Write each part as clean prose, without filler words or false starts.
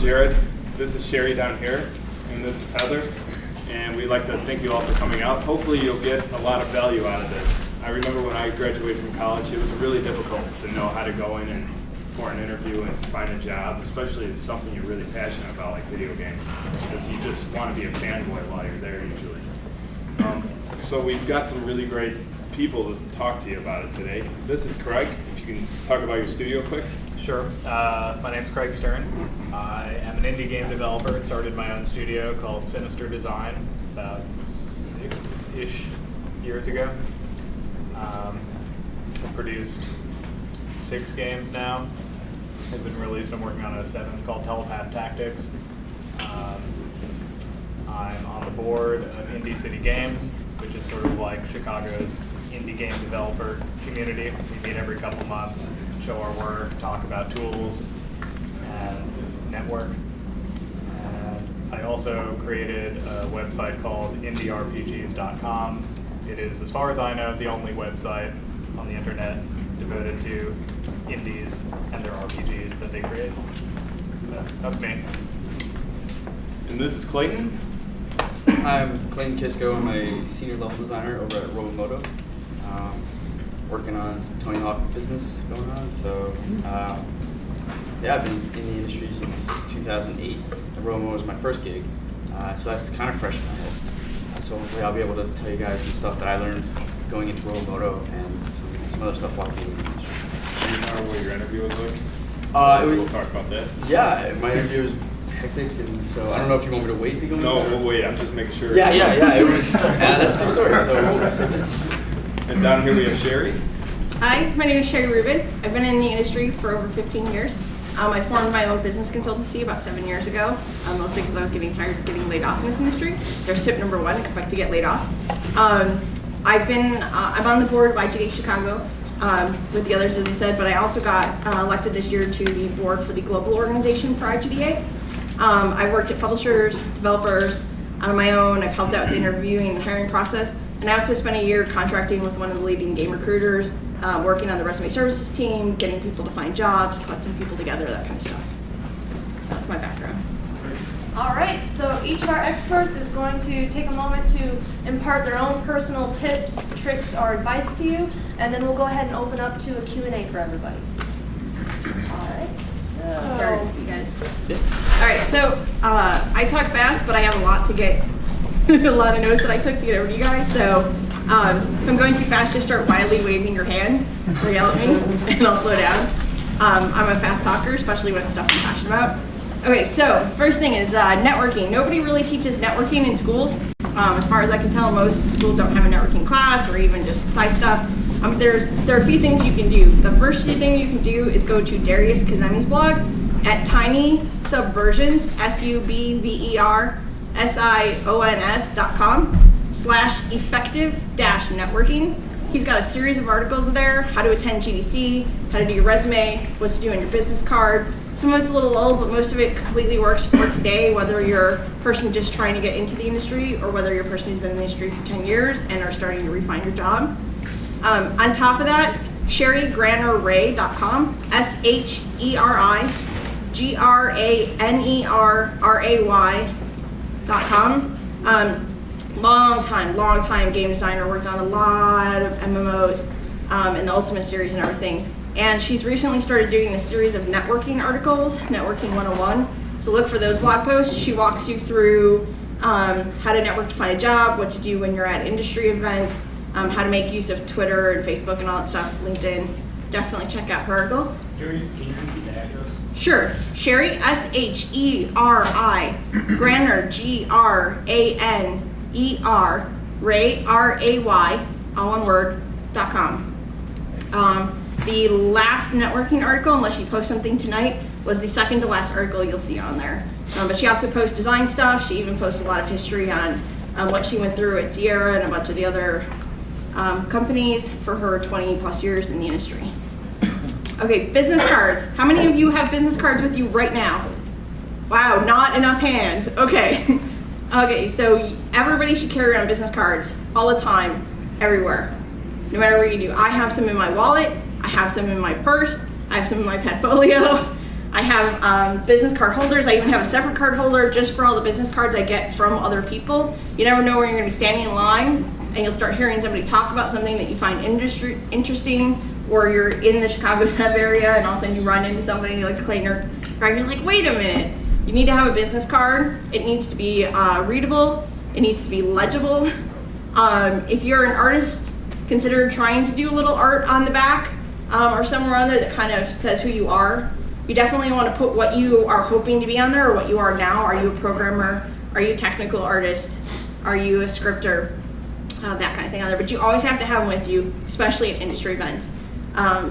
Jared. This is Sheri down here, and this is Heather. And we'd like to thank you all for coming out. Hopefully you'll get a lot of value out of this. I remember when I graduated from college, it was really difficult to know how to go in and for an interview and to find a job, especially in something you're really passionate about, like video games, because you just want to be a fanboy while you're there usually. So we've got some really great people to talk to you about it today. This is Craig. If you can talk about your studio quick. Sure. My name's Craig Stern. I am an indie game developer. Started my own studio called Sinister Design about 6-ish years ago. I've produced 6 games now. They've been released. I'm working on a 7th called Telepath Tactics. I'm on the board of Indie City Games, which is sort of like Chicago's indie game developer community. We meet every couple months, show our work, talk about tools, and network. And I also created a website called indierpgs.com. It is, as far as I know, the only website on the internet devoted to indies and their RPGs that they create. So that's me. And this is Clayton. I'm Clayton Kisko. I'm a senior level designer over at Robomodo. Working on some Tony Hawk business going on. So yeah, I've been in the industry since 2008. And Robomodo was my first gig. So that's kind of fresh in my head. So hopefully I'll be able to tell you guys some stuff that I learned going into Robomodo and some other stuff while being in the industry. Do you remember what your interview was like? We'll talk about that. Yeah, my interview was hectic, and so I don't know if you want me to wait to go into No, it. we'll wait. I'm just making sure. Yeah, it was, that's a good story, so we'll accept it. And down here we have Sheri. Hi, my name is Sheri Rubin. I've been in the industry for over 15 years. I formed my own business consultancy about 7 years ago, mostly because I was getting tired of getting laid off in this industry. There's tip number 1, expect to get laid off. I'm on the board of IGDA Chicago with the others, as I said, but I also got elected this year to the board for the global organization for IGDA. I've worked at publishers, developers, on my own. I've helped out with the interviewing and hiring process. And I also spent a year contracting with one of the leading game recruiters, working on the resume services team, getting people to find jobs, collecting people together, that kind of stuff. So that's my background. All right, so each of our experts is going to take a moment to impart their own personal tips, tricks, or advice to you, and then we'll go ahead and open up to a Q&A for everybody. All right, so... Start, you guys. All right, so I talk fast, but I have a lot to get, a lot of notes that I took to get over to you guys. So if I'm going too fast, just start wildly waving your hand or yell at me, and I'll slow down. I'm a fast talker, especially when it's stuff I'm passionate about. Okay, so first thing is networking. Nobody really teaches networking in schools. As far as I can tell, most schools don't have a networking class or even just side stuff. There are a few things you can do. The first thing you can do is go to Darius Kazemi's blog at Tiny Subversions, subversions.com/effective-networking. He's got a series of articles there: how to attend GDC, how to do your resume, what to do on your business card. Some of it's a little old, but most of it completely works for today, whether you're a person just trying to get into the industry or whether you're a person who's been in the industry for 10 years and are starting to refine your job. On top of that, SheriGranerRay.com, SheriGranerRay.com. Long time game designer, worked on a lot of MMOs and the Ultimate series and everything. And she's recently started doing this series of networking articles, Networking 101. So look for those blog posts. She walks you through how to network to find a job, what to do when you're at industry events, how to make use of Twitter and Facebook and all that stuff, LinkedIn. Definitely check out her articles. Can you repeat the address? Sure. Sheri, S-H-E-R-I, Graner, G-R-A-N-E-R, Ray, R-A-Y, all one word, .com. The last networking article, unless she posts something tonight, was the second to last article you'll see on there. But she also posts design stuff. She even posts a lot of history on what she went through at Sierra and a bunch of the other companies for her 20 plus years in the industry. Okay, business cards. How many of you have business cards with you right now? Wow, not enough hands. Okay. Okay, so everybody should carry around business cards all the time, everywhere, no matter what you do. I have some in my wallet. I have some in my purse. I have some in my Padfolio. I have business card holders. I even have a separate card holder just for all the business cards I get from other people. You never know where you're going to be standing in line, and you'll start hearing somebody talk about something that you find interesting, or you're in the Chicago Dev area, and all of a sudden you run into somebody like Clayton or Greg, and you're like, wait a minute, you need to have a business card. It needs to be readable. It needs to be legible. If you're an artist, consider trying to do a little art on the back or somewhere on there that kind of says who you are. You definitely want to put what you are hoping to be on there or what you are now. Are you a programmer? Are you a technical artist? Are you a scripter? That kind of thing on there. But you always have to have them with you, especially at industry events.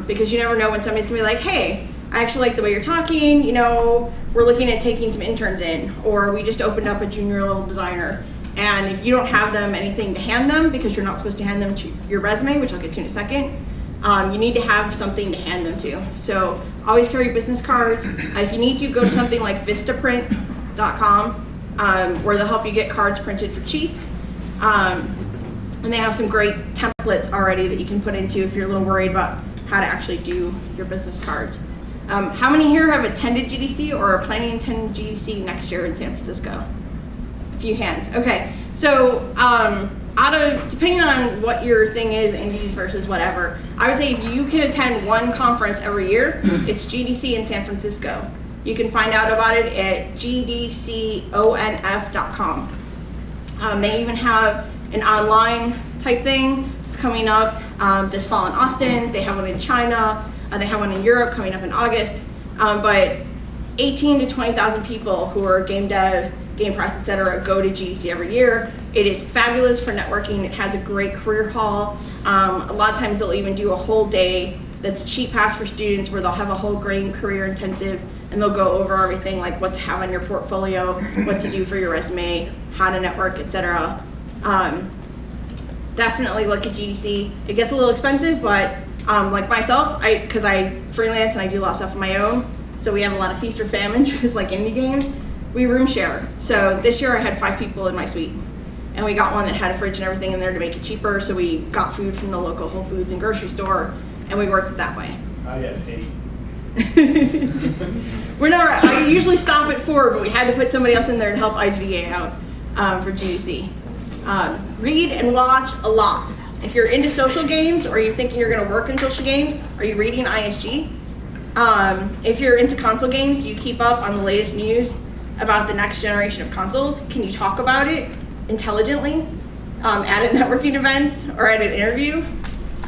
Because you never know when somebody's going to be like, hey, I actually like the way you're talking. You know, we're looking at taking some interns in, or we just opened up a junior level designer. And if you don't have them anything to hand them, because you're not supposed to hand them to your resume, which I'll get to in a second, you need to have something to hand them to. So always carry business cards. If you need to, go to something like vistaprint.com, where they'll help you get cards printed for cheap. And they have some great templates already that you can put into if you're a little worried about how to actually do your business cards. How many here have attended GDC or are planning to attend GDC next year in San Francisco? A few hands. Okay, so depending on what your thing is, indies versus whatever, I would say if you can attend one conference every year, it's GDC in San Francisco. You can find out about it at gdconf.com. They even have an online type thing. It's coming up this fall in Austin. They have one in China. They have one in Europe coming up in August. But 18 to 20,000 people who are game devs, game press, etc., go to GDC every year. It is fabulous for networking. It has a great career hall. A lot of times they'll even do a whole day that's a cheap pass for students where they'll have a whole grain career intensive, and they'll go over everything like what to have on your portfolio, what to do for your resume, how to network, etc. Definitely look at GDC. It gets a little expensive, but like myself, because I freelance and I do a lot of stuff on my own, so we have a lot of feast or famine, just like indie games. We room share. So this year I had 5 people in my suite, and we got one that had a fridge and everything in there to make it cheaper. So we got food from the local Whole Foods and grocery store, and we worked it that way. I had 8. I usually stop at 4, but we had to put somebody else in there to help IGDA out for GDC. Read and watch a lot. If you're into social games or you're thinking you're going to work in social games, are you reading ISG? If you're into console games, do you keep up on the latest news about the next generation of consoles? Can you talk about it intelligently at a networking event or at an interview?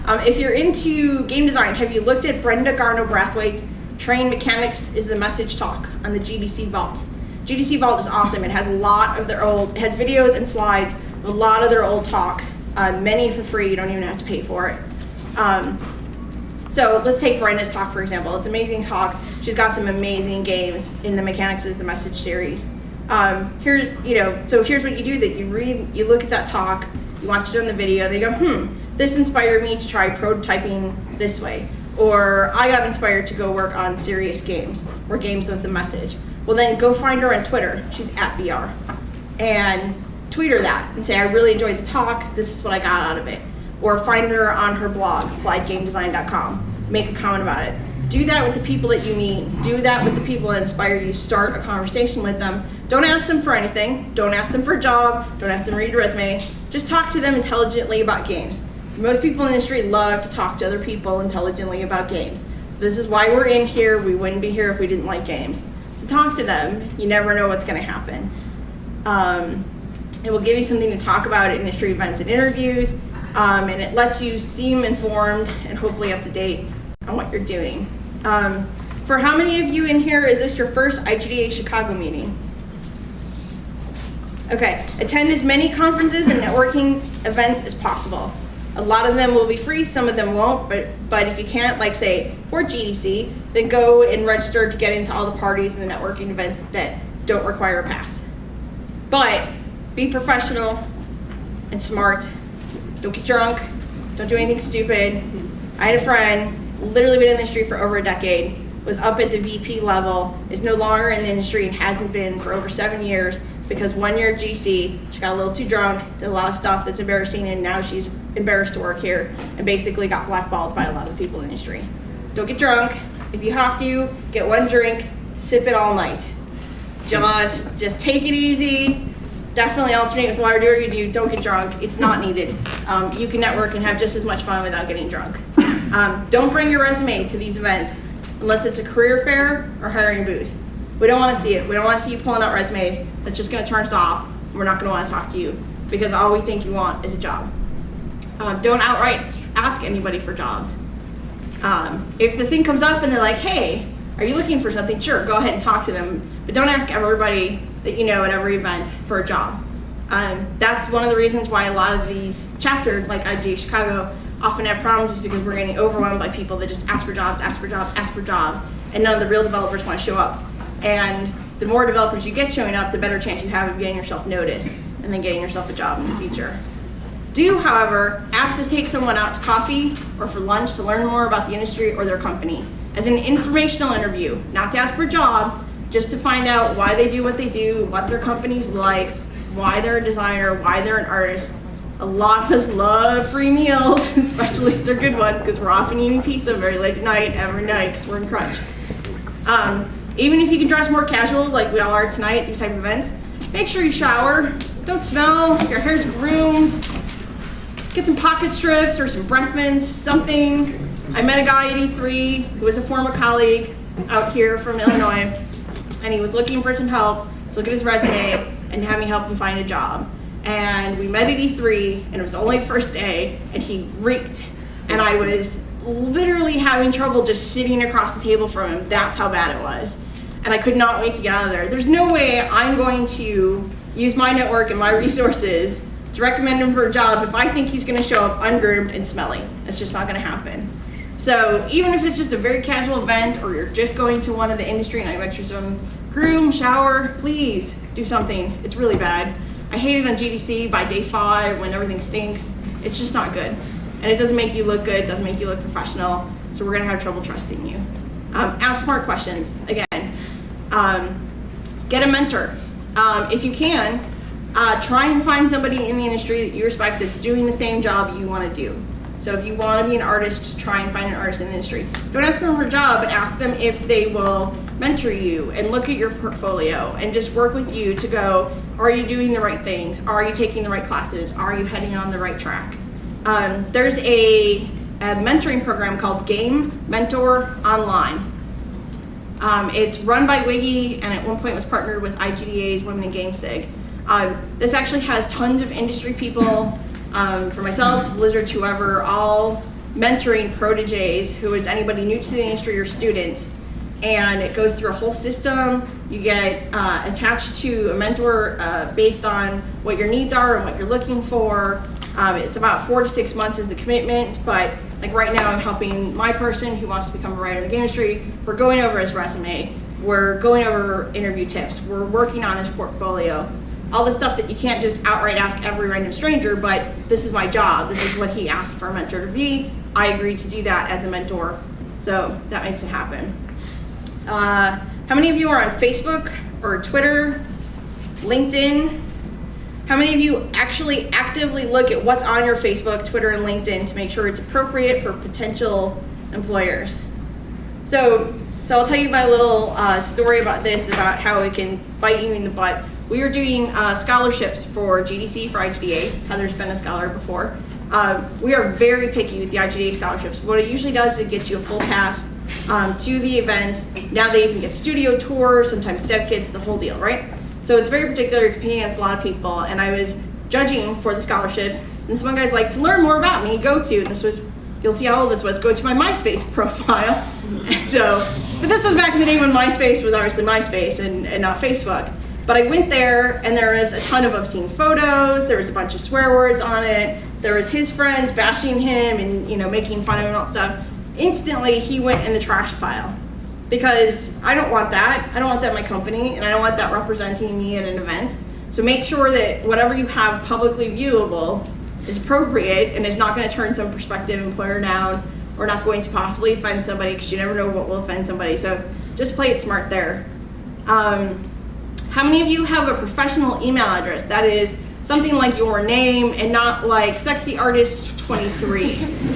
If you're into game design, have you looked at Brenda Garno-Brathwaite's Train Mechanics is the Message talk on the GDC Vault? GDC Vault is awesome. It has a lot of their it has videos and slides, a lot of their old talks, many for free. You don't even have to pay for it. So let's take Brenda's talk, for example. It's an amazing talk. She's got some amazing games in the Mechanics is the Message series. Here's what you do, that you read, you look at that talk, you watch it on the video, they go, this inspired me to try prototyping this way. Or I got inspired to go work on serious games, or games with a message. Well, then go find her on Twitter. She's @BR. And tweet her that and say, I really enjoyed the talk, this is what I got out of it. Or find her on her blog, appliedgamedesign.com. Make a comment about it. Do that with the people that you meet. Do that with the people that inspire you. Start a conversation with them. Don't ask them for anything. Don't ask them for a job. Don't ask them to read your resume. Just talk to them intelligently about games. Most people in the industry love to talk to other people intelligently about games. This is why we're in here. We wouldn't be here if we didn't like games. So talk to them. You never know what's going to happen. It will give you something to talk about at industry events and interviews, and it lets you seem informed and hopefully up to date on what you're doing. For how many of you in here is this your first IGDA Chicago meeting? Okay, attend as many conferences and networking events as possible. A lot of them will be free, some of them won't, but if you can't, like say, for GDC, then go and register to get into all the parties and the networking events that don't require a pass. But be professional and smart. Don't get drunk. Don't do anything stupid. I had a friend, literally been in the industry for over a decade, was up at the VP level, is no longer in the industry and hasn't been for over 7 years because 1 year at GDC, she got a little too drunk, did a lot of stuff that's embarrassing, and now she's embarrassed to work here and basically got blackballed by a lot of the people in the industry. Don't get drunk. If you have to, get 1 drink, sip it all night. Just take it easy. Definitely alternate with whatever you do. Don't get drunk. It's not needed. You can network and have just as much fun without getting drunk. Don't bring your resume to these events unless it's a career fair or hiring booth. We don't want to see it. We don't want to see you pulling out resumes. That's just going to turn us off. We're not going to want to talk to you because all we think you want is a job. Don't outright ask anybody for jobs. If the thing comes up and they're like, hey, are you looking for something? Sure, go ahead and talk to them. But don't ask everybody that you know at every event for a job. That's one of the reasons why a lot of these chapters, like IGDA Chicago, often have problems is because we're getting overwhelmed by people that just ask for jobs, and none of the real developers want to show up. And the more developers you get showing up, the better chance you have of getting yourself noticed and then getting yourself a job in the future. Do, however, ask to take someone out to coffee or for lunch to learn more about the industry or their company as an informational interview, not to ask for a job, just to find out why they do what they do, what their company's like, why they're a designer, why they're an artist. A lot of us love free meals, especially if they're good ones, because we're often eating pizza very late at night, every night, because we're in crunch. Even if you can dress more casual, like we all are tonight at these type of events, make sure you shower, don't smell, your hair's groomed, get some pocket strips or some breath mints, something. I met a guy at E3 who was a former colleague out here from Illinois, and he was looking for some help to look at his resume and have me help him find a job. And we met at E3, and it was only the first day, and he reeked. And I was literally having trouble just sitting across the table from him. That's how bad it was. And I could not wait to get out of there. There's no way I'm going to use my network and my resources to recommend him for a job if I think he's gonna show up ungroomed and smelly. It's just not gonna happen. So even if it's just a very casual event or you're just going to one of the industry night lectures, groom, shower, please do something. It's really bad. I hate it on GDC by day 5 when everything stinks. It's just not good. And it doesn't make you look good, it doesn't make you look professional, so we're gonna have trouble trusting you. Ask smart questions, again. Get a mentor. If you can, try and find somebody in the industry that you respect that's doing the same job you wanna do. So if you want to be an artist, try and find an artist in the industry. Don't ask them for a job, but ask them if they will mentor you and look at your portfolio and just work with you to go, are you doing the right things? Are you taking the right classes? Are you heading on the right track? There's a mentoring program called Game Mentor Online. It's run by Wiggy and at one point was partnered with IGDA's Women in Game SIG. This actually has tons of industry people, from myself to Blizzard, whoever, all mentoring proteges, who is anybody new to the industry or students. And it goes through a whole system. You get attached to a mentor based on what your needs are and what you're looking for. It's about 4 to 6 months is the commitment, but like right now I'm helping my person who wants to become a writer in the game industry. We're going over his resume. We're going over interview tips. We're working on his portfolio. All the stuff that you can't just outright ask every random stranger, but this is my job. This is what he asked for a mentor to be. I agreed to do that as a mentor, so that makes it happen. How many of you are on Facebook or Twitter, LinkedIn? How many of you actually actively look at what's on your Facebook, Twitter, and LinkedIn to make sure it's appropriate for potential employers? So I'll tell you my little story about this, about how it can bite you in the butt. We were doing scholarships for GDC, for IGDA. Heather's been a scholar before. We are very picky with the IGDA scholarships. What it usually does is it gets you a full pass to the event. Now they even get studio tours, sometimes dev kits, the whole deal, right? So it's very particular, you're competing against a lot of people, and I was judging for the scholarships, and this one guy's like, to learn more about me, go to, and this was, you'll see how old this was, go to my MySpace profile. And so, but this was back in the day when MySpace was obviously MySpace and not Facebook. But I went there, and there was a ton of obscene photos, there was a bunch of swear words on it, there was his friends bashing him and making fun of him and all that stuff. Instantly, he went in the trash pile. Because I don't want that. I don't want that in my company, and I don't want that representing me at an event. So make sure that whatever you have publicly viewable is appropriate and is not going to turn some prospective employer down or not going to possibly offend somebody, because you never know what will offend somebody. So just play it smart there. How many of you have a professional email address? That is something like your name and not like sexyartist23.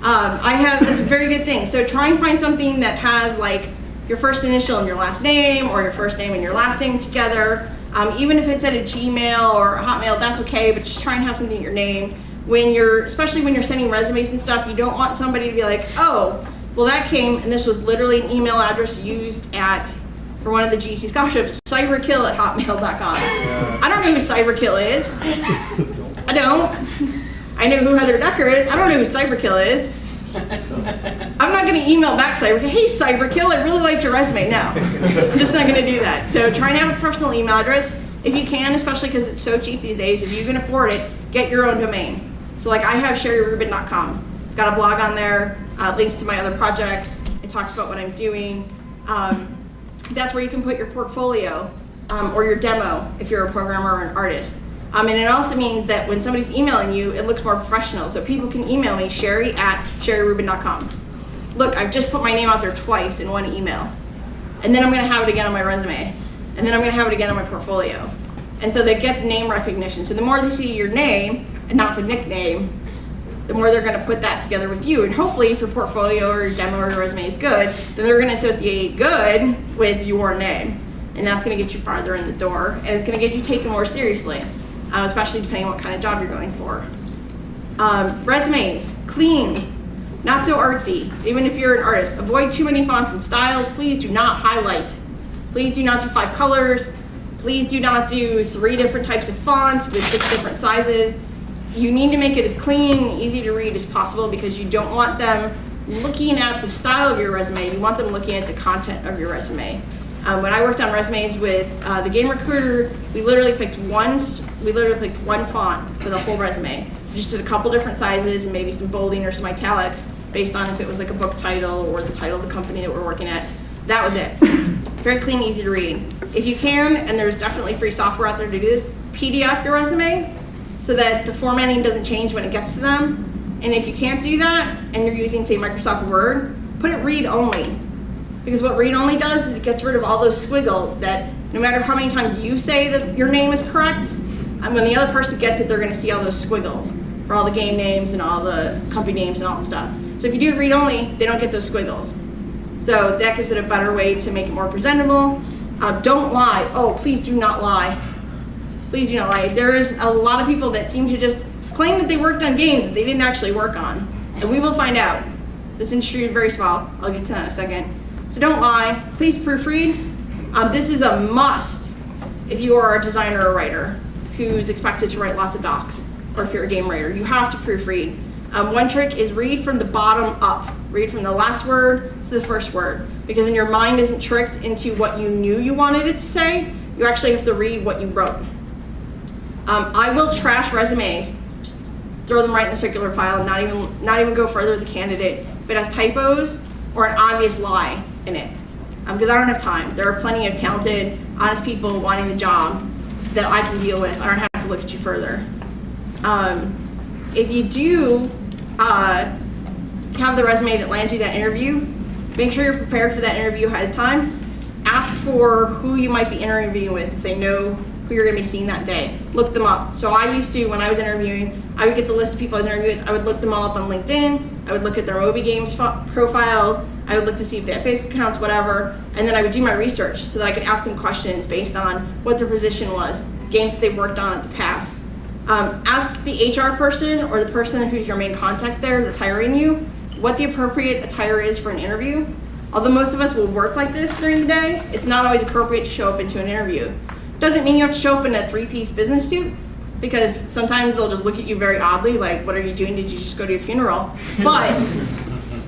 I have, that's a very good thing. So try and find something that has like your first initial and your last name, or your first name and your last name together. Even if it's at a Gmail or a Hotmail, that's okay, but just try and have something in your name. Especially when you're sending resumes and stuff, you don't want somebody to be like, oh, well that came, and this was literally an email address used for one of the GC scholarships, cyberkill@hotmail.com. Yeah. I don't know who Cyberkill is. I don't. I know who Heather Decker is. I don't know who Cyberkill is. I'm not going to email back Cyberkill, hey Cyberkill, I really liked your resume. No, I'm just not going to do that. So try and have a professional email address if you can, especially because it's so cheap these days. If you can afford it, get your own domain. So like I have SheriRubin.com. It's got a blog on there, links to my other projects. It talks about what I'm doing. That's where you can put your portfolio or your demo if you're a programmer or an artist. And it also means that when somebody's emailing you, it looks more professional. So people can email me, Sheri@SheriRubin.com. Look, I've just put my name out there twice in one email. And then I'm going to have it again on my resume. And then I'm going to have it again on my portfolio. And so that gets name recognition. So the more they see your name, and not a nickname, the more they're going to put that together with you. And hopefully if your portfolio or your demo or your resume is good, then they're going to associate good with your name. And that's going to get you farther in the door. And it's going to get you taken more seriously. Especially depending on what kind of job you're going for. Resumes, clean, not so artsy. Even if you're an artist, avoid too many fonts and styles. Please do not highlight. Please do not do 5 colors. Please do not do 3 different types of fonts with 6 different sizes. You need to make it as clean and easy to read as possible because you don't want them looking at the style of your resume. You want them looking at the content of your resume. When I worked on resumes with the Game Recruiter, we literally picked one font for the whole resume. We just did a couple different sizes and maybe some bolding or some italics based on if it was like a book title or the title of the company that we're working at. That was it. Very clean, easy to read. If you can, and there's definitely free software out there to do this, PDF your resume so that the formatting doesn't change when it gets to them. And if you can't do that and you're using, say, Microsoft Word, put it read only. Because what read only does is it gets rid of all those squiggles that no matter how many times you say that your name is correct, when the other person gets it, they're going to see all those squiggles for all the game names and all the company names and all that stuff. So if you do it read only, they don't get those squiggles. So that gives it a better way to make it more presentable. Don't lie. Oh, please do not lie. Please do not lie. There's a lot of people that seem to just claim that they worked on games that they didn't actually work on. And we will find out. This industry is very small. I'll get to that in a second. So don't lie. Please proofread. This is a must if you are a designer or writer who's expected to write lots of docs, or if you're a game writer. You have to proofread. One trick is read from the bottom up. Read from the last word to the first word. Because then your mind isn't tricked into what you knew you wanted it to say. You actually have to read what you wrote. I will trash resumes. Just throw them right in the circular pile and not even go further with the candidate if it has typos or an obvious lie in it. Because I don't have time. There are plenty of talented, honest people wanting the job that I can deal with. I don't have to look at you further. If you do have the resume that lands you that interview, make sure you're prepared for that interview ahead of time. Ask for who you might be interviewing with if they know who you're going to be seeing that day. Look them up. So I used to, when I was interviewing, I would get the list of people I was interviewing with. I would look them all up on LinkedIn. I would look at their Moby Games profiles. I would look to see if they have Facebook accounts, whatever. And then I would do my research so that I could ask them questions based on what their position was, games that they worked on in the past. Ask the HR person or the person who's your main contact there that's hiring you what the appropriate attire is for an interview. Although most of us will work like this during the day, it's not always appropriate to show up into an interview. Doesn't mean you have to show up in a 3-piece business suit, because sometimes they'll just look at you very oddly, like, what are you doing? Did you just go to a funeral? But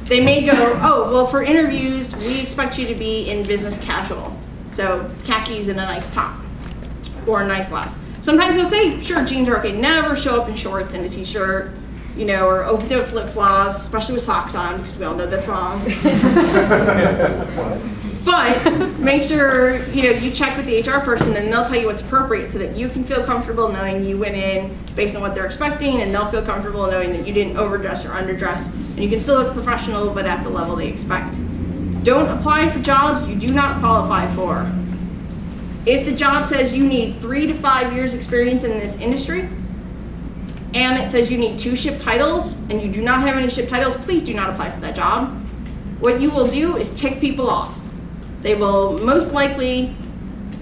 they may go, oh, well, for interviews, we expect you to be in business casual. So khakis and a nice top or a nice blouse. Sometimes they'll say, sure, jeans are okay. Never show up in shorts and a t-shirt, you know, or open-toed flip-flops, especially with socks on, because we all know that's wrong. But make sure, you know, you check with the HR person and they'll tell you what's appropriate so that you can feel comfortable knowing you went in based on what they're expecting, and they'll feel comfortable knowing that you didn't overdress or underdress, and you can still look professional but at the level they expect. Don't apply for jobs you do not qualify for. If the job says you need 3 to 5 years experience in this industry, and it says you need 2 ship titles, and you do not have any ship titles, please do not apply for that job. What you will do is tick people off. They will most likely,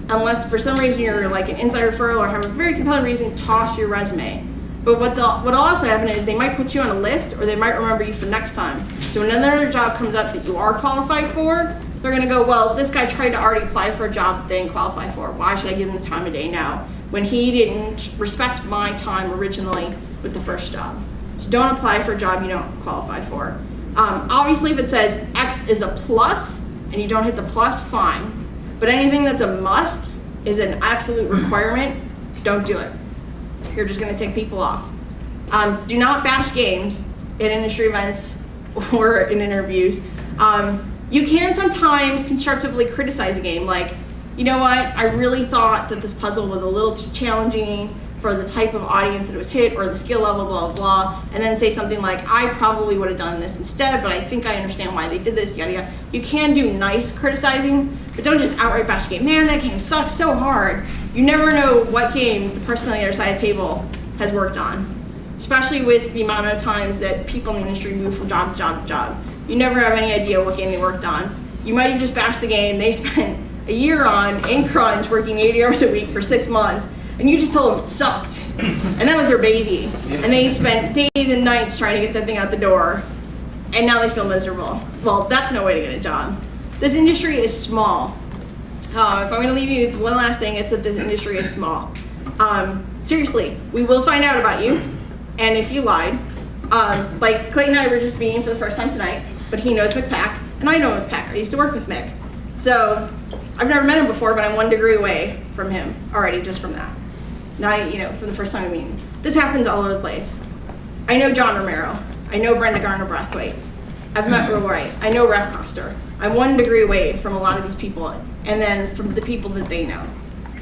unless for some reason you're like an inside referral or have a very compelling reason, toss your resume. But what'll also happen is they might put you on a list, or they might remember you for next time. So when another job comes up that you are qualified for, they're gonna go, well, this guy tried to already apply for a job that they didn't qualify for. Why should I give him the time of day now when he didn't respect my time originally with the first job? So don't apply for a job you don't qualify for. Obviously, if it says X is a plus and you don't hit the plus, fine. But anything that's a must is an absolute requirement, don't do it. You're just gonna take people off. Do not bash games at industry events or in interviews. You can sometimes constructively criticize a game, like, you know what, I really thought that this puzzle was a little too challenging for the type of audience that it was hit or the skill level, blah, blah, blah, and then say something like, I probably would have done this instead, but I think I understand why they did this, yada, yada. You can do nice criticizing, but don't just outright bash the game. Man, that game sucks so hard. You never know what game the person on the other side of the table has worked on, especially with the amount of times that people in the industry move from job to job to job. You never have any idea what game they worked on. You might have just bashed the game they spent a year on in crunch, working 80 hours a week for 6 months, and you just told them it sucked. And that was their baby. And they spent days and nights trying to get that thing out the door, and now they feel miserable. Well, that's no way to get a job. This industry is small. If I'm gonna leave you with one last thing, it's that this industry is small. Seriously, we will find out about you, and if you lied, like Clayton and I were just meeting for the first time tonight, but he knows McPack, and I know McPack. I used to work with Mick. So I've never met him before, but I'm 1 degree away from him already, just from that. Not, from the first time we meet. This happens all over the place. I know John Romero. I know Brenda Garner-Brathwaite. I've met Earl Wright. I know Ref Coster. I'm 1 degree away from a lot of these people, and then from the people that they know.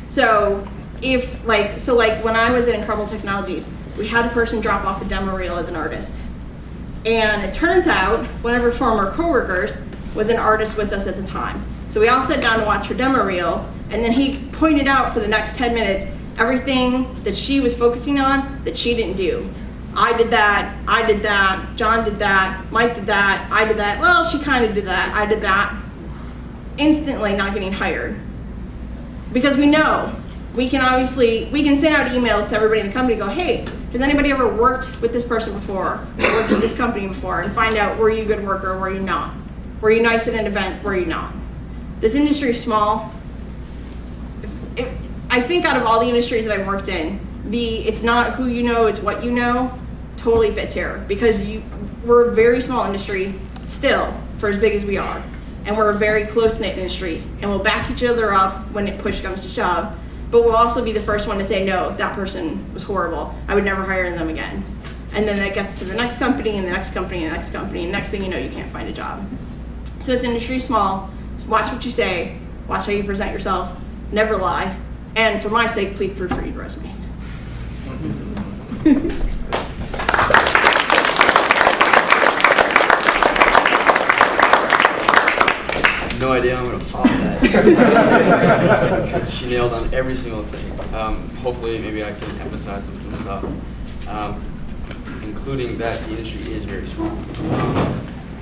So when I was at Incredible Technologies, we had a person drop off a demo reel as an artist. And it turns out one of her former coworkers was an artist with us at the time. So we all sat down to watch her demo reel, and then he pointed out for the next 10 minutes everything that she was focusing on that she didn't do. I did that, John did that, Mike did that, I did that, well, she kind of did that, I did that. Instantly not getting hired. Because we know, we can send out emails to everybody in the company and go, hey, has anybody ever worked with this person before, or worked at this company before, and find out, were you a good worker or were you not? Were you nice at an event, were you not? This industry is small. I think out of all the industries that I've worked in, it's not who you know, it's what you know, totally fits here. Because we're a very small industry still, for as big as we are. And we're a very close-knit industry. And we'll back each other up when push comes to shove. But we'll also be the first one to say, no, that person was horrible. I would never hire them again. And then that gets to the next company, and the next company, and the next company, and next thing you know, you can't find a job. So this industry is small. Watch what you say. Watch how you present yourself. Never lie. And for my sake, please proofread resumes. No idea how I'm gonna follow that because she nailed on every single thing. Hopefully, maybe I can emphasize some cool stuff, including that the industry is very small.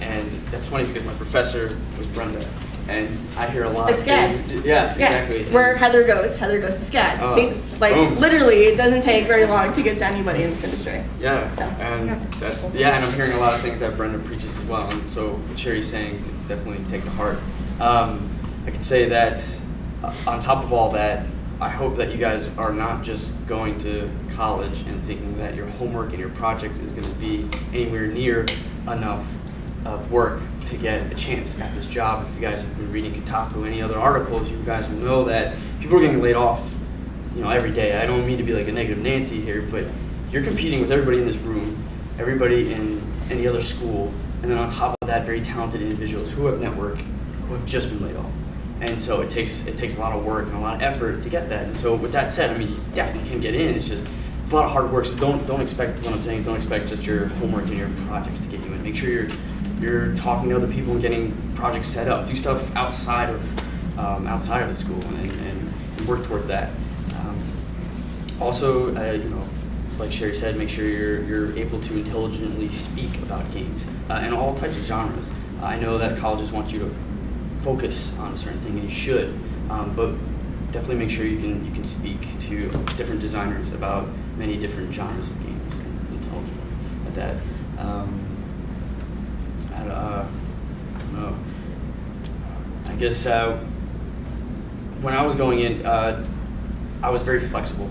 And that's funny because my professor was Brenda, and I hear a lot. It's SCAD. Yeah, exactly. Where Heather goes to SCAD. Oh, See, boom. literally, it doesn't take very long to get to anybody in this industry. Yeah, So, and and I'm hearing a lot of things that Brenda preaches as well. And so what Sheri's saying, definitely take to heart. I could say that on top of all that, I hope that you guys are not just going to college and thinking that your homework and your project is going to be anywhere near enough of work to get a chance at this job. If you guys have been reading Kotaku, any other articles, you guys will know that people are getting laid off, every day. I don't mean to be like a negative Nancy here, but you're competing with everybody in this room, everybody in any other school, and then on top of that, very talented individuals who have network, who have just been laid off. And so it takes a lot of work and a lot of effort to get that. And so with that said, you definitely can get in. It's a lot of hard work. So don't expect, what I'm saying is don't expect just your homework and your projects to get you in. Make sure you're talking to other people and getting projects set up. Do stuff outside of the school and work towards that. Also, like Sheri said, make sure you're able to intelligently speak about games and all types of genres. I know that colleges want you to focus on a certain thing, and you should. But definitely make sure you can speak to different designers about many different genres of games and tell them at that. I don't know. I guess when I was going in, I was very flexible.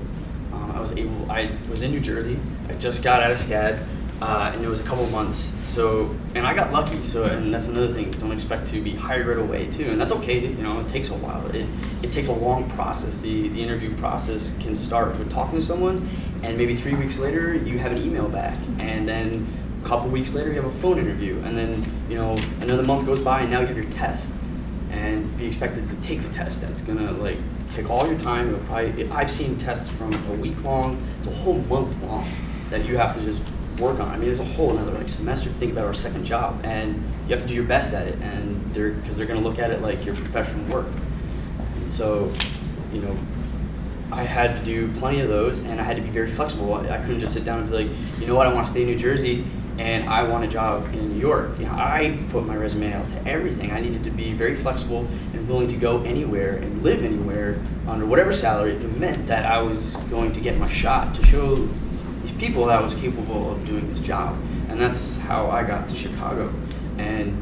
I was in New Jersey. I just got out of SCAD, and it was a couple of months. And I got lucky. And that's another thing. Don't expect to be hired right away too, and that's okay. It takes a while. It takes a long process. The interview process can start with talking to someone, and maybe 3 weeks later you have an email back, and then a couple weeks later you have a phone interview, and then another month goes by, and now you have your test, and be expected to take the test. That's gonna take all your time. I've seen tests from a week long to a whole month long that you have to just work on. I mean, there's a whole another semester to think about our second job, and you have to do your best at it, and because they're going to look at it like your professional work. And so, I had to do plenty of those, and I had to be very flexible. I couldn't just sit down and be like, you know what, I want to stay in New Jersey, and I want a job in New York. I put my resume out to everything. I needed to be very flexible and willing to go anywhere and live anywhere under whatever salary, if it meant that I was going to get my shot to show these people that I was capable of doing this job. And that's how I got to Chicago. And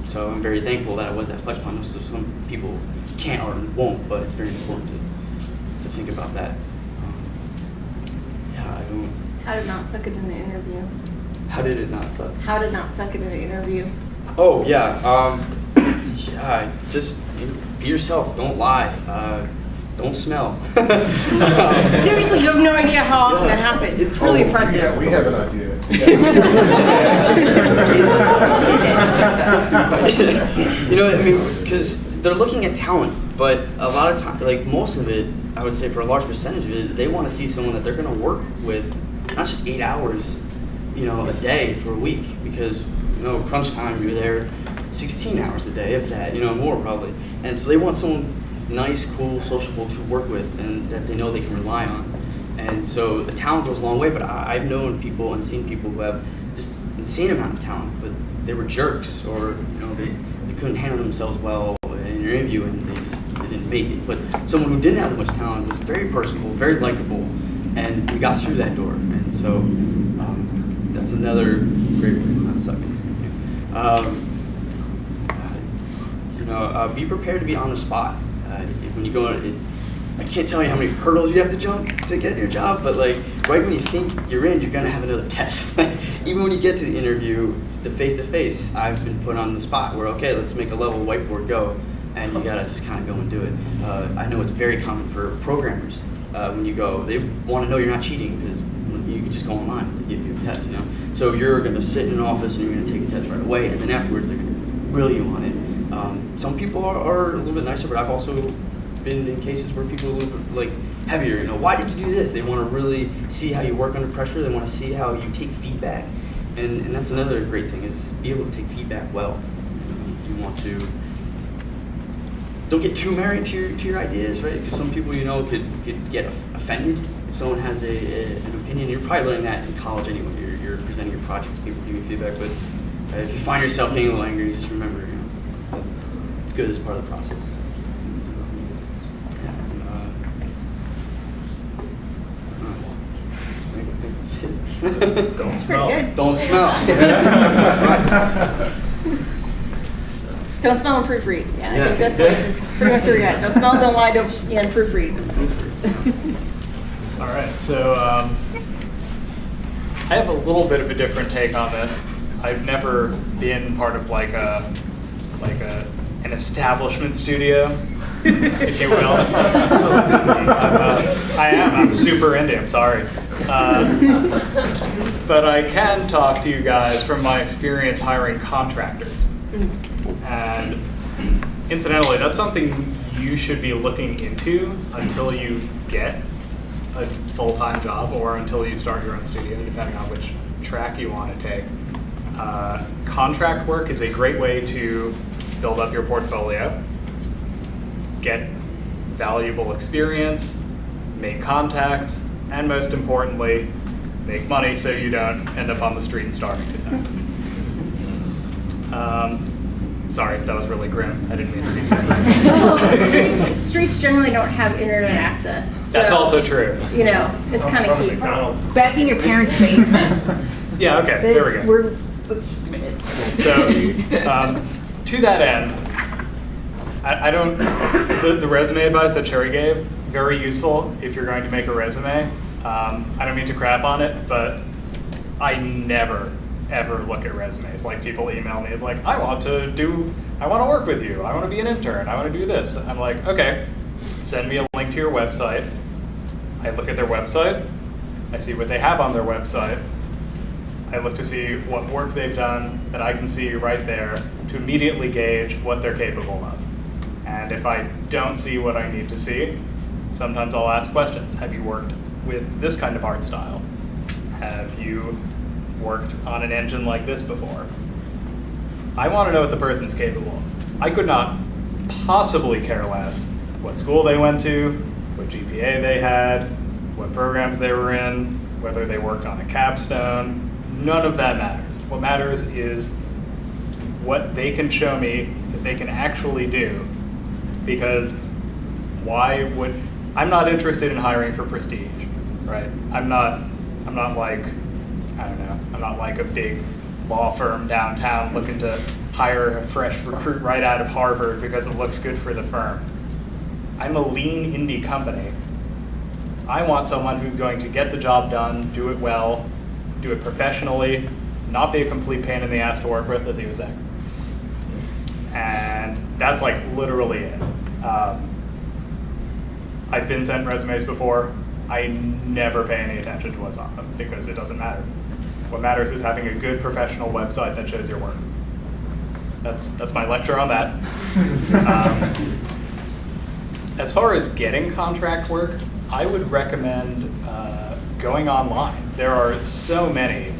so I'm very thankful that I was that flexible. I know some people can't or won't, but it's very important to think about that. I don't. How did not suck it in the interview? How did it not suck? How did not suck it in the interview? Oh yeah. Just be yourself. Don't lie. Don't smell. Seriously, you have no idea how often that happens. It's really impressive. Yeah, we have an idea. Because they're looking at talent, but a lot of time, most of it, I would say for a large percentage of it, they want to see someone that they're going to work with, not just 8 hours, a day for a week, because, crunch time, you're there 16 hours a day, if that, more probably. And so they want someone nice, cool, sociable to work with, and that they know they can rely on. And so the talent goes a long way, but I've known people and seen people who have just insane amount of talent, but they were jerks, or they couldn't handle themselves well in an interview, and they didn't make it. But someone who didn't have that much talent was very personable, very likable, and we got through that door. And so that's another great way to not suck it. Be prepared to be on the spot. When you go, I can't tell you how many hurdles you have to jump to get your job, but right when you think you're in, you're gonna have another test. Even when you get to the interview, the face-to-face, I've been put on the spot where, okay, let's make a level whiteboard go, and you gotta just kind of go and do it. I know it's very common for programmers. When you go, they want to know you're not cheating, because you could just go online if they give you a test, So you're gonna sit in an office and you're gonna take a test right away, and then afterwards they're gonna grill you on it. Some people are a little bit nicer, but I've also been in cases where people are a little bit heavier. Why did you do this? They want to really see how you work under pressure. They want to see how you take feedback, and that's another great thing, is be able to take feedback well. You want to don't get too married to your ideas, right? Because some people could get offended if someone has an opinion. You're probably learning that in college anyway. You're presenting your projects, people give you feedback, but if you find yourself getting a little angry, just remember, it's good as part of the process. Don't It's smell. pretty good. Don't smell. Don't smell and proofread. Yeah, I Yeah. think that's pretty much where you're at. Don't smell, don't lie, and proofread. All right, so I have a little bit of a different take on this. I've never been part of an establishment studio, if you will. I'm super indie, I'm sorry. But I can talk to you guys from my experience hiring contractors. And incidentally, that's something you should be looking into until you get a full-time job, or until you start your own studio, depending on which track you want to take. Contract work is a great way to build up your portfolio, get valuable experience, make contacts, and most importantly, make money so you don't end up on the street and starving to death. Sorry, that was really grim. I didn't mean to be so grim. No, streets generally don't have internet access. So, That's also true. You know, it's kind of From key. McDonald's. Back in your parents' basement. Yeah, okay, there we That's, go. So, to that end, I don't, the resume advice that Sheri gave, very useful if you're going to make a resume. I don't mean to crap on it, but I never, ever look at resumes. Like, people email me, it's like, I want to work with you, I want to be an intern, I want to do this. I'm like, okay, send me a link to your website. I look at their website, I see what they have on their website. I look to see what work they've done that I can see right there to immediately gauge what they're capable of. And if I don't see what I need to see, sometimes I'll ask questions. Have you worked with this kind of art style? Have you worked on an engine like this before? I want to know what the person's capable of. I could not possibly care less what school they went to, what GPA they had, what programs they were in, whether they worked on a capstone. None of that matters. What matters is what they can show me that they can actually do, because I'm not interested in hiring for prestige, right? I'm not like, I don't know, I'm not like a big law firm downtown looking to hire a fresh recruit right out of Harvard because it looks good for the firm. I'm a lean indie company. I want someone who's going to get the job done, do it well, do it professionally, not be a complete pain in the ass to work with, as he was saying. And that's like literally it. I've been sent resumes before. I never pay any attention to what's on them because it doesn't matter. What matters is having a good professional website that shows your work. That's my lecture on that. As far as getting contract work, I would recommend going online. There are so many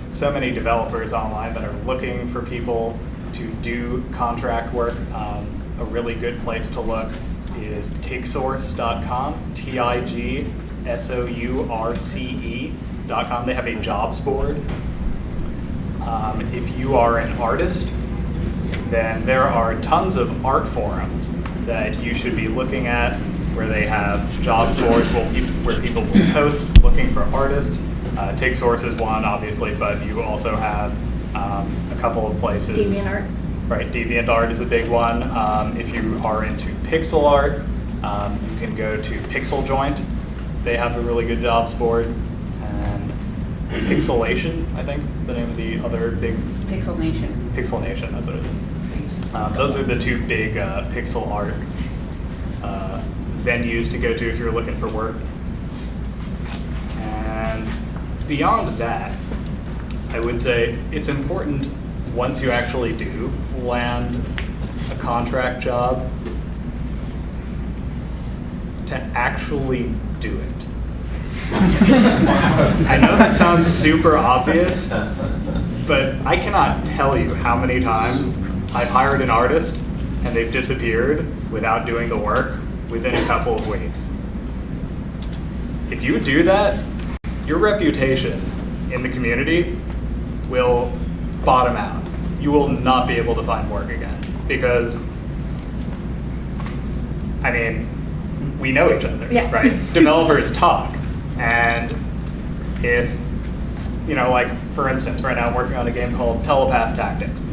developers online that are looking for people to do contract work. A really good place to look is tigsource.com, TIGSOURCE.com. They have a jobs board. If you are an artist, then there are tons of art forums that you should be looking at where they have jobs boards where people will post looking for artists. TigSource is one, obviously, but you also have a couple of places. DeviantArt. Right, DeviantArt is a big one. If you are into pixel art, you can go to Pixel Joint. They have a really good jobs board. And Pixelation, I think, is the name of the other big. Pixel Nation. Pixel Nation, that's what it is. Those are the two big pixel art venues to go to if you're looking for work. And beyond that, I would say it's important once you actually do land a contract job to actually do it. I know that sounds super obvious, but I cannot tell you how many times I've hired an artist and they've disappeared without doing the work within a couple of weeks. If you do that, your reputation in the community will bottom out. You will not be able to find work again because, I mean, we know each other, Yeah. right? Developers talk, and if, you know, like for instance, right now I'm working on a game called Telepath Tactics.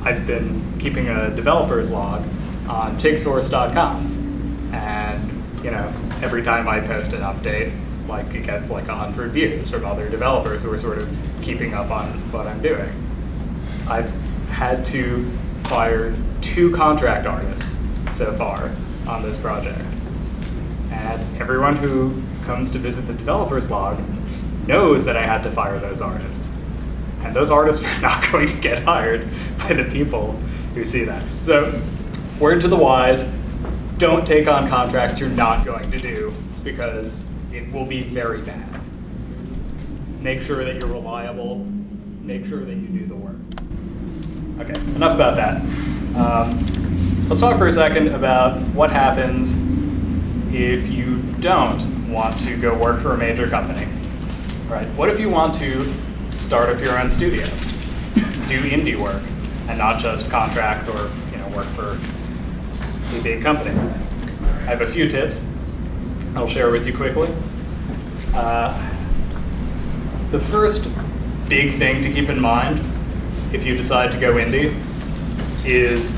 I've been keeping a developer's log on tigsource.com, and you know, every time I post an update, like it gets like 100 views from other developers who are sort of keeping up on what I'm doing. I've had to fire 2 contract artists so far on this project, and everyone who comes to visit the developer's log knows that I had to fire those artists. And those artists are not going to get hired by the people who see that. So, word to the wise, don't take on contracts you're not going to do because it will be very bad. Make sure that you're reliable. Make sure that you do the work. Okay, enough about that. Let's talk for a second about what happens if you don't want to go work for a major company. Right? What if you want to start up your own studio, do indie work, and not just contract or work for a big company. I have a few tips I'll share with you quickly. The first big thing to keep in mind if you decide to go indie is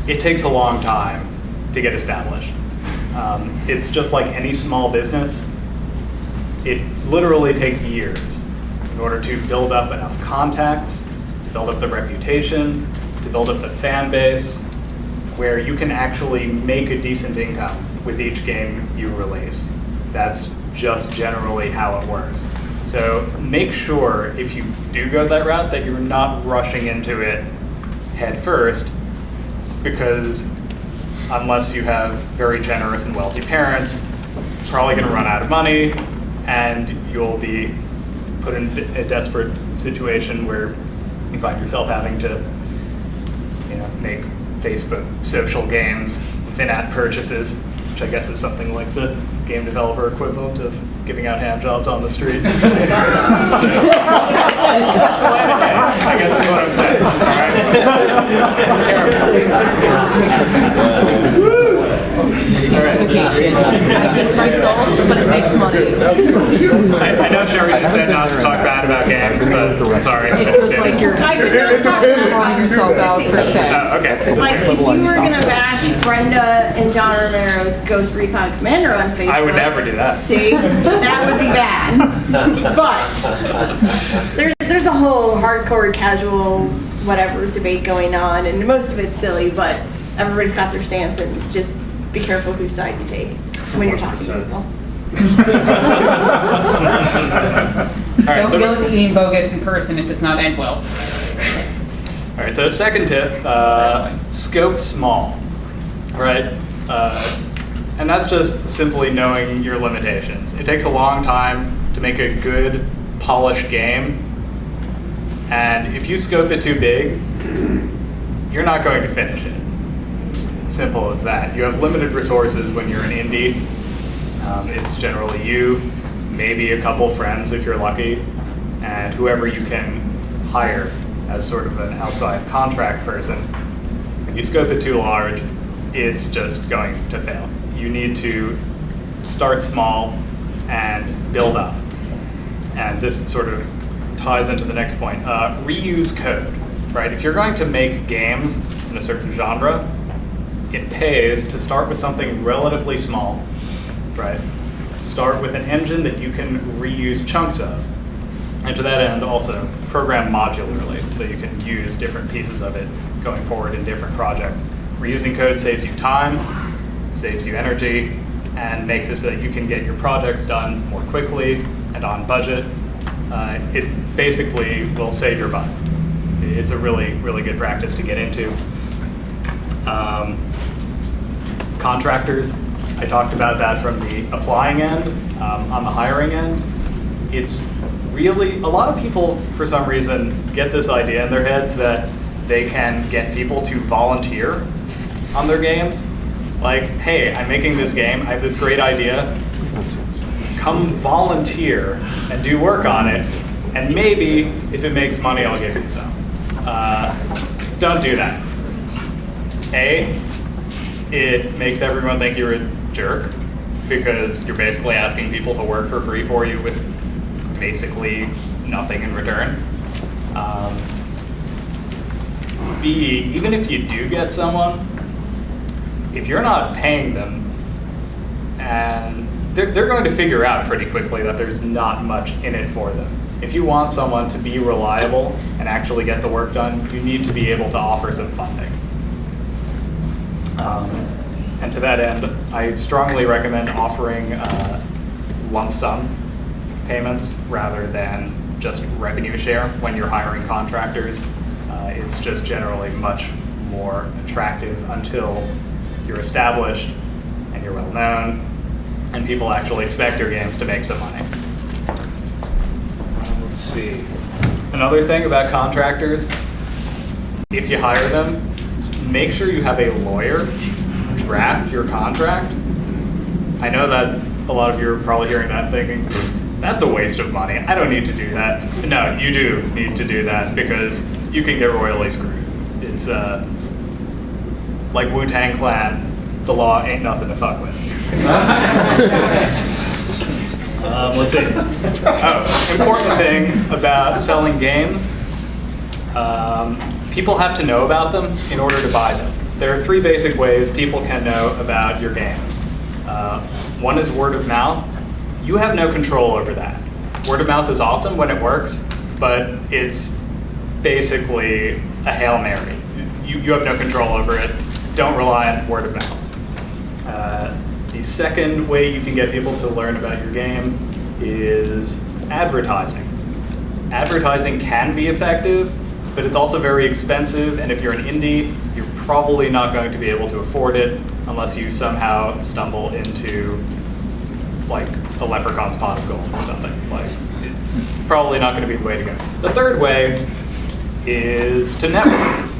it takes a long time to get established. It's just like any small business. It literally takes years in order to build up enough contacts, to build up the reputation, to build up the fan base, where you can actually make a decent income with each game you release. That's just generally how it works. So make sure if you do go that route that you're not rushing into it head first, because unless you have very generous and wealthy parents, you're probably going to run out of money and you'll be put in a desperate situation where you find yourself having to make Facebook social games with in-app purchases, which I guess is something like the game developer equivalent of giving out hand jobs on the street. So, I guess is what I'm saying. All right. But it makes money. I know Sheri just said not to talk bad about games, but I'm sorry. It feels like you're calling yourself out per se. Okay. Like, if you were gonna bash Brenda and John Romero's Ghost Recon Commander on Facebook. I would never do that. See, that would be bad. But there's a whole hardcore, casual, whatever debate going on, and most of it's silly, but everybody's got their stance, and just be careful whose side you take when you're talking to people. All right, Don't go eating bogus in person, it does not end well. All right, so second tip, scope small, right? And that's just simply knowing your limitations. It takes a long time to make a good, polished game, and if you scope it too big, you're not going to finish it. It's simple as that. You have limited resources when you're an indie. It's generally you, maybe a couple friends if you're lucky, and whoever you can hire as sort of an outside contract person. If you scope it too large, it's just going to fail. You need to start small and build up. And this sort of ties into the next point. Reuse code, right? If you're going to make games in a certain genre, it pays to start with something relatively small, right? Start with an engine that you can reuse chunks of. And to that end, also program modularly, so you can use different pieces of it going forward in different projects. Reusing code saves you time, saves you energy, and makes it so that you can get your projects done more quickly and on budget. It basically will save your butt. It's a really, really good practice to get into. Contractors, I talked about that from the applying end. On the hiring end, it's really, a lot of people, for some reason, get this idea in their heads that they can get people to volunteer on their games. Like, hey, I'm making this game, I have this great idea, come volunteer and do work on it, and maybe, if it makes money, I'll give you some. Don't do that. A, it makes everyone think you're a jerk, because you're basically asking people to work for free for you with basically nothing in return. B, even if you do get someone, if you're not paying them, and they're going to figure out pretty quickly that there's not much in it for them. If you want someone to be reliable and actually get the work done, you need to be able to offer some funding. And to that end, I strongly recommend offering lump sum payments rather than just revenue share when you're hiring contractors. It's just generally much more attractive until you're established and you're well known and people actually expect your games to make some money. Let's see. Another thing about contractors, if you hire them, make sure you have a lawyer draft your contract. I know that a lot of you are probably hearing that thinking, that's a waste of money. I don't need to do that. No, you do need to do that because you can get royally screwed. It's like Wu-Tang Clan, the law ain't nothing to fuck with. Let's see. Oh, important thing about selling games. People have to know about them in order to buy them. There are 3 basic ways people can know about your games. One is word of mouth. You have no control over that. Word of mouth is awesome when it works, but it's basically a Hail Mary. You have no control over it. Don't rely on word of mouth. The second way you can get people to learn about your game is advertising. Advertising can be effective, but it's also very expensive, and if you're an indie, you're probably not going to be able to afford it unless you somehow stumble into like a leprechaun's pot of gold or something. Like, it's probably not going to be the way to go. The third way is to network.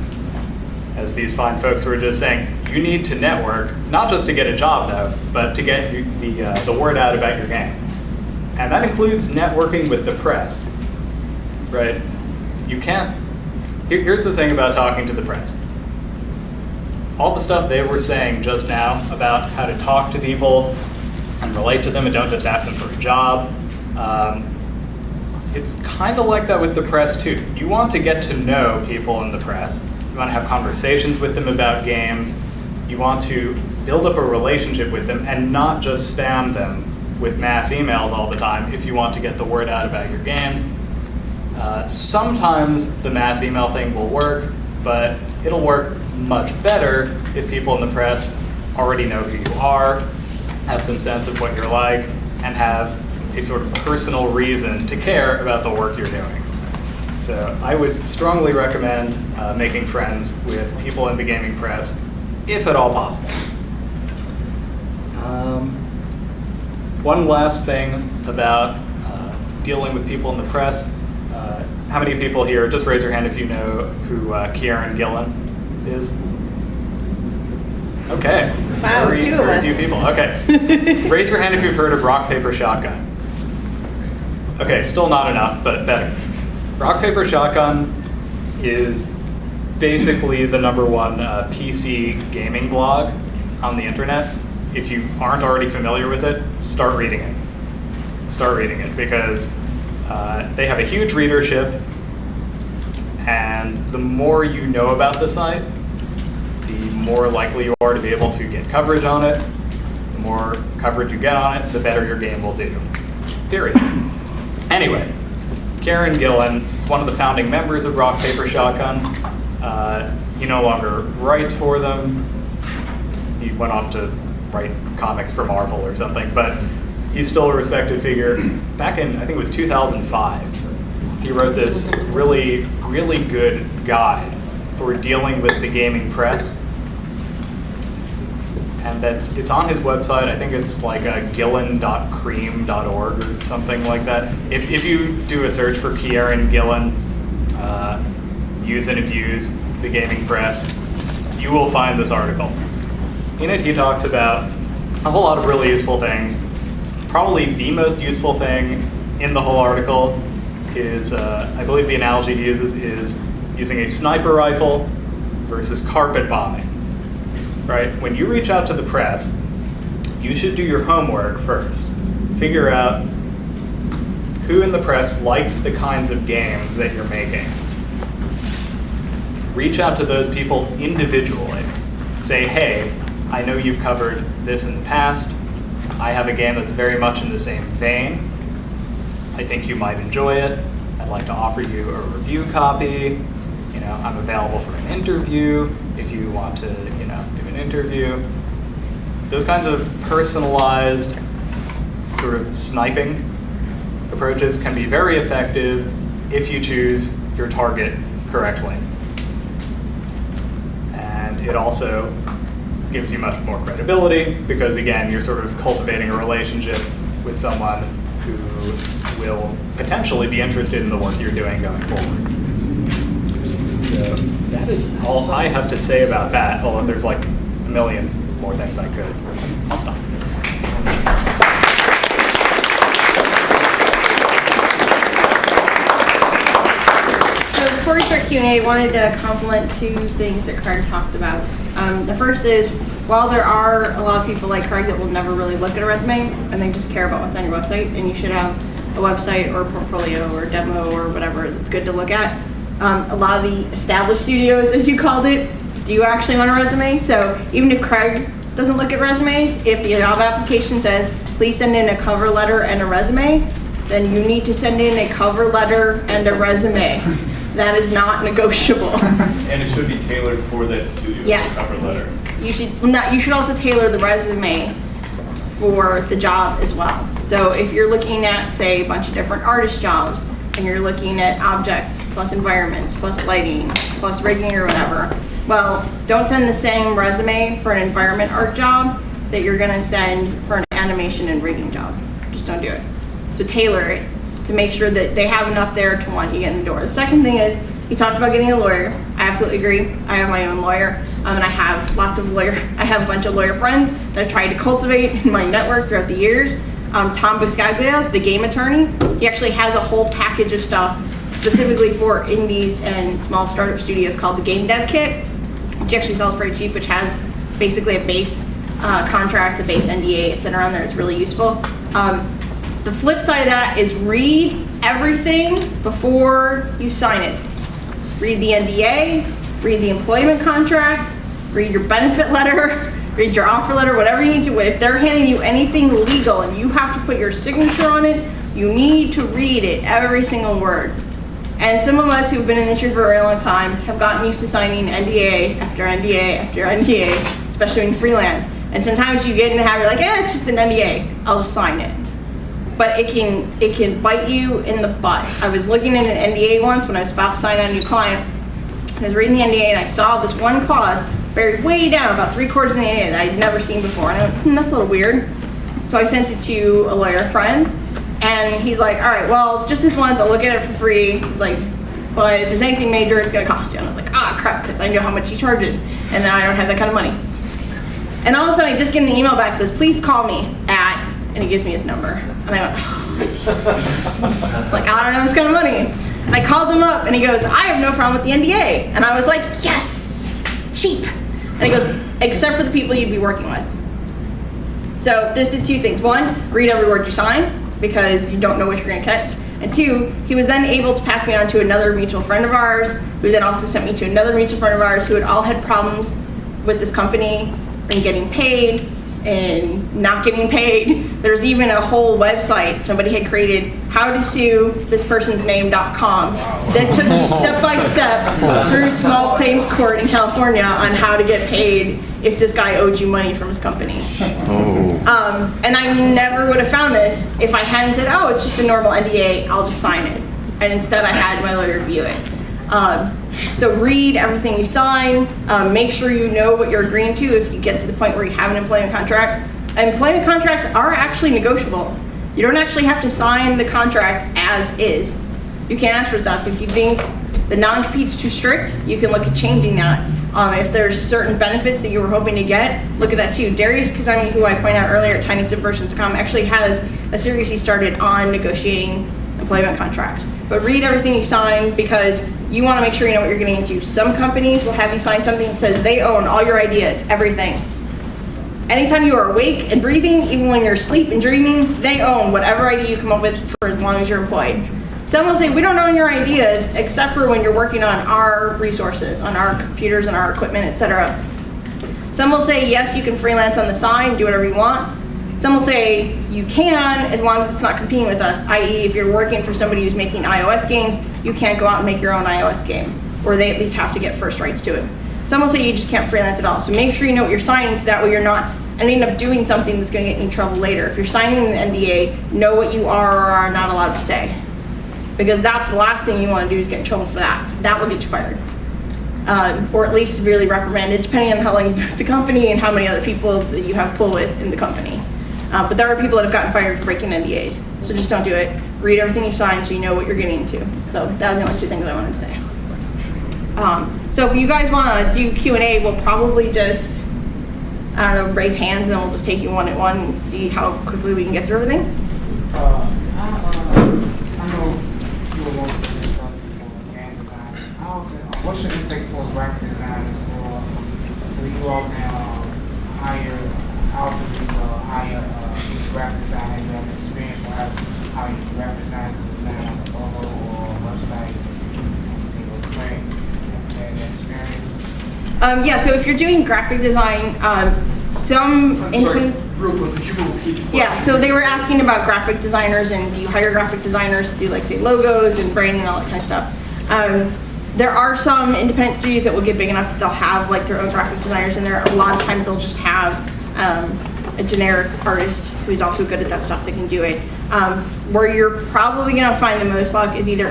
As these fine folks were just saying, you need to network, not just to get a job though, but to get the word out about your game. And that includes networking with the press, right? You can't, here's the thing about talking to the press. All the stuff they were saying just now about how to talk to people and relate to them and don't just ask them for a job, it's kind of like that with the press too. You want to get to know people in the press. You want to have conversations with them about games. You want to build up a relationship with them and not just spam them with mass emails all the time if you want to get the word out about your games. Sometimes the mass email thing will work, but it'll work much better if people in the press already know who you are, have some sense of what you're like, and have a sort of personal reason to care about the work you're doing. So I would strongly recommend making friends with people in the gaming press, if at all possible. One last thing about dealing with people in the press. How many people here, just raise your hand if you know who Kieran Gillen is? Okay. Wow, very, 2 of very us. few people. Okay. Raise your hand if you've heard of Rock, Paper, Shotgun. Okay, still not enough, but better. Rock, Paper, Shotgun is basically the #1 PC gaming blog on the internet. If you aren't already familiar with it, start reading it. Start reading it because they have a huge readership, and the more you know about the site, the more likely you are to be able to get coverage on it. The more coverage you get on it, the better your game will do. Period. Anyway, Kieran Gillen is one of the founding members of Rock, Paper, Shotgun. He no longer writes for them. He went off to write comics for Marvel or something, but he's still a respected figure. Back in, I think it was 2005, he wrote this really, really good guide for dealing with the gaming press. And it's on his website. I think it's like gillen.cream.org or something like that. If you do a search for Kieran Gillen, use and abuse the gaming press, you will find this article. In it, he talks about a whole lot of really useful things. Probably the most useful thing in the whole article is, I believe the analogy he uses is using a sniper rifle versus carpet bombing. Right? When you reach out to the press, you should do your homework first. Figure out who in the press likes the kinds of games that you're making. Reach out to those people individually. Say, hey, I know you've covered this in the past. I have a game that's very much in the same vein. I think you might enjoy it. I'd like to offer you a review copy. You know, I'm available for an interview if you want to, you know, do an interview. Those kinds of personalized sort of sniping approaches can be very effective if you choose your target correctly. And it also gives you much more credibility because, again, you're sort of cultivating a relationship with someone who will potentially be interested in the work you're doing going forward. So that is all I have to say about that, although there's like a million more things I could. I'll stop. So before we start start Q&A, I wanted to compliment two things that Craig talked about. The first is, while there are a lot of people like Craig that will never really look at a resume and they just care about what's on your website, and you should have a website or a portfolio or a demo or whatever that's good to look at. A lot of the established studios, as you called it, do actually want a resume. So even if Craig doesn't look at resumes, if the job application says, please send in a cover letter and a resume, then you need to send in a cover letter and a resume. That is not negotiable. And it should be tailored for that studio, Yes. the cover letter. You should also tailor the resume for the job as well. So if you're looking at, say, a bunch of different artist jobs, and you're looking at objects, plus environments, plus lighting, plus rigging or whatever, well, don't send the same resume for an environment art job that you're gonna send for an animation and rigging job. Just don't do it. So tailor it to make sure that they have enough there to want you to get in the door. The second thing is, he talked about getting a lawyer. I absolutely agree. I have my own lawyer, and I have I have a bunch of lawyer friends that I've tried to cultivate in my network throughout the years. Tom Buscaglia, the game attorney, he actually has a whole package of stuff specifically for indies and small startup studios called the Game Dev Kit, which actually sells pretty cheap, which has basically a base contract, a base NDA, etc. on there. It's really useful. The flip side of that is read everything before you sign it. Read the NDA, read the employment contract, read your benefit letter, read your offer letter, whatever you need to. If they're handing you anything legal and you have to put your signature on it, you need to read it, every single word. And some of us who've been in this industry for a very long time have gotten used to signing NDA after NDA after NDA, especially in freelance. And sometimes you get in the habit, you're like, it's just an NDA, I'll just sign it. But it can bite you in the butt. I was looking at an NDA once when I was about to sign on a new client. I was reading the NDA and I saw this one clause buried way down, about 3/4 of the NDA, that I'd never seen before. And I went, that's a little weird. So I sent it to a lawyer friend, and he's like, all right, well, just this once, I'll look at it for free. He's like, but if there's anything major, it's gonna cost you. And I was like, crap, because I know how much he charges, and now I don't have that kind of money. And all of a sudden, I just get an email back that says, please call me at, and he gives me his number. And I went, like, I don't know this kind of money. And I called him up, and he goes, I have no problem with the NDA. And I was like, yes, cheap. And he goes, except for the people you'd be working with. So this did two things. One, read every word you sign, because you don't know what you're gonna catch. And two, he was then able to pass me on to another mutual friend of ours, who then also sent me to another mutual friend of ours who had all had problems with this company and getting paid and not getting paid. There's even a whole website somebody had created, howtosue-thispersonsname.com, that took you step by step through small claims court in California on how to get paid if this guy owed you money from his company. And I never would have found this if I hadn't said, it's just a normal NDA, I'll just sign it. And instead I had my lawyer review it. So read everything you sign, make sure you know what you're agreeing to if you get to the point where you have an employment contract. Employment contracts are actually negotiable. You don't actually have to sign the contract as is. You can ask for stuff. If you think the non-compete's too strict, you can look at changing that. If there's certain benefits that you were hoping to get, look at that too. Darius Kazemi, who I pointed out earlier at tinysubversions.com, actually has a series he started on negotiating employment contracts. But read everything you sign, because you want to make sure you know what you're getting into. Some companies will have you sign something that says they own all your ideas, everything. Anytime you are awake and breathing, even when you're asleep and dreaming, they own whatever idea you come up with for as long as you're employed. Some will say, we don't own your ideas, except for when you're working on our resources, on our computers and our equipment, etc. Some will say, yes, you can freelance on the side, do whatever you want. Some will say you can, as long as it's not competing with us, i.e. if you're working for somebody who's making iOS games, you can't go out and make your own iOS game, or they at least have to get first rights to it. Some will say you just can't freelance at all. So make sure you know what you're signing, so that way you're not ending up doing something that's going to get you in trouble later. If you're signing an NDA, know what you are or are not allowed to say, because that's the last thing you want to do is get in trouble for that. That will get you fired. Or at least severely reprimanded, depending on how long you've been with the company and how many other people that you have pull with in the company. But there are people that have gotten fired for breaking NDAs, so just don't do it. Read everything you sign so you know what you're getting into. So that was the only two things I wanted to say. So if you guys want to do Q&A, we'll probably just, I don't know, raise hands, and then we'll just take you one at one and see how quickly we can get through everything. I know you were most of the game design. I also what should it take towards graphic designers, or do you all now hire, how do you hire each graphic designer? You have experience for how you graphic design to design like a logo or a website, anything with print, that experience? Yeah, so if you're doing graphic design, Real quick, could you repeat? Yeah, so they were asking about graphic designers and do you hire graphic designers to do like say logos and branding and all that kind of stuff. There are some independent studios that will get big enough that they'll have like their own graphic designers, and there are a lot of times they'll just have a generic artist who's also good at that stuff that can do it. Where you're probably gonna find the most luck is either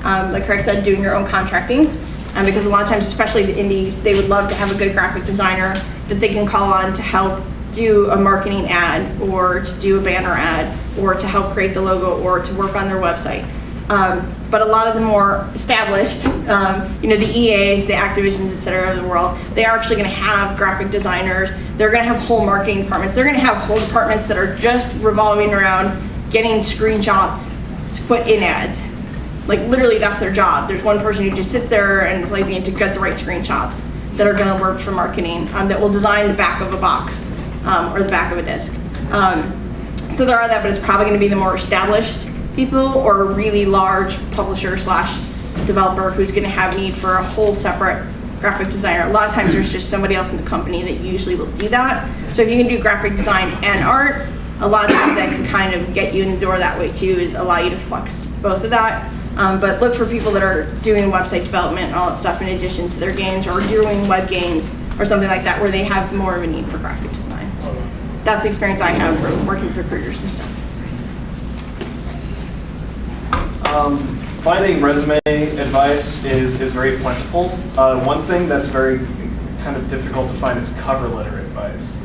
like Craig said, doing your own contracting. Because a lot of times, especially the indies, they would love to have a good graphic designer that they can call on to help do a marketing ad or to do a banner ad or to help create the logo or to work on their website. But a lot of the more established, the EAs, the Activisions, et cetera, of the world, they are actually going to have graphic designers. They're going to have whole marketing departments. They're going to have whole departments that are just revolving around getting screenshots to put in ads. Like literally that's their job. There's one person who just sits there and plays the game to get the right screenshots that are going to work for marketing, that will design the back of a box or the back of a disc. So there are that, but it's probably going to be the more established people or a really large publisher / developer who's going to have need for a whole separate graphic designer. A lot of times there's just somebody else in the company that usually will do that. So if you can do graphic design and art, a lot of times that can kind of get you in the door that way too, is allow you to flex both of that. But look for people that are doing website development and all that stuff in addition to their games, or doing web games or something like that where they have more of a need for graphic design. That's the experience I have from working with recruiters and stuff. Finding resume advice is very plentiful. One thing that's very kind of difficult to find is cover letter advice.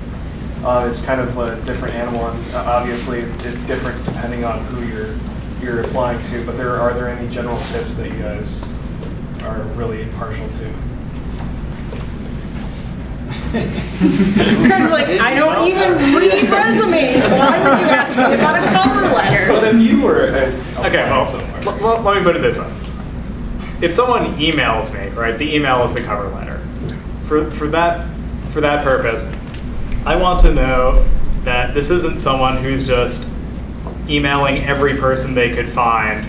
It's kind of a different animal, and obviously it's different depending on who you're applying to, but are there any general tips that you guys are really partial to? Craig's like, I don't even read resumes. Why would you ask me about a cover letter? But if you were Okay, well, let me put it this way. If someone emails me, right, the email is the cover letter. For that purpose, I want to know that this isn't someone who's just emailing every person they could find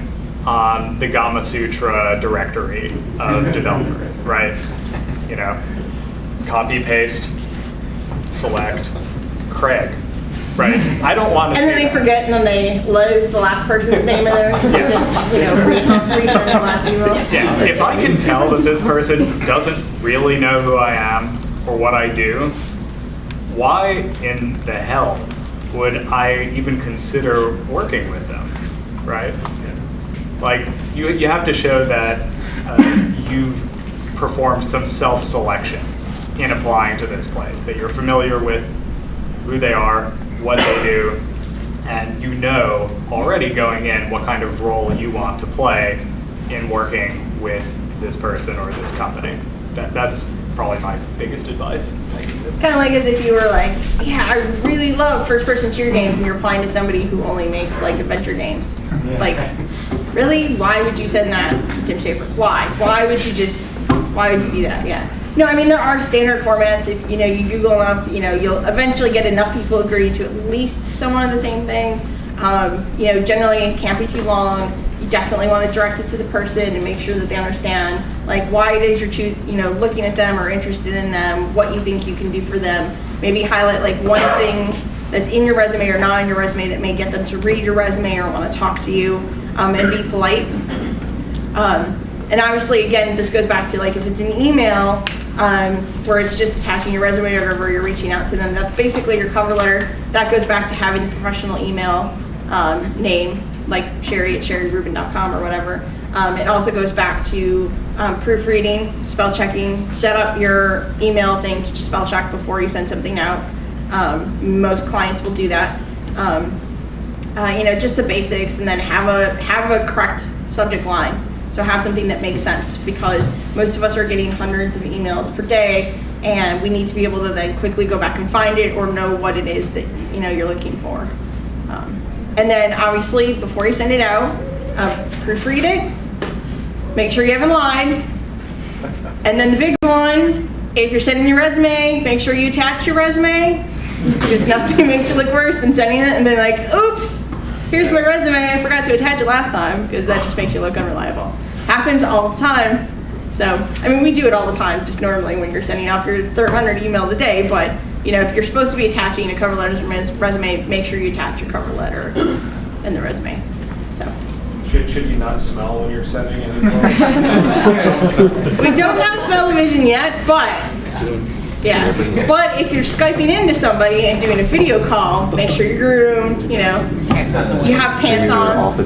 on the Gama Sutra directory of developers, right? Copy, paste, select, Craig, right? I don't want to see And then they that. forget, and then they load the last person's name in there. Yeah. Just, resend the last email. Yeah, if I can tell that this person doesn't really know who I am or what I do, why in the hell would I even consider working with them, right? Like, you have to show that you've performed some self-selection in applying to this place, that you're familiar with who they are, what they do, and you know already going in what kind of role you want to play in working with this person or this company. That's probably my biggest advice. Kind of like as if you were like, yeah, I really love first-person shooter games, and you're applying to somebody who only makes like adventure games. Like, really? Why would you send that to Tim Schafer? Why? Why would you do that? Yeah. No, I mean, there are standard formats. If you Google enough, you'll eventually get enough people agree to at least somewhat of the same thing. Generally it can't be too long. You definitely want to direct it to the person and make sure that they understand like why it is you're looking at them or interested in them, what you think you can do for them. Maybe highlight like one thing that's in your resume or not in your resume that may get them to read your resume or want to talk to you, and be polite. And obviously, again, this goes back to like if it's an email where it's just attaching your resume or whatever, you're reaching out to them, that's basically your cover letter. That goes back to having the professional email name, like Sheri at SheriRubin.com or whatever. It also goes back to proofreading, spell checking, set up your email thing to spell check before you send something out. Most clients will do that. Just the basics, and then have a correct subject line. So have something that makes sense, because most of us are getting hundreds of emails per day, and we need to be able to then quickly go back and find it or know what it is that you're looking for. And then obviously before you send it out, proofread it, make sure you haven't lied, And then the big one, if you're sending your resume, make sure you attach your resume, because nothing makes it look worse than sending it and being like, oops, here's my resume, I forgot to attach it last time, because that just makes you look unreliable. Happens all the time. So, I mean, we do it all the time, just normally when you're sending off your 300 email a day, but, you know, if you're supposed to be attaching a cover letter to resume, make sure you attach your cover letter in the resume. So. Should you not smell when you're sending it as well? We don't have smell-o-vision yet, but yeah. But if you're Skyping into somebody and doing a video call, make sure you're groomed. You know, you have pants on.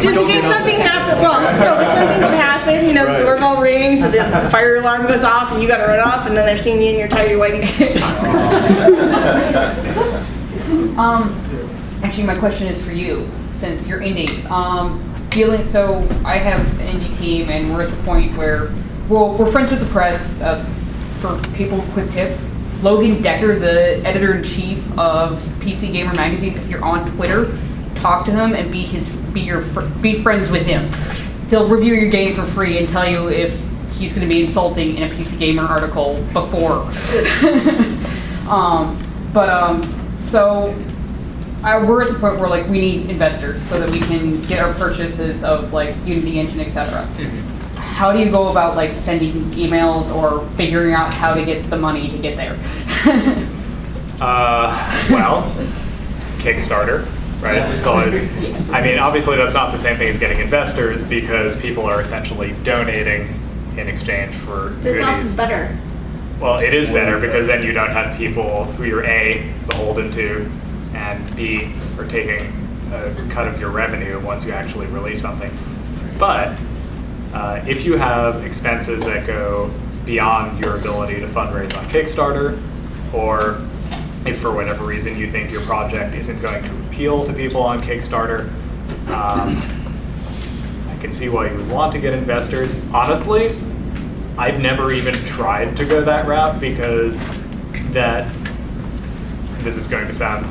Just in case something happens. Well, no, but something could happen. You know, the doorbell rings, so the fire alarm goes off, and you got to run off, and then they're seeing you in your tidy whities. Actually, my question is for you, since you're indie. So I have an indie team, and we're at the point where we're friends with the press. For people, quick tip: Logan Decker, the editor-in-chief of PC Gamer magazine. If you're on Twitter, talk to him and be friends with him. He'll review your game for free and tell you if he's going to be insulting in a PC Gamer article before. So we're at the point where like we need investors so that we can get our purchases of like Unity Engine, etc. How do you go about like sending emails or figuring out how to get the money to get there? Well, Kickstarter, right? It's always, I mean, obviously that's not the same thing as getting investors because people are essentially donating in exchange for But it's goodies. often better. Well, it is better because then you don't have people who you're A, beholden to, and B, are taking a cut of your revenue once you actually release something. But if you have expenses that go beyond your ability to fundraise on Kickstarter, or if for whatever reason you think your project isn't going to appeal to people on Kickstarter, I can see why you would want to get investors. Honestly, I've never even tried to go that route because this is going to sound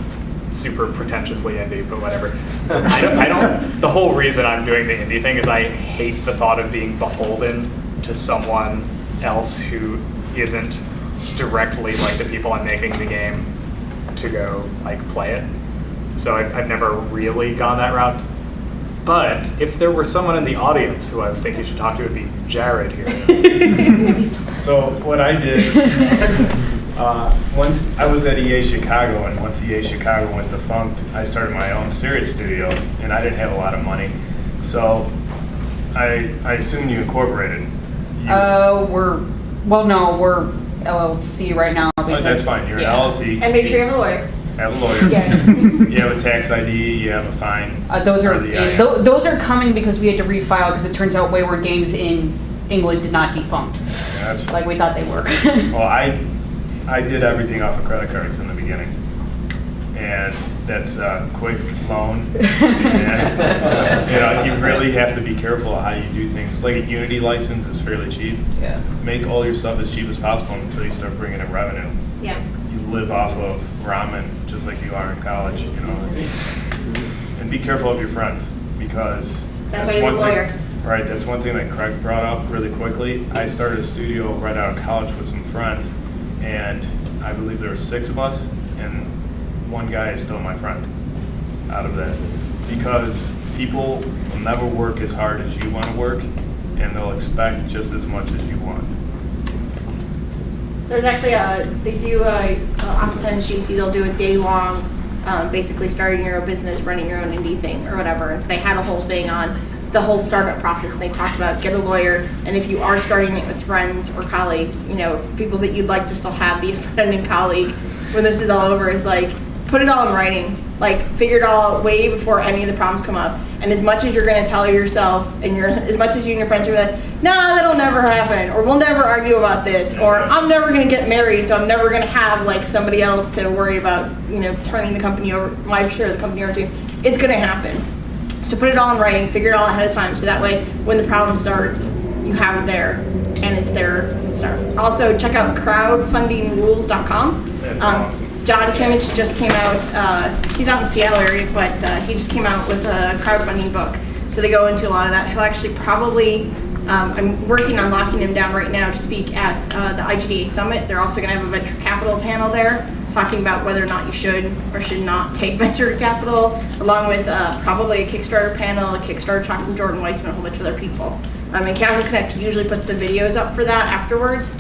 super pretentiously indie, but whatever. I don't, the whole reason I'm doing the indie thing is I hate the thought of being beholden to someone else who isn't directly like the people I'm making the game to go like play it. So I've never really gone that route. But if there were someone in the audience who I would think you should talk to, it would be Jared here. So what I did, once I was at EA Chicago, and once EA Chicago went defunct, I started my own series studio, and I didn't have a lot of money. So I assume you incorporated. We're LLC right now. Oh, that's fine. You're an LLC. And make sure you have a lawyer. Have a lawyer. Yeah. You have a tax ID. You have a fine. Those are for the IADT. those are coming because we had to refile because it turns out Wayward Games in England did not defunct Gotcha. like we thought they were. Well, I did everything off of credit cards in the beginning, and that's a quick loan. And, you really have to be careful how you do things. Like a Unity license is fairly cheap. Yeah. Make all your stuff as cheap as possible until you start bringing in revenue. Yeah. You live off of ramen just like you are in college. And be careful of your friends because That's why you have a lawyer. Right, that's one thing that Craig brought up really quickly. I started a studio right out of college with some friends, and I believe there were 6 of us, and one guy is still my friend out of that. Because people will never work as hard as you want to work, and they'll expect just as much as you want. There's actually they do oftentimes GC, they'll do a day-long, basically starting your own business, running your own indie thing or whatever. And so they had a whole thing on the whole startup process. And they talked about get a lawyer, and if you are starting it with friends or colleagues, people that you'd like to still have be a friend and colleague when this is all over, is like put it all in writing. Like figure it all out way before any of the problems come up. And as much as you're going to tell yourself, and as much as you and your friends are like, nah, that'll never happen, or we'll never argue about this, or I'm never going to get married, so I'm never going to have like somebody else to worry about, turning the company over, my share of the company over to. It's going to happen. So put it all in writing, figure it all ahead of time, so that way when the problems start, you have it there, and it's there to start. Also, check out crowdfundingrules.com. That's awesome. John Kimmich just came out, he's out in the Seattle area, but he just came out with a crowdfunding book. So they go into a lot of that. He'll actually probably I'm working on locking him down right now to speak at the IGDA Summit. They're also going to have a venture capital panel there, talking about whether or not you should or should not take venture capital, along with probably a Kickstarter panel, a Kickstarter talk from Jordan Weissman, a whole bunch of other people. And Casual Connect usually puts the videos up for that afterwards.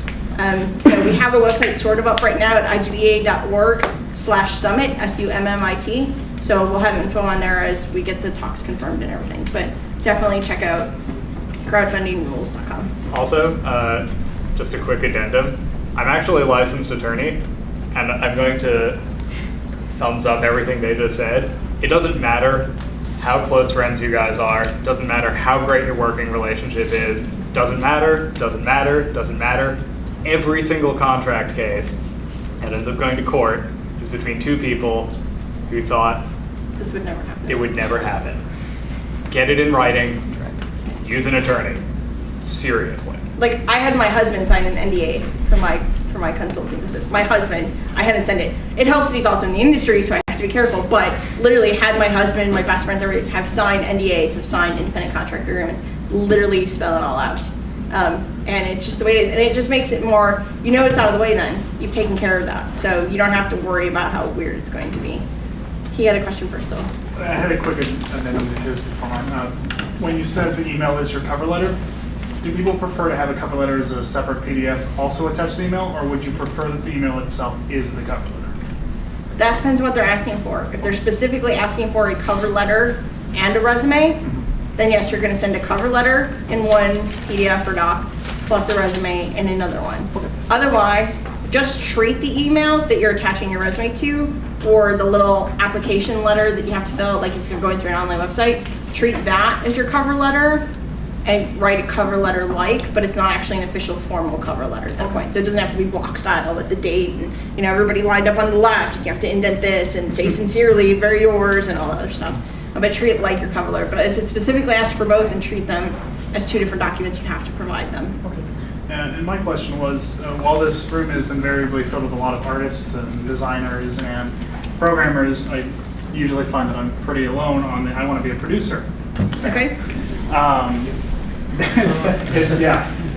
So we have a website sort of up right now at igda.org/summit, SUMMIT. So we'll have info on there as we get the talks confirmed and everything. But definitely check out crowdfundingrules.com. Also, just a quick addendum. I'm actually a licensed attorney, and I'm going to thumbs up everything they just said. It doesn't matter how close friends you guys are. It doesn't matter how great your working relationship is. Doesn't matter, doesn't matter, doesn't matter. Every single contract case that ends up going to court is between two people who thought This would never happen. it would never happen. Get it in writing. Use an attorney. Seriously. Like, I had my husband sign an NDA for my consulting business. My husband, I had him send it. It helps that he's also in the industry, so I have to be careful, but literally had my husband, my best friends, everybody have signed NDAs, have signed independent contract agreements, literally spell it all out. And it's just the way it is. And it just makes it more, you know, it's out of the way then. You've taken care of that. So you don't have to worry about how weird it's going to be. He had a question first, though. I had a quick amendment to his before mine. When you said the email is your cover letter, do people prefer to have a cover letter as a separate PDF also attached to the email, or would you prefer that the email itself is the cover letter? That depends what they're asking for. If they're specifically asking for a cover letter and a resume, then yes, you're going to send a cover letter in one PDF or doc, plus a resume in another one. Otherwise, just treat the email that you're attaching your resume to, or the little application letter that you have to fill out, like if you're going through an online website, treat that as your cover letter and write a cover letter like, but it's not actually an official formal cover letter at that point. So it doesn't have to be block style with the date and, you know, everybody lined up on the left. You have to indent this and say sincerely, very yours, and all that other stuff. But treat it like your cover letter. But if it specifically asks for both, then treat them as two different documents. You have to provide them. Okay. And my question was, while this room is invariably filled with a lot of artists and designers and programmers, I usually find that I'm pretty alone on the I want to be a producer. Okay?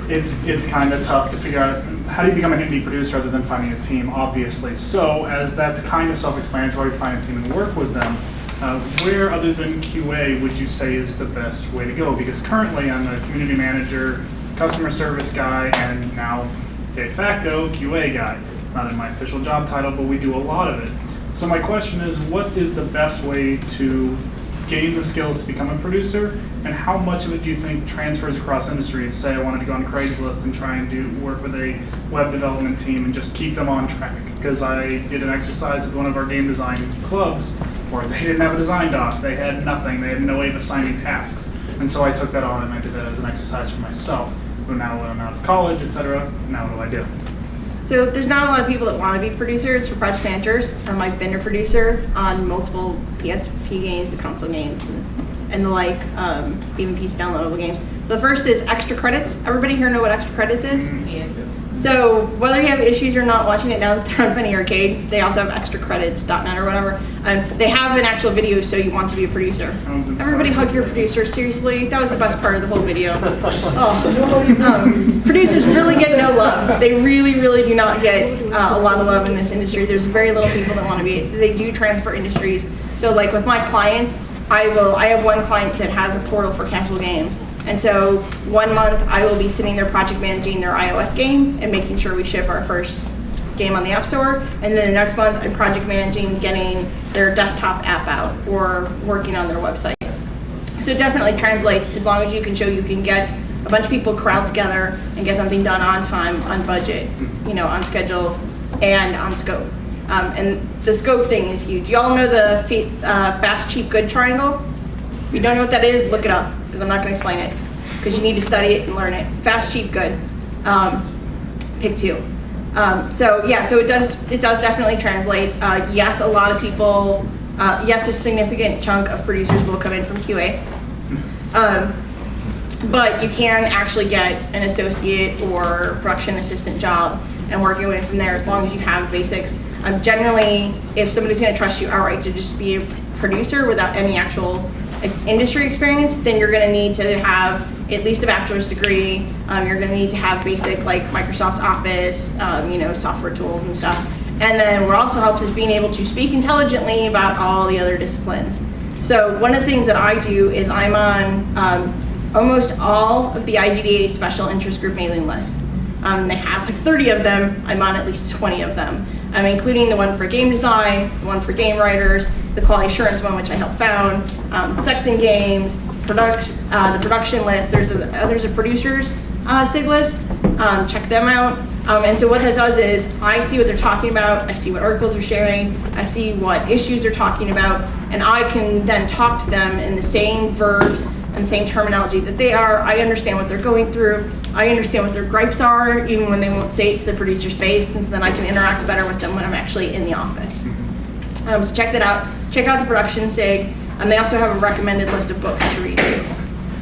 It's kind of tough to figure out how do you become an indie producer other than finding a team, obviously. So as that's kind of self-explanatory, find a team and work with them. Where other than QA would you say is the best way to go? Because currently I'm a community manager, customer service guy, and now de facto QA guy. It's not in my official job title, but we do a lot of it. So my question is, what is the best way to gain the skills to become a producer, and how much of it do you think transfers across industries? Say I wanted to go on Craigslist and try and work with a web development team and just keep them on track. Because I did an exercise with one of our game design clubs where they didn't have a design doc, they had nothing, they had no way of assigning tasks. And so I took that on and I did that as an exercise for myself. But now when I'm out of college, etc., now what do I do? So there's not a lot of people that want to be producers or project managers. I've been a producer on multiple PSP games, the console games, and the like, even PC downloadable games. So the first is extra credits. Everybody here know what extra credits is? Yeah. So whether you have issues or not watching it now that they're on Penny Arcade, they also have extra credits.net or whatever. They have an actual video, so you want to be a producer. Everybody hug your producer, seriously. That was the best part of the whole video. Producers really get no love. They really, really do not get a lot of love in this industry. There's very little people that want to be. They do transfer industries. So like with my clients, I have one client that has a portal for casual games. And so 1 month I will be sitting there project managing their iOS game and making sure we ship our first game on the App Store. And then the next month I'm project managing getting their desktop app out or working on their website. So it definitely translates as long as you can show you can get a bunch of people crowd together and get something done on time, on budget, you know, on schedule and on scope. And the scope thing is huge. You all know the fast, cheap, good triangle? If you don't know what that is, look it up, because I'm not going to explain it, because you need to study it and learn it. Fast, cheap, good. Pick two. So it does definitely translate. Yes, a lot of people, yes, a significant chunk of producers will come in from QA. But you can actually get an associate or production assistant job and work your way from there as long as you have basics. Generally, if somebody's going to trust you outright to just be a producer without any actual industry experience, then you're going to need to have at least a bachelor's degree. You're going to need to have basic like Microsoft Office, software tools and stuff. And then what also helps is being able to speak intelligently about all the other disciplines. So one of the things that I do is I'm on almost all of the IGDA special interest group mailing lists. They have like 30 of them. I'm on at least 20 of them, including the one for game design, the one for game writers, the quality assurance one, which I helped found, sex and games, the production list. There's a producers SIG list. Check them out. And so what that does is I see what they're talking about, I see what articles they're sharing, I see what issues they're talking about, and I can then talk to them in the same verbs and the same terminology that they are. I understand what they're going through. I understand what their gripes are, even when they won't say it to the producer's face, and so then I can interact better with them when I'm actually in the office. So check that out. Check out the production SIG. They also have a recommended list of books to read too,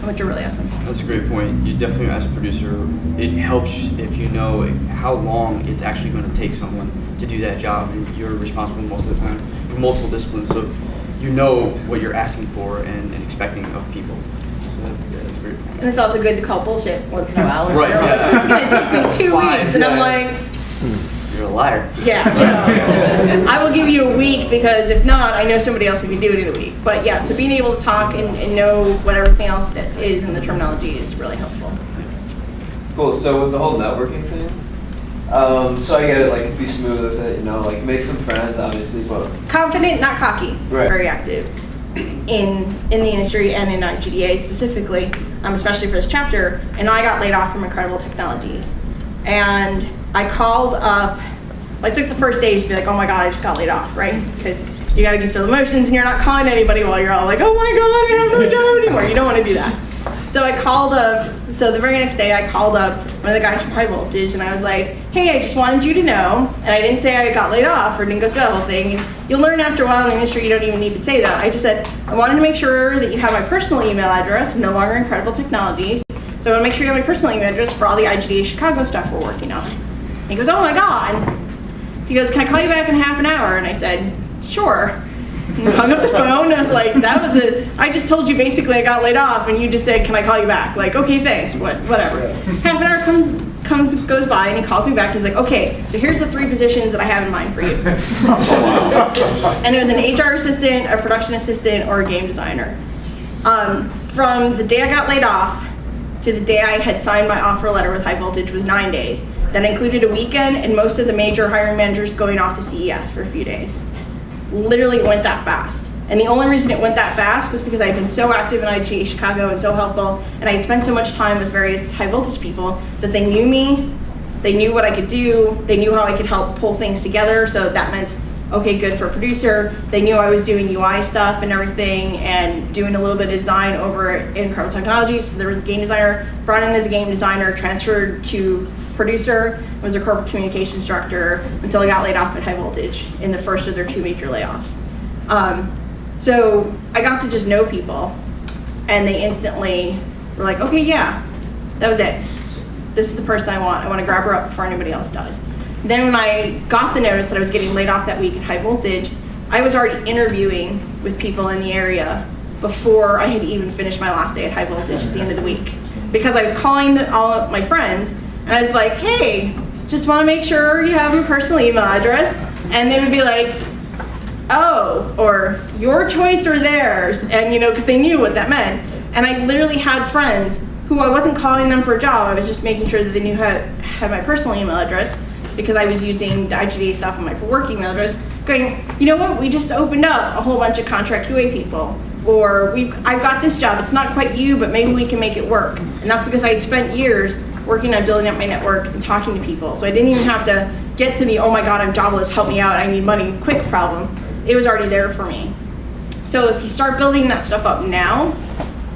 which are really awesome. That's a great point. You definitely, as a producer, it helps if you know how long it's actually going to take someone to do that job, and you're responsible most of the time for multiple disciplines, so you know what you're asking for and expecting of people. So that's great. And it's also good to call bullshit once in a while. Right, Like, yeah. this is going to take me 2 weeks, and I'm like, You're a liar. yeah, I will give you a week, because if not, I know somebody else who can do it in a week. But yeah, so being able to talk and know what everything else that is in the terminology is really helpful. Cool. So with the whole networking thing, so I get it. Like, be smooth with it. Like make some friends, obviously, but Confident, not cocky. Right. Very active in the industry and in IGDA specifically, especially for this chapter. And I got laid off from Incredible Technologies, and I called up. I took the first day just to be like, oh my god, I just got laid off, right? Because you got to get through the motions, and you're not calling anybody while you're all like, oh my god, I have no job anymore. You don't want to do that. So I called up. So the very next day, I called up one of the guys from High Voltage, and I was like, hey, I just wanted you to know, and I didn't say I got laid off or didn't go through that whole thing. And you'll learn after a while in the industry, you don't even need to say that. I just said, I wanted to make sure that you have my personal email address. I'm no longer Incredible Technologies. So I want to make sure you have my personal email address for all the IGDA Chicago stuff we're working on. And he goes, oh my god. He goes, can I call you back in half an hour? And I said, sure. And hung up the phone, and I was like, I just told you basically I got laid off, and you just said, can I call you back? Like, okay, thanks, whatever. Half an hour goes by, and he calls me back, he's like, okay, so here's the 3 positions that I have in mind for you. And it was an HR assistant, a production assistant, or a game designer. From the day I got laid off to the day I had signed my offer letter with High Voltage was 9 days. That included a weekend and most of the major hiring managers going off to CES for a few days. Literally it went that fast. And the only reason it went that fast was because I had been so active in IGDA Chicago and so helpful, and I had spent so much time with various High Voltage people that they knew me, they knew what I could do, they knew how I could help pull things together, so that meant, okay, good for a producer. They knew I was doing UI stuff and everything and doing a little bit of design over at Incredible Technologies. So there was a game designer, brought in as a game designer, transferred to producer, was a corporate communications director until I got laid off at High Voltage in the first of their 2 major layoffs. So I got to just know people, and they instantly were like, okay, yeah, that was it. This is the person I want. I want to grab her up before anybody else does. Then when I got the notice that I was getting laid off that week at High Voltage, I was already interviewing with people in the area before I had even finished my last day at High Voltage at the end of the week. Because I was calling all of my friends, and I was like, hey, just want to make sure you have my personal email address. And they would be like, oh, or your choice or theirs. And because they knew what that meant. And I literally had friends who I wasn't calling them for a job. I was just making sure that they knew how to have my personal email address, because I was using the IGDA stuff on my work email address, going, you know what, we just opened up a whole bunch of contract QA people. Or I've got this job, it's not quite you, but maybe we can make it work. And that's because I had spent years working on building up my network and talking to people. So I didn't even have to get to the, oh my god, I'm jobless, help me out, I need money, quick problem. It was already there for me. So if you start building that stuff up now,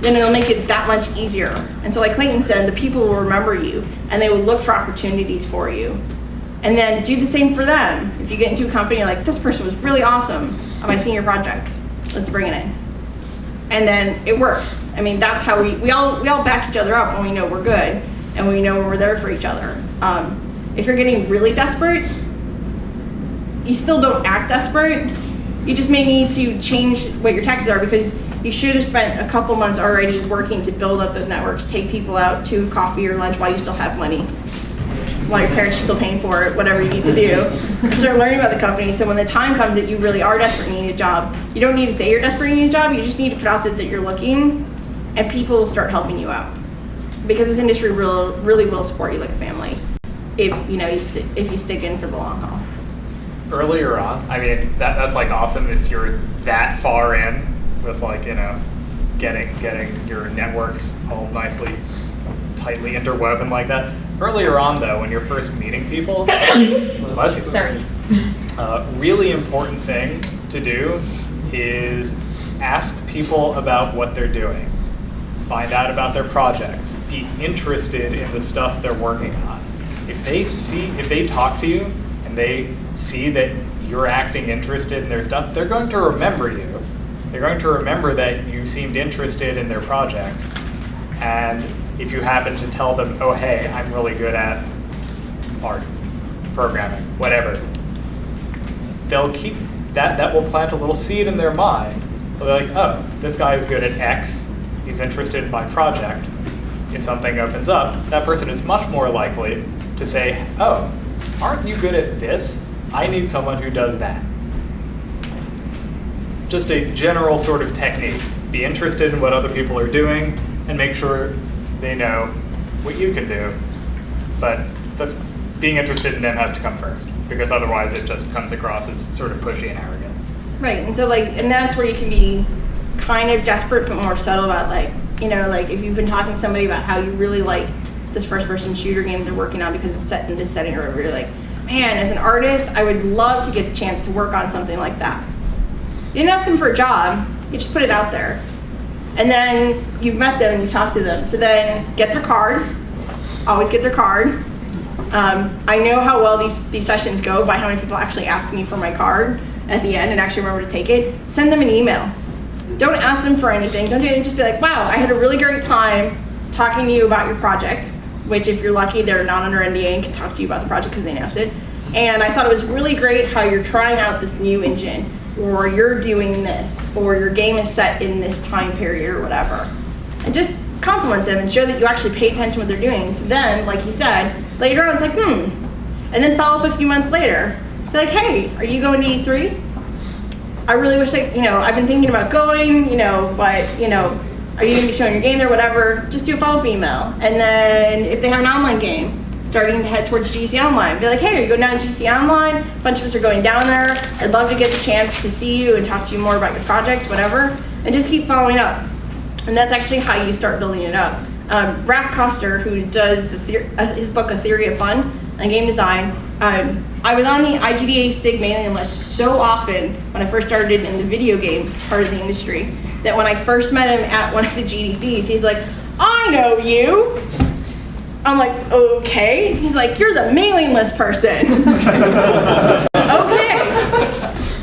then it'll make it that much easier. And so like Clayton said, the people will remember you, and they will look for opportunities for you. And then do the same for them. If you get into a company, you're like, this person was really awesome on my senior project, let's bring it in. And then it works. I mean, that's how we all back each other up when we know we're good, and we know we're there for each other. If you're getting really desperate, you still don't act desperate. You just may need to change what your taxes are because you should have spent a couple months already working to build up those networks, take people out to coffee or lunch while you still have money, while your parents are still paying for it, whatever you need to do, and start learning about the company. So when the time comes that you really are desperate and need a job, you don't need to say you're desperate and need a job, you just need to put out that you're looking, and people will start helping you out. Because this industry really will support you like a family if if you stick in for the long haul. Earlier on, I mean, that's like awesome if you're that far in with like, getting your networks all nicely, tightly interwoven like that. Earlier on though, when you're first meeting people, bless you. Sorry. Really important thing to do is ask people about what they're doing. Find out about their projects. Be interested in the stuff they're working on. If they talk to you and they see that you're acting interested in their stuff, they're going to remember you. They're going to remember that you seemed interested in their projects. And if you happen to tell them, oh, hey, I'm really good at art, programming, whatever, they'll keep that will plant a little seed in their mind. They'll be like, oh, this guy is good at X. He's interested in my project. If something opens up, that person is much more likely to say, oh, aren't you good at this? I need someone who does that. Just a general sort of technique. Be interested in what other people are doing and make sure they know what you can do. But being interested in them has to come first, because otherwise it just comes across as sort of pushy and arrogant. Right, and so and that's where you can be kind of desperate but more subtle about if you've been talking to somebody about how you really like this first-person shooter game they're working on because it's set in this setting or whatever, you're like, man, as an artist, I would love to get the chance to work on something like that. You didn't ask them for a job, you just put it out there. And then you've met them and you've talked to them. So then get their card, always get their card. I know how well these sessions go by how many people actually ask me for my card at the end and actually remember to take it. Send them an email. Don't ask them for anything. Don't do anything. Just be like, wow, I had a really great time talking to you about your project, which if you're lucky, they're not under NDA and can talk to you about the project because they announced it. And I thought it was really great how you're trying out this new engine, or you're doing this, or your game is set in this time period or whatever. And just compliment them and show that you actually pay attention to what they're doing. So then, like he said, later on it's like, And then follow up a few months later. Be like, hey, are you going to E3? I really wish I've been thinking about going, but, are you going to be showing your game there, whatever? Just do a follow-up email. And then if they have an online game, starting to head towards GC Online, be like, hey, are you going down to GC Online? A bunch of us are going down there. I'd love to get the chance to see you and talk to you more about your project, whatever. And just keep following up. And that's actually how you start building it up. Raph Koster, who does his book, A Theory of Fun, on game design, I was on the IGDA SIG mailing list so often when I first started in the video game part of the industry that when I first met him at one of the GDCs, he's like, I know you. I'm like, okay. He's like, you're the mailing list person. Okay.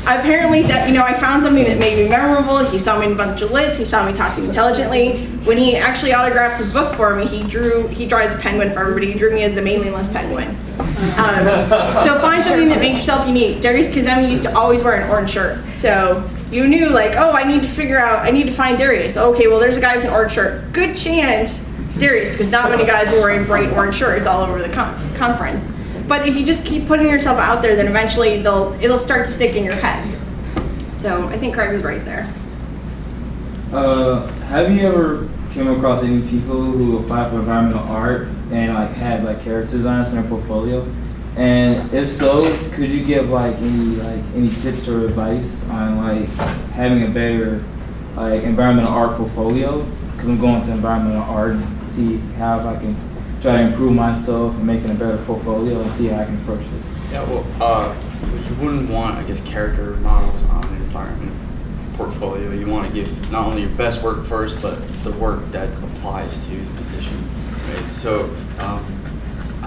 Apparently I found something that made me memorable. He saw me in a bunch of lists. He saw me talking intelligently. When he actually autographed his book for me, he draws a penguin for everybody. He drew me as the mailing list penguin. So find something that makes yourself unique. Darius Kazemi used to always wear an orange shirt. So you knew I need to find Darius. Okay, well there's a guy with an orange shirt. Good chance it's Darius, because not many guys were wearing bright orange shirts all over the conference. But if you just keep putting yourself out there, then eventually it'll start to stick in your head. So I think Craig was right there. Have you ever came across any people who apply for environmental art and had character designs in their portfolio? And if so, could you give any tips or advice on having a better environmental art portfolio? Because I'm going to environmental art and see how I can try to improve myself and making a better portfolio and see how I can approach this. Yeah, well, you wouldn't want, character models on an environment portfolio. You want to give not only your best work first, but the work that applies to the position. Right? So,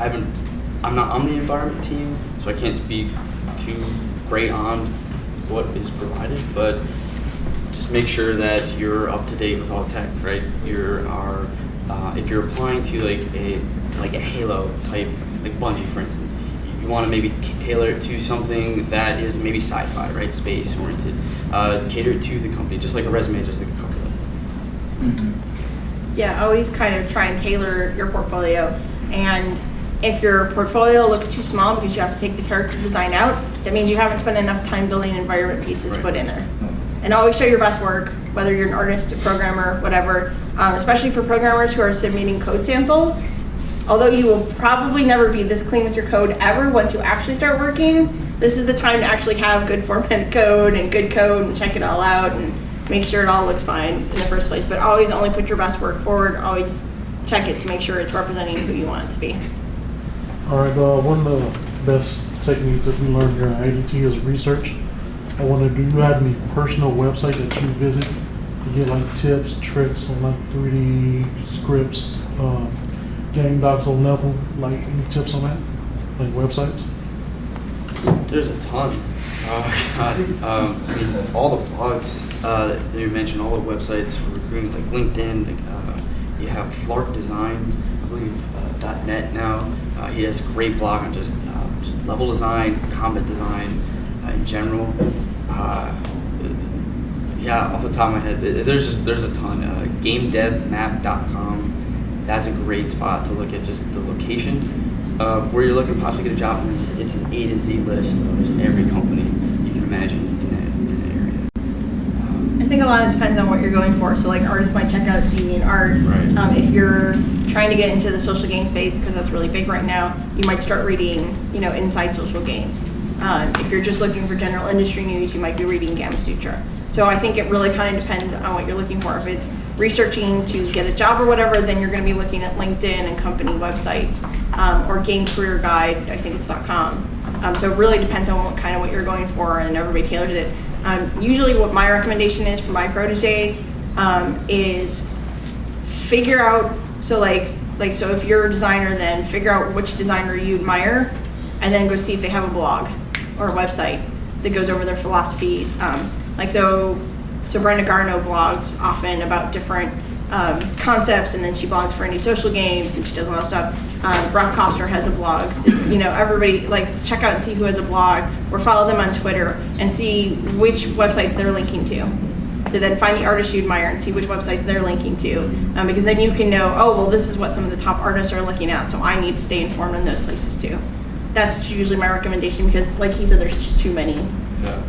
I'm not on the environment team, so I can't speak too great on what is provided, but just make sure that you're up to date with all tech, right? If you're applying to a Halo type, like Bungie for instance, you want to maybe tailor it to something that is maybe sci-fi, right, space oriented. Cater it to the company, just like a resume, just like a cover letter. Yeah, always kind of try and tailor your portfolio. And if your portfolio looks too small because you have to take the character design out, that means you haven't spent enough time building environment pieces to put in there. And always show your best work, whether you're an artist, a programmer, whatever, especially for programmers who are submitting code samples. Although you will probably never be this clean with your code ever once you actually start working, this is the time to actually have good formatted code and check it all out and make sure it all looks fine in the first place. But always only put your best work forward, always check it to make sure it's representing who you want it to be. All right, one of the best techniques that we learned here at IADT is research. I wonder, do you have any personal website that you visit to get like tips, tricks on like 3D scripts, game docs on level? Like any tips on that? Like websites? There's a ton. I mean, all the blogs that you mentioned, all the websites for recruiting, like LinkedIn. You have Flark Design, I believe, .net now. He has a great blog on just level design, combat design in general. Yeah, off the top of my head, there's a ton. GameDevMap.com. That's a great spot to look at just the location of where you're looking to possibly get a job. And it's an A to Z list of just every company you can imagine in that area. I think a lot of it depends on what you're going for. So like artists might check out DeviantArt. Right. If you're trying to get into the social game space, because that's really big right now, you might start reading, Inside Social Games. If you're just looking for general industry news, you might be reading Gamma Sutra. So I think it really kind of depends on what you're looking for. If it's researching to get a job or whatever, then you're going to be looking at LinkedIn and company websites, or Game Career Guide, I think it's .com. So it really depends on what you're going for, and everybody tailors it. Usually what my recommendation is for my proteges is figure out, so if you're a designer, then figure out which designer you admire, and then go see if they have a blog or a website that goes over their philosophies. So Brenda Garno blogs often about different concepts, and then she blogs for indie social games, and she does a lot of stuff. Brock Costner has a blog. So, everybody check out and see who has a blog, or follow them on Twitter and see which websites they're linking to. So then find the artists you admire and see which websites they're linking to, because then you can know, this is what some of the top artists are looking at, so I need to stay informed in those places too. That's usually my recommendation, because like he said, there's just too many. Yeah.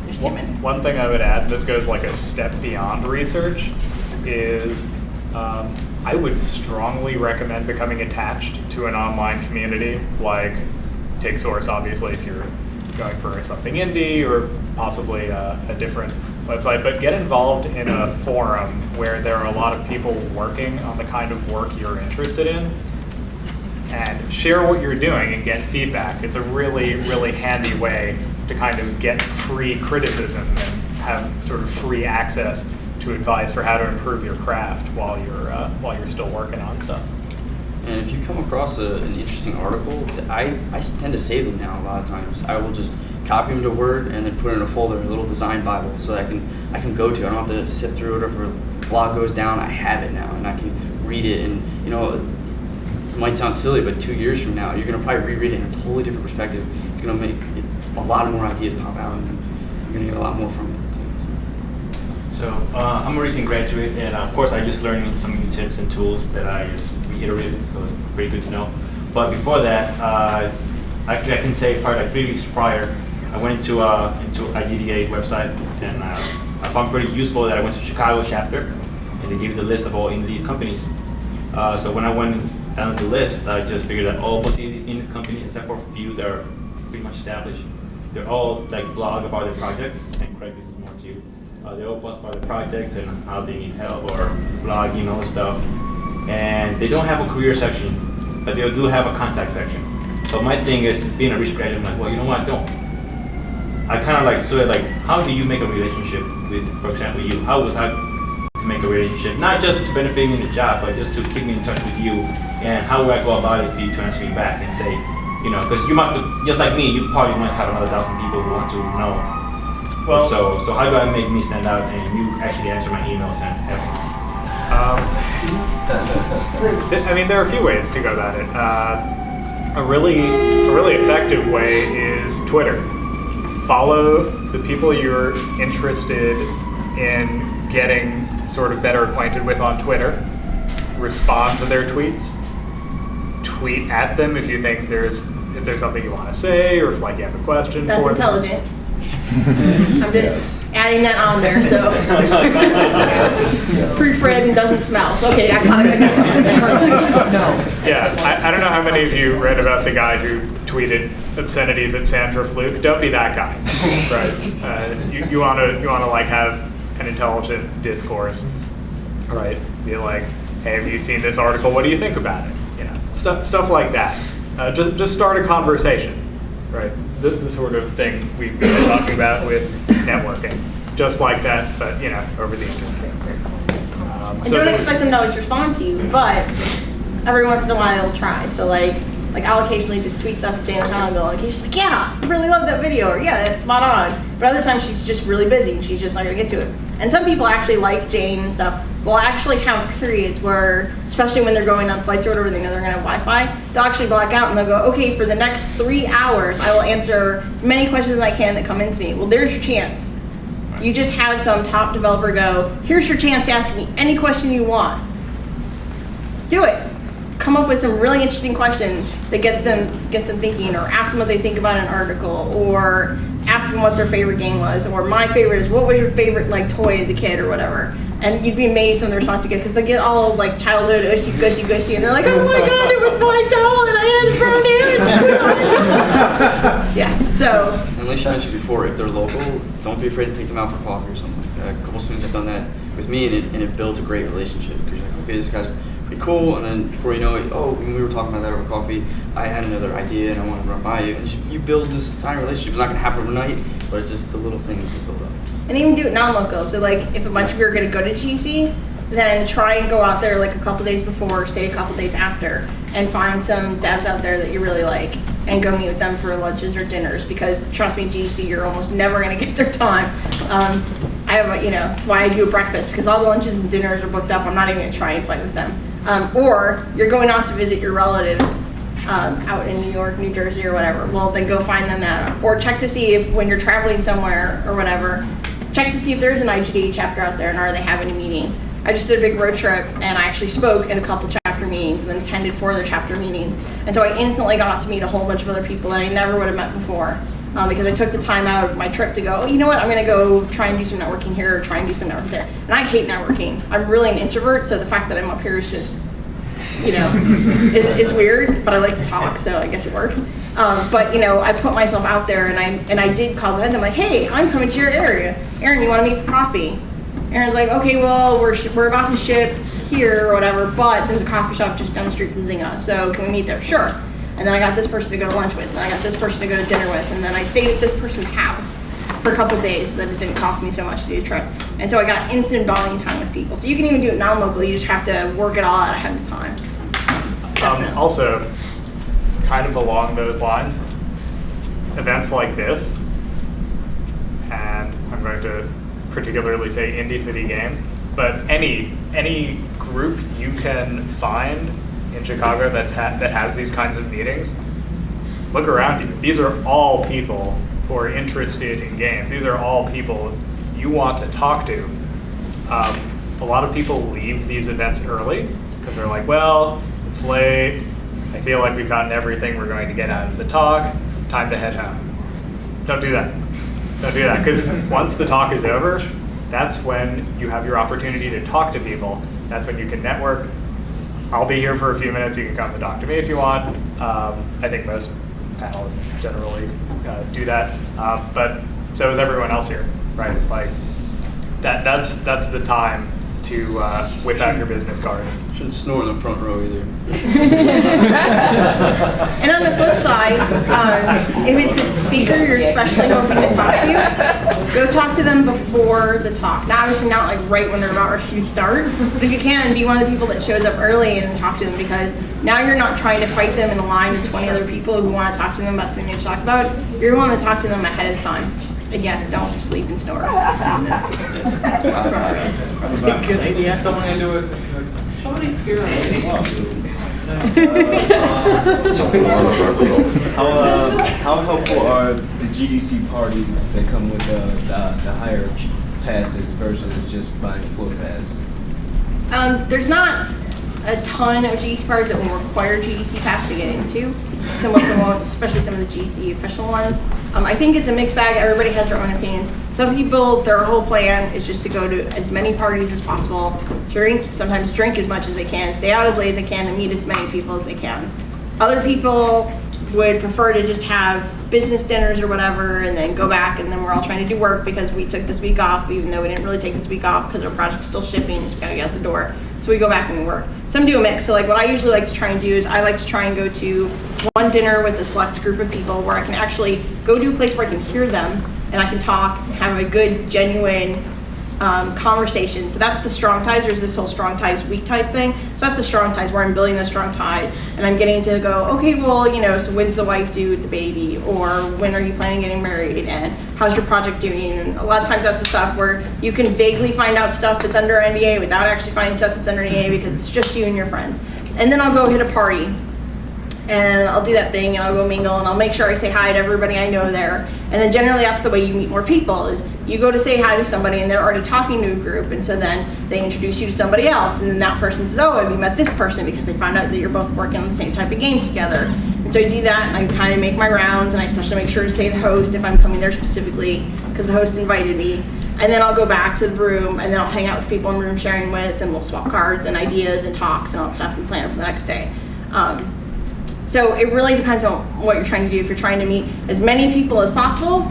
There's too many. One thing I would add, this goes like a step beyond research, is I would strongly recommend becoming attached to an online community, like TigSource, obviously, if you're going for something indie, or possibly a different website, but get involved in a forum where there are a lot of people working on the kind of work you're interested in, and share what you're doing and get feedback. It's a really, really handy way to kind of get free criticism and have sort of free access to advice for how to improve your craft while you're still working on stuff. And if you come across an interesting article, I tend to save them now a lot of times. I will just copy them to Word and then put it in a folder, a little design Bible, so that I can go to. I don't have to sift through it. If a blog goes down, I have it now, and I can read it. And it might sound silly, but 2 years from now, you're going to probably reread it in a totally different perspective. It's going to make a lot more ideas pop out, and you're going to get a lot more from it too. So I'm a recent graduate, and of course I just learned some new tips and tools that I just reiterated, so it's pretty good to know. But before that, actually I can say probably like 3 weeks prior, I went into IGDA website, and I found pretty useful that I went to Chicago chapter, and they gave the list of all indie companies. So when I went down the list, I just figured out almost indie companies, except for a few that are pretty much established. They're all blog about their projects, and Craig, this is more to you. They all post about their projects and how they need help, or blog, stuff. And they don't have a career section, but they do have a contact section. So my thing is, being a recent graduate, I'm like, well, you know what, I kind of sort of how do you make a relationship with, for example, you? How was I to make a relationship? Not just to benefit me in the job, but just to keep me in touch with you. And how would I go about it if you transfer me back and say, because you must have, just like me, you probably must have another 1,000 people who want to know. Well, so how do I make me stand out and you actually answer my emails and everything? I mean, there are a few ways to go about it. A really effective way is Twitter. Follow the people you're interested in getting sort of better acquainted with on Twitter. Respond to their tweets. Tweet at them if you think there's something you want to say, or if like you have a question That's for them. intelligent. I'm just adding that on there, so. Proofread and doesn't smell. Okay, I got it. Yeah, I don't know how many of you read about the guy who tweeted obscenities at Sandra Fluke. Don't be that guy, right? You want to like have an intelligent discourse, right? Be like, hey, have you seen this article? What do you think about it? You know, stuff like that. Just start a conversation, right? The sort of thing we've been talking about with networking, just like that, but you know, over the internet. And don't expect them to always respond to you, but every once in a while they'll try. So like I'll occasionally just tweet stuff at Jane and go, and she's like, yeah, I really love that video, or yeah, that's spot on. But other times she's just really busy and she's just not gonna get to it. And some people actually like Jane and stuff will actually have periods where, especially when they're going on flights or whatever, they know they're gonna have Wi-Fi, they'll actually black out and they'll go, okay, for the next 3 hours, I will answer as many questions as I can that come into me. Well, there's your chance. You just had some top developer go, here's your chance to ask me any question you want. Do it. Come up with some really interesting questions that gets them thinking, or ask them what they think about an article, or ask them what their favorite game was, or my favorite is what was your favorite like toy as a kid or whatever. And you'd be amazed some of the responses you get, because they get all like childhood gushy, and they're like, oh my god, it was my talent, I had thrown in. Yeah, so. And like I mentioned before, if they're local, don't be afraid to take them out for coffee or something like that. A couple students have done that with me, and it builds a great relationship. Because you're like, okay, this guy's pretty cool, and then before you know it, oh, when we were talking about that over coffee, I had another idea and I want to run by you. And you build this tiny relationship. It's not going to happen overnight, but it's just the little things you build up. And even do it non-local. So like if a bunch of you are going to go to GC, then try and go out there like a couple days before, stay a couple days after, and find some devs out there that you really like, and go meet with them for lunches or dinners. Because trust me, GC, you're almost never going to get their time. I have, that's why I do a breakfast, because all the lunches and dinners are booked up. I'm not even going to try and fight with them. Or you're going off to visit your relatives out in New York, New Jersey, or whatever. Well, then go find them that. Or check to see if when you're traveling somewhere or whatever, check to see if there's an IGDA chapter out there and are they having a meeting. I just did a big road trip and I actually spoke at a couple chapter meetings and then attended 4 other chapter meetings. And so I instantly got to meet a whole bunch of other people that I never would have met before. Because I took the time out of my trip to go, oh, you know what, I'm going to go try and do some networking here or try and do some networking there. And I hate networking. I'm really an introvert, so the fact that I'm up here is just, it's weird, but I like to talk, so I guess it works. But I put myself out there and I did call them. I'm like, hey, I'm coming to your area. Aaron, you want to meet for coffee? Aaron's like, okay, well, we're about to ship here or whatever, but there's a coffee shop just down the street from Zynga, so can we meet there? Sure. And then I got this person to go to lunch with, and I got this person to go to dinner with, and then I stayed at this person's house for a couple days so that it didn't cost me so much to do the trip. And so I got instant bonding time with people. So you can even do it non-locally, you just have to work it all out ahead of time. Also, kind of along those lines, events like this, and I'm going to particularly say Indie City Games, but any group you can find in Chicago that has these kinds of meetings, look around you. These are all people who are interested in games. These are all people you want to talk to. A lot of people leave these events early because they're like, well, it's late. I feel like we've gotten everything we're going to get out of the talk. Time to head home. Don't do that. Don't do that, because once the talk is over, that's when you have your opportunity to talk to people. That's when you can network. I'll be here for a few minutes. You can come and talk to me if you want. I think most panelists generally do that, but so is everyone else here, right? Like that's the time to whip out your business cards. Shouldn't snore in the front row either. And on the flip side, if it's the speaker you're especially hoping to talk to, go talk to them before the talk. Now, obviously not like right when they're about ready to start, but if you can, be one of the people that shows up early and talk to them, because now you're not trying to fight them in a line of 20 other people who want to talk to them about the thing they should talk about. You're the one to talk to them ahead of time. And yes, don't sleep and snore. Good idea. Someone can do it. Somebody's here. How helpful are the GDC parties that come with the higher passes versus just buying floor pass? There's not a ton of GDC parties that will require GDC pass to get into. Some of them won't, especially some of the GDC official ones. I think it's a mixed bag. Everybody has their own opinions. Some people, their whole plan is just to go to as many parties as possible, sometimes drink as much as they can, stay out as late as they can, and meet as many people as they can. Other people would prefer to just have business dinners or whatever and then go back, and then we're all trying to do work because we took this week off, even though we didn't really take this week off because our project's still shipping, so we gotta get out the door. So we go back and we work. Some do a mix. So like what I usually like to try and do is I like to try and go to one dinner with a select group of people where I can actually go to a place where I can hear them and I can talk and have a good, genuine conversation. So that's the strong ties. There's this whole strong ties, weak ties thing. So that's the strong ties where I'm building the strong ties and I'm getting to go, okay, well, so when's the wife due with the baby? Or when are you planning on getting married? And how's your project doing? And a lot of times that's the stuff where you can vaguely find out stuff that's under NDA without actually finding stuff that's under NDA because it's just you and your friends. And then I'll go hit a party and I'll do that thing and I'll go mingle and I'll make sure I say hi to everybody I know there. And then generally that's the way you meet more people is you go to say hi to somebody and they're already talking to a group, and so then they introduce you to somebody else, and then that person says, oh, have you met this person, because they found out that you're both working on the same type of game together. And so I do that and I kind of make my rounds, and I especially make sure to say the host if I'm coming there specifically because the host invited me. And then I'll go back to the room and then I'll hang out with people in room sharing with, and we'll swap cards and ideas and talks and all that stuff and plan it for the next day. So it really depends on what you're trying to do. If you're trying to meet as many people as possible,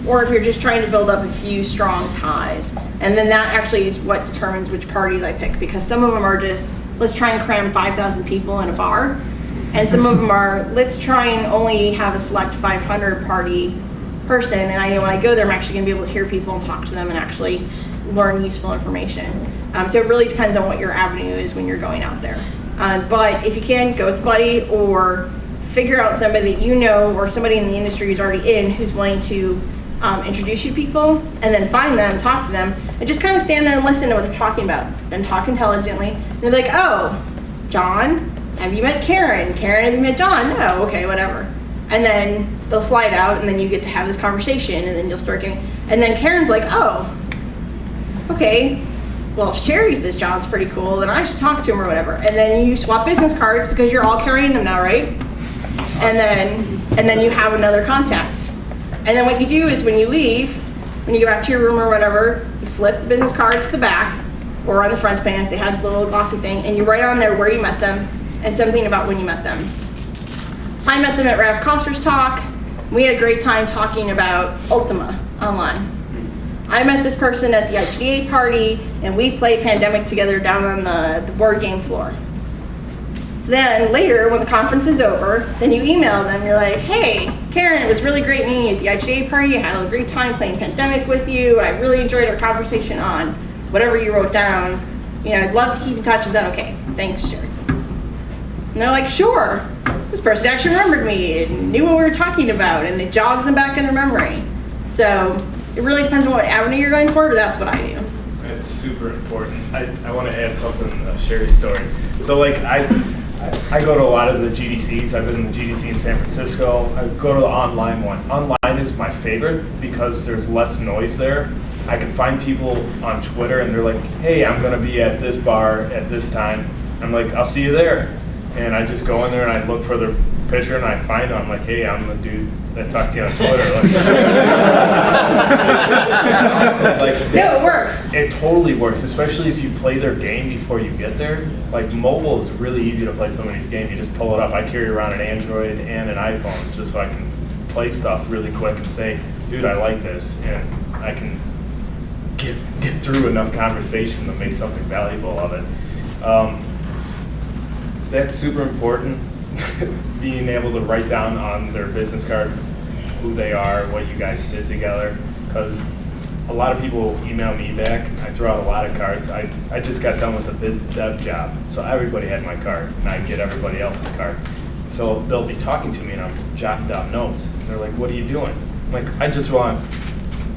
or if you're just trying to build up a few strong ties. And then that actually is what determines which parties I pick, because some of them are just, let's try and cram 5,000 people in a bar. And some of them are, let's try and only have a select 500 party person. And I know when I go there, I'm actually gonna be able to hear people and talk to them and actually learn useful information. So it really depends on what your avenue is when you're going out there. But if you can, go with a buddy or figure out somebody that you know or somebody in the industry who's already in who's willing to introduce you to people, and then find them, talk to them, and just kind of stand there and listen to what they're talking about and talk intelligently. And they're like, oh, John, have you met Karen? Karen, have you met John? No, okay, whatever. And then they'll slide out, and then you get to have this conversation, and then you'll start getting, and then Karen's like, oh, okay, well, if Sheri says John's pretty cool, then I should talk to him or whatever. And then you swap business cards because you're all carrying them now, right? And then you have another contact. And then what you do is when you leave, when you go back to your room or whatever, you flip the business cards to the back or on the front pan if they had the little glossy thing, and you write on there where you met them and something about when you met them. I met them at Rav Koster's talk. We had a great time talking about Ultima online. I met this person at the IGDA party, and we played Pandemic together down on the board game floor. So then later, when the conference is over, then you email them, you're like, hey, Karen, it was really great meeting you at the IGDA party. I had a great time playing Pandemic with you. I really enjoyed our conversation on whatever you wrote down. I'd love to keep in touch. Is that okay? Thanks, Sheri. And they're like, sure. This person actually remembered me and knew what we were talking about, and it jogs in the back of their memory. So it really depends on what avenue you're going for, but that's what I do. It's super important. I want to add something to Sheri's story. So like I go to a lot of the GDCs. I've been in the GDC in San Francisco. I go to the online one. Online is my favorite because there's less noise there. I can find people on Twitter and they're like, hey, I'm going to be at this bar at this time. I'm like, I'll see you there. And I just go in there and I look for their picture and I find them. I'm like, hey, I'm the dude that talked to you on Twitter. No, it works. It totally works, especially if you play their game before you get there. Like mobile is really easy to play somebody's game. You just pull it up. I carry around an Android and an iPhone just so I can play stuff really quick and say, dude, I like this. And I can get through enough conversation to make something valuable of it. That's super important. Being able to write down on their business card who they are, what you guys did together, because a lot of people email me back. I throw out a lot of cards. I just got done with a biz dev job, so everybody had my card, and I get everybody else's card. So they'll be talking to me, and I'm jotting down notes. And they're like, "What are you doing?" I'm like, "I just want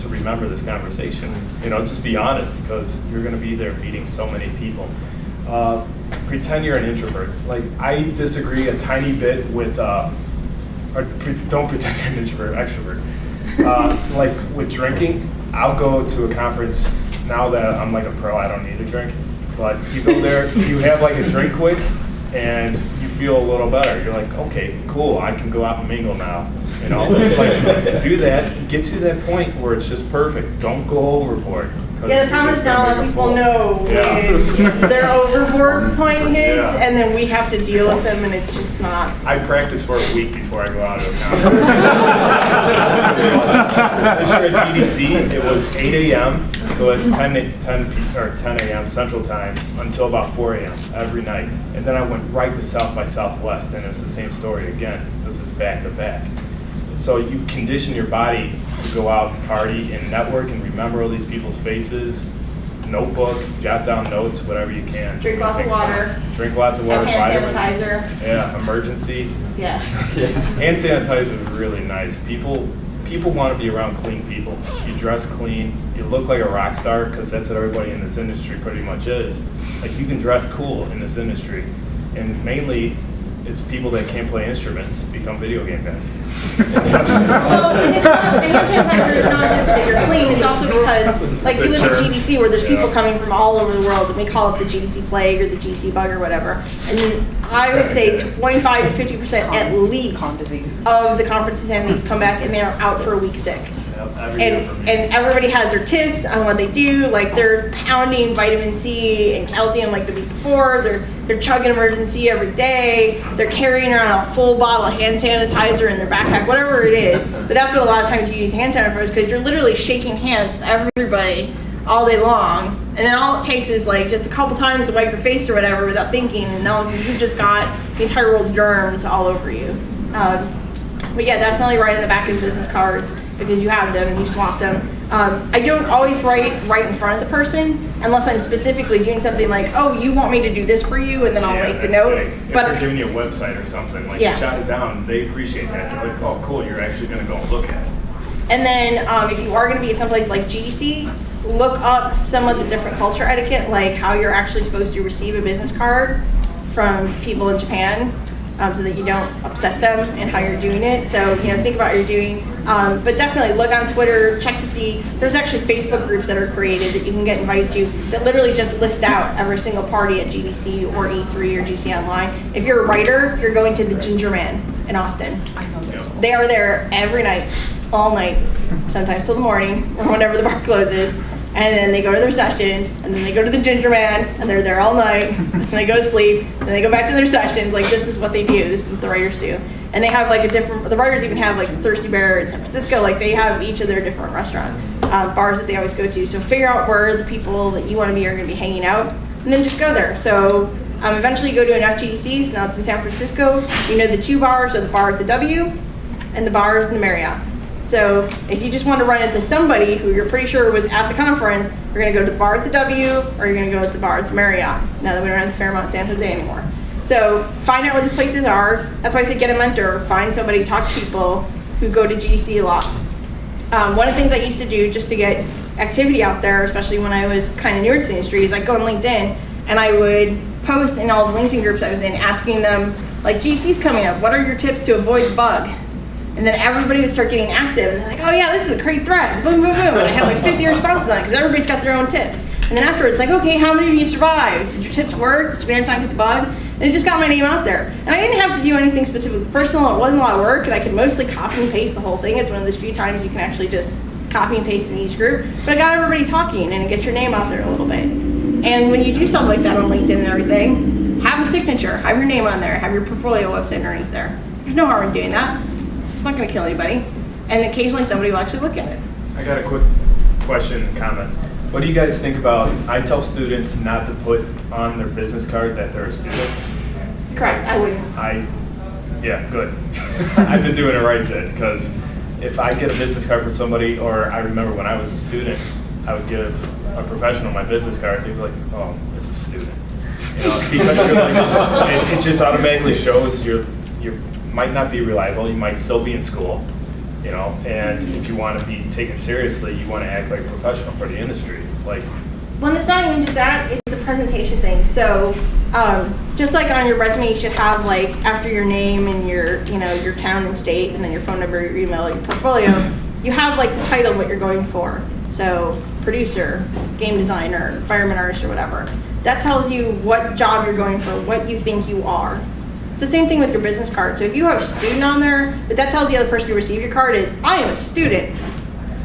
to remember this conversation. Just be honest, because you're going to be there meeting so many people." pretend you're an introvert. Like, I disagree a tiny bit with, don't pretend you're an introvert, extrovert. Like with drinking, I'll go to a conference now that I'm like a pro, I don't need a drink. But you go there, you have like a drink quick, and you feel a little better. You're like, okay, cool, I can go out and mingle now. You know, like do that, get to that point where it's just perfect. Don't go overboard. Yeah, the problem is now a lot of people know when their overboard point hits, Yeah. and then we have to deal with them, and it's just not. I practice for a week before I go out to a conference. This year at GDC, it was 8 a.m., so it's 10 a.m. Central Time until about 4 a.m. every night. And then I went right to South by Southwest, and it was the same story again. This is back to back. So you condition your body to go out and party and network and remember all these people's faces, notebook, jot down notes, whatever you can. Drink lots of water. Drink lots of water. Hand vitamins. sanitizer. Yeah, emergency. Yeah. Hand sanitizer is really nice. People want to be around clean people. You dress clean, you look like a rock star, because that's what everybody in this industry pretty much is. Like, you can dress cool in this industry, and mainly it's people that can't play instruments become video game guys. Well, and it's not, the hand sanitizer is not just that you're clean, it's also because, like, you live at GDC where there's people coming from all over the world, and we call it the GDC plague or the GDC bug or whatever. And I would say 25 to 50% at least of the conference attendees come back and they're out for a week sick. And everybody has their tips on what they do. Like, they're pounding vitamin C and calcium like the week before. They're chugging emergency every day. They're carrying around a full bottle of hand sanitizer in their backpack, whatever it is. But that's what a lot of times you use hand sanitizer for, is because you're literally shaking hands with everybody all day long. And then all it takes is like just a couple times to wipe your face or whatever without thinking, and now you've just got the entire world's germs all over you. But yeah, definitely write in the back of the business cards, because you have them and you swapped them. I don't always write right in front of the person unless I'm specifically doing something like, oh, you want me to do this for you, and then I'll make the note. If But they're giving you a website or something, like, Yeah. you jot it down, they appreciate that. They're like, oh, cool, you're actually going to go and look at it. And then if you are going to be at someplace like GDC, look up some of the different culture etiquette, like how you're actually supposed to receive a business card from people in Japan, so that you don't upset them in how you're doing it. So, think about what you're doing. But definitely look on Twitter, check to see. There's actually Facebook groups that are created that you can get invited to that literally just list out every single party at GDC or E3 or GC Online. If you're a writer, you're going to the Ginger Man in Austin. They are there every night, all night, sometimes till the morning or whenever the bar closes. And then they go to their sessions, and then they go to the Ginger Man, and they're there all night, and they go to sleep, and they go back to their sessions. Like, this is what they do. This is what the writers do. And they have like the writers even have like Thirsty Bear in San Francisco. Like, they have each of their different restaurant bars that they always go to. So figure out where the people that you want to be are going to be hanging out, and then just go there. So eventually you go to enough GDCs. Now it's in San Francisco. You know the two bars are the bar at the W and the bars in the Marriott. So if you just want to run into somebody who you're pretty sure was at the conference, you're going to go to the bar at the W, or you're going to go to the bar at the Marriott, now that we don't have the Fairmont San Jose anymore. So find out where these places are. That's why I say get a mentor. Find somebody, talk to people who go to GDC a lot. One of the things I used to do just to get activity out there, especially when I was kind of newer to the industry, is I'd go on LinkedIn and I would post in all the LinkedIn groups I was in, asking them, like, GDC's coming up, what are your tips to avoid the bug? And then everybody would start getting active, and they're like, oh yeah, this is a great thread, boom, boom, boom. And I had like 50 responses on it, because everybody's got their own tips. And then afterwards, like, okay, how many of you survived? Did your tips work? Did you manage not to get the bug? And it just got my name out there. And I didn't have to do anything specifically personal. It wasn't a lot of work, and I could mostly copy and paste the whole thing. It's one of those few times you can actually just copy and paste in each group. But I got everybody talking, and it gets your name out there a little bit. And when you do stuff like that on LinkedIn and everything, have a signature, have your name on there, have your portfolio website underneath there. There's no harm in doing that. It's not going to kill anybody. And occasionally somebody will actually look at it. I got a quick question and comment. What do you guys think about, I tell students not to put on their business card that they're a student. Correct, I wouldn't. Yeah, good. I've been doing it right then, because if I get a business card from somebody, or I remember when I was a student, I would give a professional my business card, they'd be like, oh, it's a student. Because you're like, it just automatically shows you might not be reliable, you might still be in school, and if you want to be taken seriously, you want to act like a professional for the industry. Like, Well, it's not even just that, it's a presentation thing. So Just like on your resume, you should have like after your name and your, your town and state, and then your phone number, your email, your portfolio. You have like the title, what you're going for. So producer, game designer, environment artist, or whatever. That tells you what job you're going for, what you think you are. It's the same thing with your business card. So if you have student on there, but that tells the other person who received your card is, I am a student.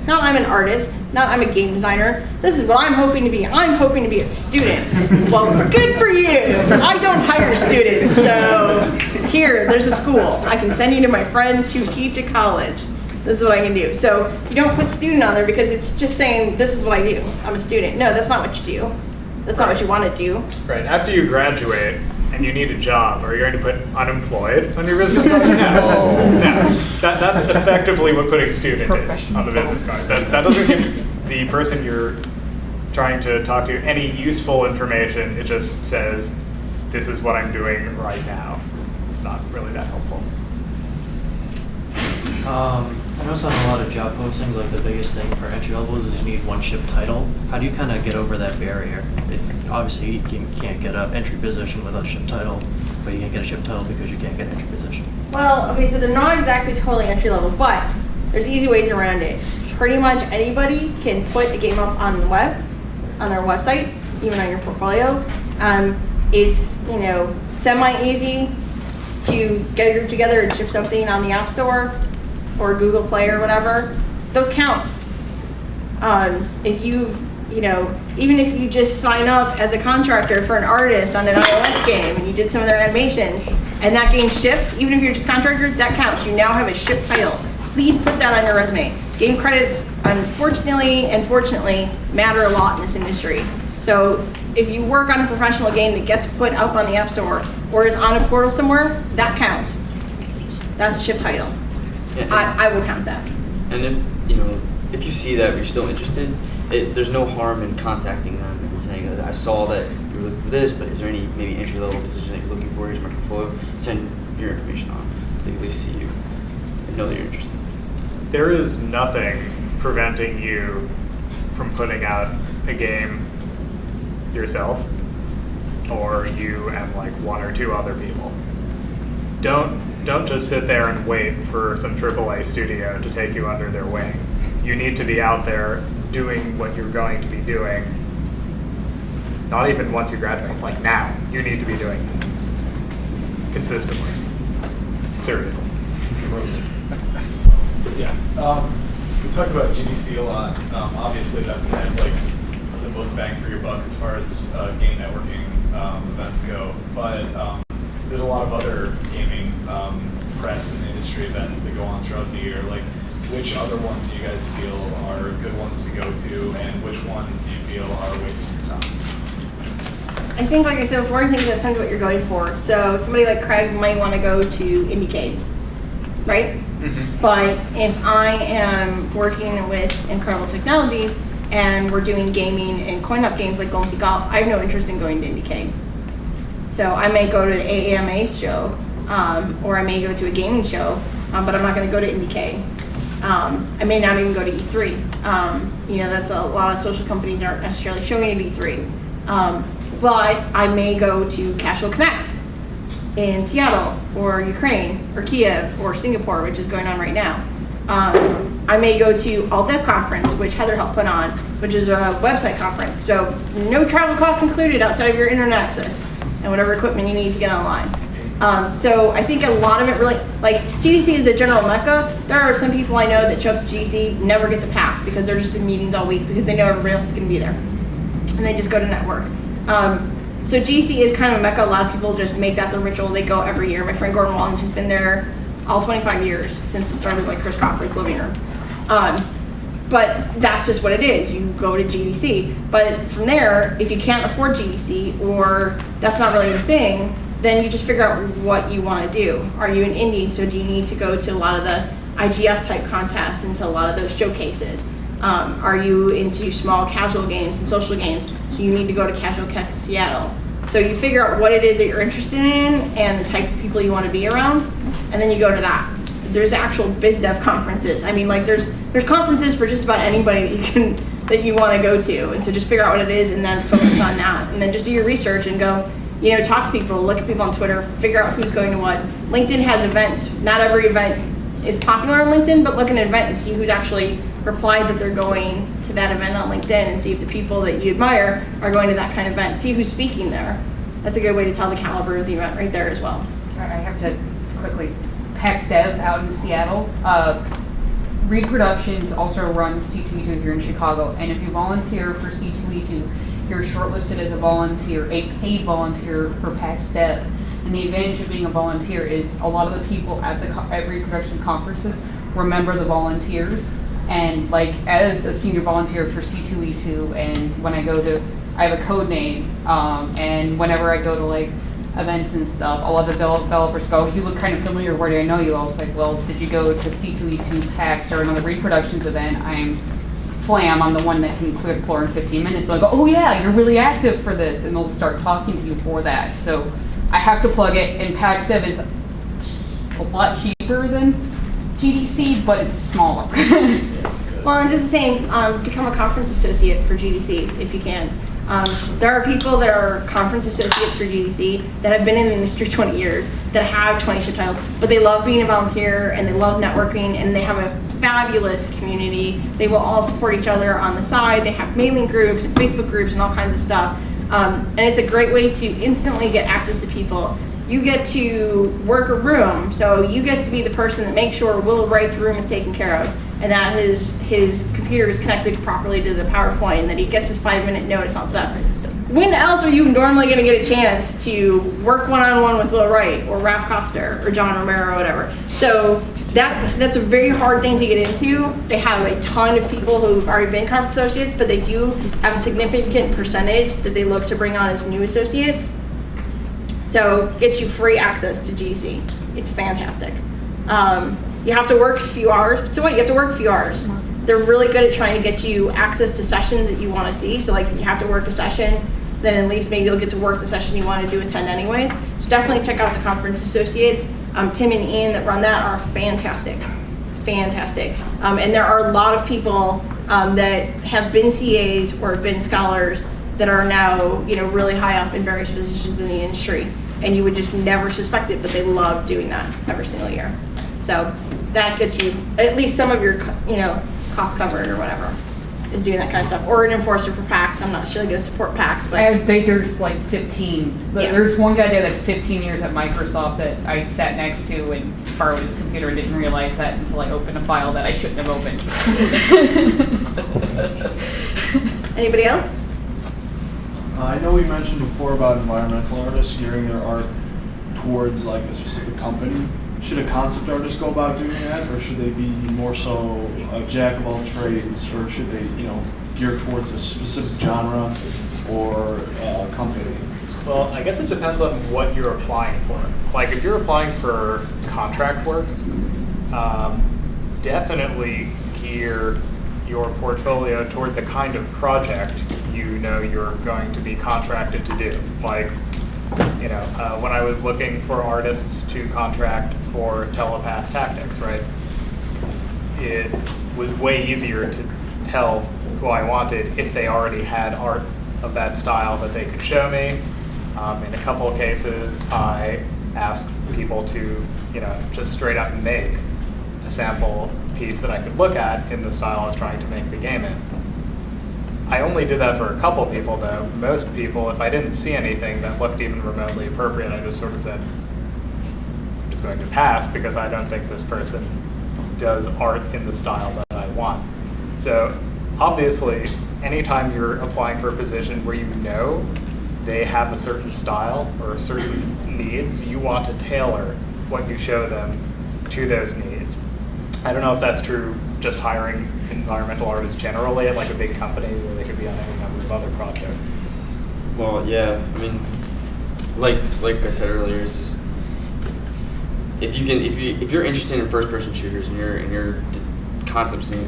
Not I'm an artist, not I'm a game designer. This is what I'm hoping to be. I'm hoping to be a student. Well, good for you. I don't hire students, so here, there's a school. I can send you to my friends who teach at college. This is what I can do. So you don't put student on there because it's just saying, this is what I do. I'm a student. No, that's not what you do. That's not what you want to do. Right. After you graduate and you need a job, are you going to put unemployed on your business card? No. That's effectively what putting student is on the business card. That doesn't give the person you're trying to talk to any useful information. It just says, this is what I'm doing right now. It's not really that helpful. I noticed on a lot of job postings, like the biggest thing for entry levels is you need one ship title. How do you kind of get over that barrier? If obviously you can't get an entry position without a ship title, but you can't get a ship title because you can't get an entry position. Well, okay, so they're not exactly totally entry level, but there's easy ways around it. Pretty much anybody can put a game up on the web, on their website, even on your portfolio. It's semi-easy to get a group together and ship something on the App Store or Google Play or whatever. Those count. If even if you just sign up as a contractor for an artist on an iOS game and you did some of their animations and that game ships, even if you're just a contractor, that counts. You now have a ship title. Please put that on your resume. Game credits, unfortunately and fortunately, matter a lot in this industry. So if you work on a professional game that gets put up on the App Store or is on a portal somewhere, that counts. That's a ship title. Yeah, I will count that. And if you see that but you're still interested, there's no harm in contacting them and saying, I saw that you were looking for this, but is there any maybe entry level position that you're looking for? Here's my portfolio. Send your information on so they at least see you and know that you're interested. There is nothing preventing you from putting out a game yourself, or you and like one or two other people. Don't just sit there and wait for some AAA studio to take you under their wing. You need to be out there doing what you're going to be doing. Not even once you graduate, like now. You need to be doing it consistently. Seriously. Yeah. We talked about GDC a lot. Obviously, that's kind of like the most bang for your buck as far as game networking events go. But there's a lot of other gaming press and industry events that go on throughout the year. Like, which other ones do you guys feel are good ones to go to, and which ones do you feel are wasting your time? I think, like I said before, I think it depends what you're going for. So somebody like Craig might want to go to IndieCade, right? Mm-hmm. But if I am working with Incredible Technologies and we're doing gaming and coin-op games like Golden Tee Golf, I have no interest in going to IndieCade. So I may go to the AAMA show, or I may go to a gaming show, but I'm not going to go to IndieCade. I may not even go to E3. That's a lot of social companies aren't necessarily showing at E3. But I may go to Casual Connect in Seattle or Ukraine or Kiev or Singapore, which is going on right now. I may go to All Dev Conference, which Heather helped put on, which is a website conference. So no travel costs included outside of your internet access and whatever equipment you need to get online. So I think a lot of it really, like GDC is the general mecca. There are some people I know that show up to GDC, never get the pass because they're just in meetings all week because they know everybody else is going to be there. And they just go to network. So GDC is kind of a mecca. A lot of people just make that their ritual. They go every year. My friend Gordon Wallen has been there all 25 years since it started, like Chris Crawford's living room. But that's just what it is. You go to GDC. But from there, if you can't afford GDC or that's not really your thing, then you just figure out what you want to do. Are you an indie? So do you need to go to a lot of the IGF type contests and to a lot of those showcases? Are you into small casual games and social games? So you need to go to Casual Connect Seattle. So you figure out what it is that you're interested in and the type of people you want to be around, and then you go to that. There's actual biz dev conferences. I mean, like there's conferences for just about anybody that you want to go to, and so just figure out what it is and then focus on that, and then just do your research and go, talk to people, look at people on Twitter, figure out who's going to what. LinkedIn has events. Not every event is popular on LinkedIn, but look at an event and see who's actually replied that they're going to that event on LinkedIn, and see if the people that you admire are going to that kind of event. See who's speaking there. That's a good way to tell the caliber of the event right there as well. I have to quickly, PAX Dev out in Seattle. Reed Productions also runs C2E2 here in Chicago, and if you volunteer for C2E2, you're shortlisted as a paid volunteer for PAX Dev. And the advantage of being a volunteer is a lot of the people at Reed Production conferences remember the volunteers. And like as a senior volunteer for C2E2, and when I have a code name, and whenever I go to like events and stuff, a lot of developers go, "You look kind of familiar, where do I know you?" I was like, "Well, did you go to C2E2 PAX or another Reed Productions event?" I'm the one that can clear the floor in 15 minutes. So I go, "Oh yeah, you're really active for this," and they'll start talking to you for that. So I have to plug it, and PAX Dev is a lot cheaper than GDC, but it's smaller. Well, and just the same, become a conference associate for GDC if you can. There are people that are conference associates for GDC that have been in the industry 20 years, that have 20 ship titles, but they love being a volunteer and they love networking, and they have a fabulous community. They will all support each other on the side. They have mailing groups and Facebook groups and all kinds of stuff. And it's a great way to instantly get access to people. You get to work a room, so you get to be the person that makes sure Will Wright's room is taken care of, and that his computer is connected properly to the PowerPoint, and that he gets his 5-minute notice on stuff. When else are you normally going to get a chance to work one-on-one with Will Wright or Ralph Coster or John Romero or whatever? So that's a very hard thing to get into. They have a ton of people who've already been conference associates, but they do have a significant percentage that they look to bring on as new associates. So gets you free access to GDC. It's fantastic. You have to work a few hours. So what? You have to work a few hours. They're really good at trying to get you access to sessions that you want to see. So like if you have to work a session, then at least maybe you'll get to work the session you wanted to attend anyways. So definitely check out the conference associates. Tim and Ian that run that are fantastic. Fantastic. And there are a lot of people that have been CAs or have been scholars that are now, really high up in various positions in the industry. And you would just never suspect it, but they love doing that every single year. So that gets you at least some of your, cost covered or whatever, is doing that kind of stuff. Or an enforcer for PAX. I'm not sure going to support PAX, but there's like 15. Yeah. There's one guy there that's 15 years at Microsoft that I sat next to and borrowed his computer and didn't realize that until I opened a file that I shouldn't have opened. Anybody else? I know we mentioned before about environmental artists gearing their art towards like a specific company. Should a concept artist go about doing that, or should they be more so a jack of all trades, or should they, gear towards a specific genre or company? Well, I guess it depends on what you're applying for. Like if you're applying for contract work, definitely gear your portfolio toward the kind of project you're going to be contracted to do. Like, when I was looking for artists to contract for Telepath Tactics, right? It was way easier to tell who I wanted if they already had art of that style that they could show me. In a couple of cases, I asked people to, just straight up make a sample piece that I could look at in the style I was trying to make the game in. I only did that for a couple people, though. Most people, if I didn't see anything that looked even remotely appropriate, I just sort of said, I'm just going to pass because I don't think this person does art in the style that I want. So obviously, anytime you're applying for a position where you know they have a certain style or certain needs, you want to tailor what you show them to those needs. I don't know if that's true just hiring environmental artists generally at like a big company where they could be on any number of other projects. Well, yeah, I mean, like I said earlier, it's just if you're interested in first-person shooters and you're concepting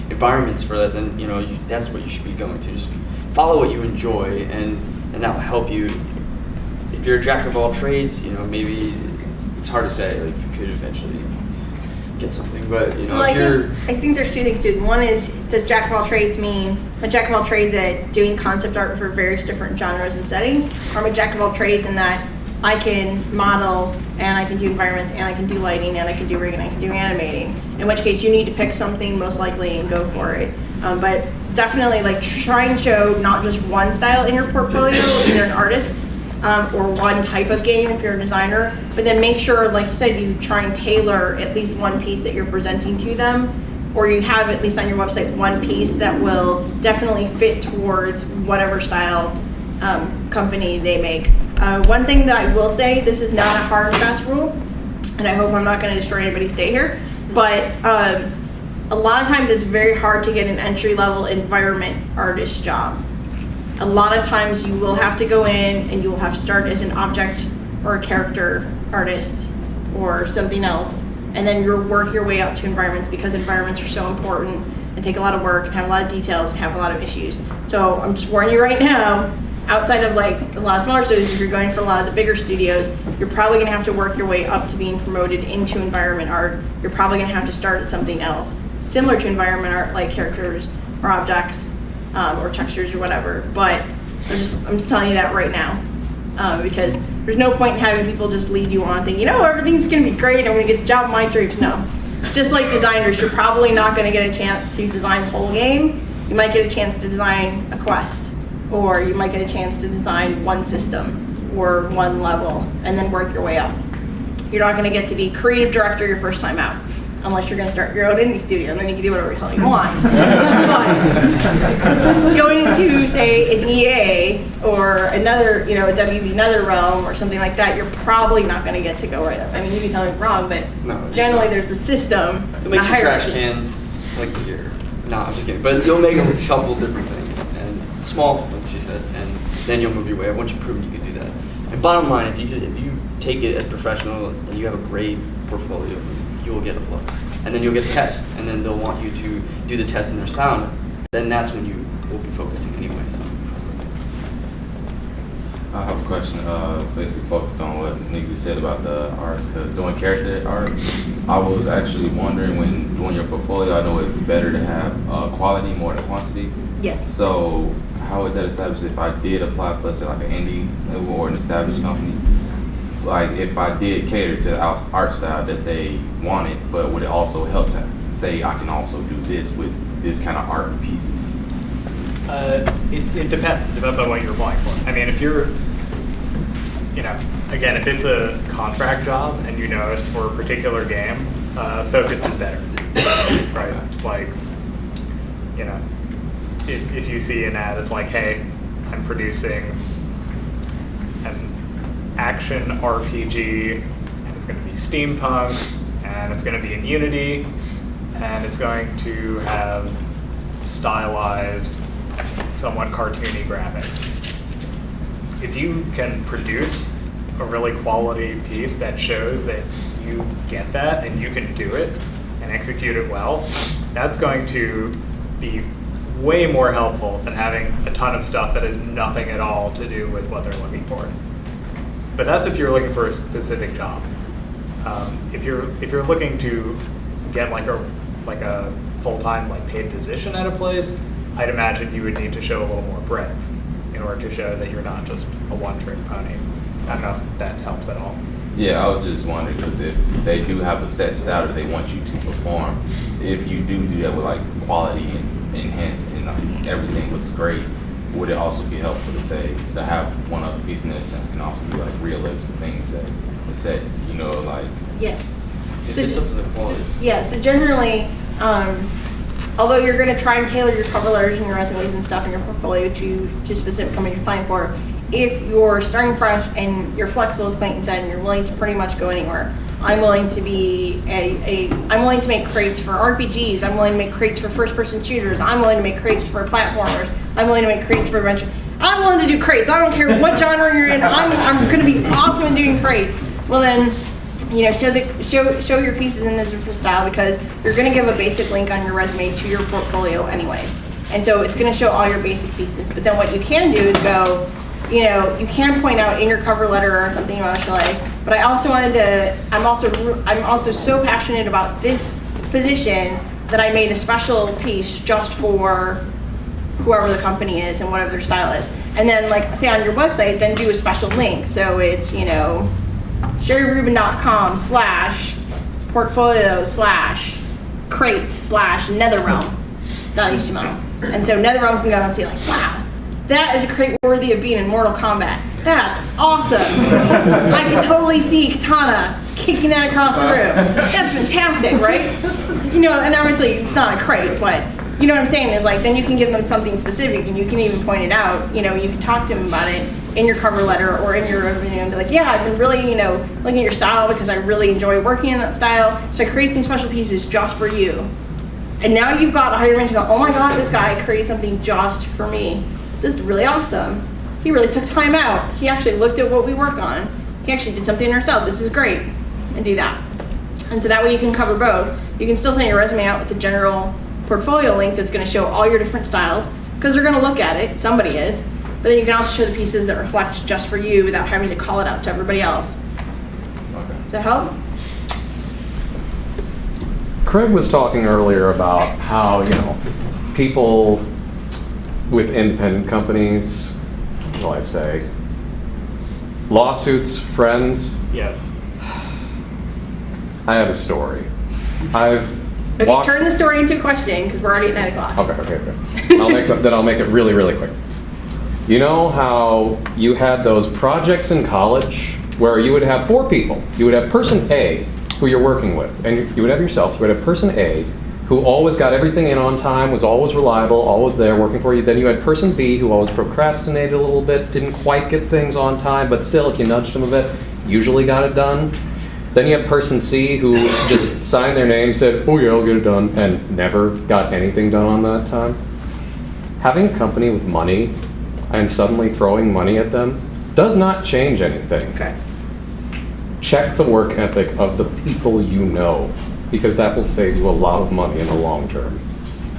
environments for that, then that's what you should be going to. Just follow what you enjoy, and that will help you. If you're a jack of all trades, maybe it's hard to say. Like you could eventually get something, but I think there's two things too. One is, does jack of all trades mean I'm a jack of all trades at doing concept art for various different genres and settings, or I'm a jack of all trades in that I can model and I can do environments and I can do lighting and I can do rigging and I can do animating. In which case you need to pick something most likely and go for it. But definitely like try and show not just one style in your portfolio if you're an artist, or one type of game if you're a designer, but then make sure, like you said, you try and tailor at least one piece that you're presenting to them, or you have at least on your website one piece that will definitely fit towards whatever style company they make. One thing that I will say, this is not a hard and fast rule, and I hope I'm not going to destroy anybody's day here, but a lot of times it's very hard to get an entry-level environment artist job. A lot of times you will have to go in and you will have to start as an object or a character artist or something else, and then you'll work your way up to environments, because environments are so important and take a lot of work and have a lot of details and have a lot of issues. So I'm just warning you right now, outside of like a lot of smaller studios, if you're going for a lot of the bigger studios, you're probably gonna have to work your way up to being promoted into environment art. You're probably gonna have to start at something else, similar to environment art, like characters or objects, or textures or whatever. But I'm just telling you that right now, because there's no point in having people just lead you on thinking, everything's gonna be great, I'm gonna get the job of my dreams. No. It's just like designers, you're probably not gonna get a chance to design the whole game. You might get a chance to design a quest, or you might get a chance to design one system or one level and then work your way up. You're not gonna get to be creative director your first time out, unless you're going to start your own indie studio, and then you can do whatever the hell you want. But going into, say, an EA or another, a WB NetherRealm or something like that, you're probably not going to get to go right up. I mean, you can tell me I'm wrong, but generally there's a system. You'll make some trash cans, like here. No, I'm just kidding. But you'll make a couple different things, and small, like she said, and then you'll move your way up once you've proven you can do that. And bottom line, if you take it as professional and you have a great portfolio, you will get a look. And then you'll get a test, and then they'll want you to do the test in their style. Then that's when you will be focusing anyway. So. I have a question, basically focused on what Nick just said about the art, because doing character art, I was actually wondering, when doing your portfolio, I know it's better to have quality more than quantity. Yes. So how would that establish if I did apply for, say, like an indie or an established company? Like, if I did cater to the art style that they wanted, but would it also help to say I can also do this with this kind of art pieces? It depends. It depends on what you're applying for. I mean, if you're, again, if it's a contract job and it's for a particular game, focused is better, right? Like, if you see an ad, it's like, hey, I'm producing an action RPG, and it's going to be steampunk, and it's going to be in Unity, and it's going to have stylized, somewhat cartoony graphics. If you can produce a really quality piece that shows that you get that and you can do it and execute it well, that's going to be way more helpful than having a ton of stuff that has nothing at all to do with what they're looking for. But that's if you're looking for a specific job. If you're looking to get like a full-time paid position at a place, I'd imagine you would need to show a little more breadth in order to show that you're not just a one-trick pony. I don't know if that helps at all. Yeah, I was just wondering, because if they do have a set style that they want you to perform, if you do that with quality and enhancement and everything looks great, would it also be helpful to say to have one other piece in this and can also be realistic things that the set, Yes. It's up to the quality. So generally, although you're going to try and tailor your cover letters and your resumes and stuff in your portfolio to specific companies you're applying for, if you're starting fresh and you're flexible, as Clayton said, and you're willing to pretty much go anywhere, I'm willing to be I'm willing to make crates for RPGs, I'm willing to make crates for first-person shooters, I'm willing to make crates for platformers, I'm willing to make crates for adventure. I'm willing to do crates. I don't care what genre you're in. I'm going to be awesome at doing crates. Well then, show your pieces in the different style, because you're going to give a basic link on your resume to your portfolio anyways. And so it's going to show all your basic pieces. But then what you can do is go, you can point out in your cover letter or something you want to like, but I'm also so passionate about this position that I made a special piece just for whoever the company is and whatever their style is. And then like say on your website, then do a special link. So it's, you know, sherryrubin.com/portfolio/crate/netherrealm.html. And so NetherRealm can go and see like, wow, that is a crate worthy of being in Mortal Kombat. That's awesome. I can totally see Katana kicking that across the room. That's fantastic, right? You know, and obviously it's not a crate, but you know what I'm saying is like, then you can give them something specific and you can even point it out. You know, you can talk to them about it in your cover letter or in your review and be like, yeah, I've been really, you know, looking at your style because I really enjoy working in that style. So I create some special pieces just for you. And now you've got a higher mention, oh my God, this guy created something just for me. This is really awesome. He really took time out. He actually looked at what we work on. He actually did something in our style. This is great. And do that. And so that way you can cover both. You can still send your resume out with the general portfolio link that's going to show all your different styles because they're going to look at it. Somebody is. But then you can also show the pieces that reflect just for you without having to call it out to everybody else. Okay. Does that help? Craig was talking earlier about how, you know, people with independent companies, what do I say, lawsuits, friends. Yes. I have a story. I've Okay, walked... turn the story into a question because we're already at 9 o'clock. Okay. I'll make it really, really quick. You know how you had those projects in college where you would have 4 people. You would have person A, who you're working with, and you would have yourself. You would have person A, who always got everything in on time, was always reliable, always there working for you. Then you had person B, who always procrastinated a little bit, didn't quite get things on time, but still, if you nudged him a bit, usually got it done. Then you have person C, who just signed their name, said, oh yeah, I'll get it done, and never got anything done on that time. Having a company with money and suddenly throwing money at them does not change anything. Okay. Check the work ethic of the people you know, because that will save you a lot of money in the long term.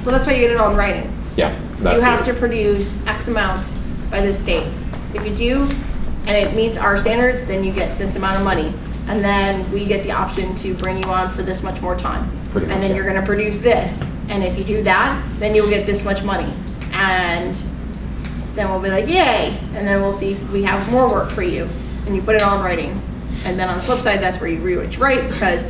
Well, that's why you get it all in writing. Yeah, You have to produce X amount by this date. If you do, and it meets our standards, then you get this amount of money. And then we get the option to bring you on for this much more time. Pretty much, and then yeah. you're gonna produce this. And if you do that, then you'll get this much money. And then we'll be like, yay. And then we'll see if we have more work for you. And you put it all in writing. And then on the flip side, that's where you read what you write, because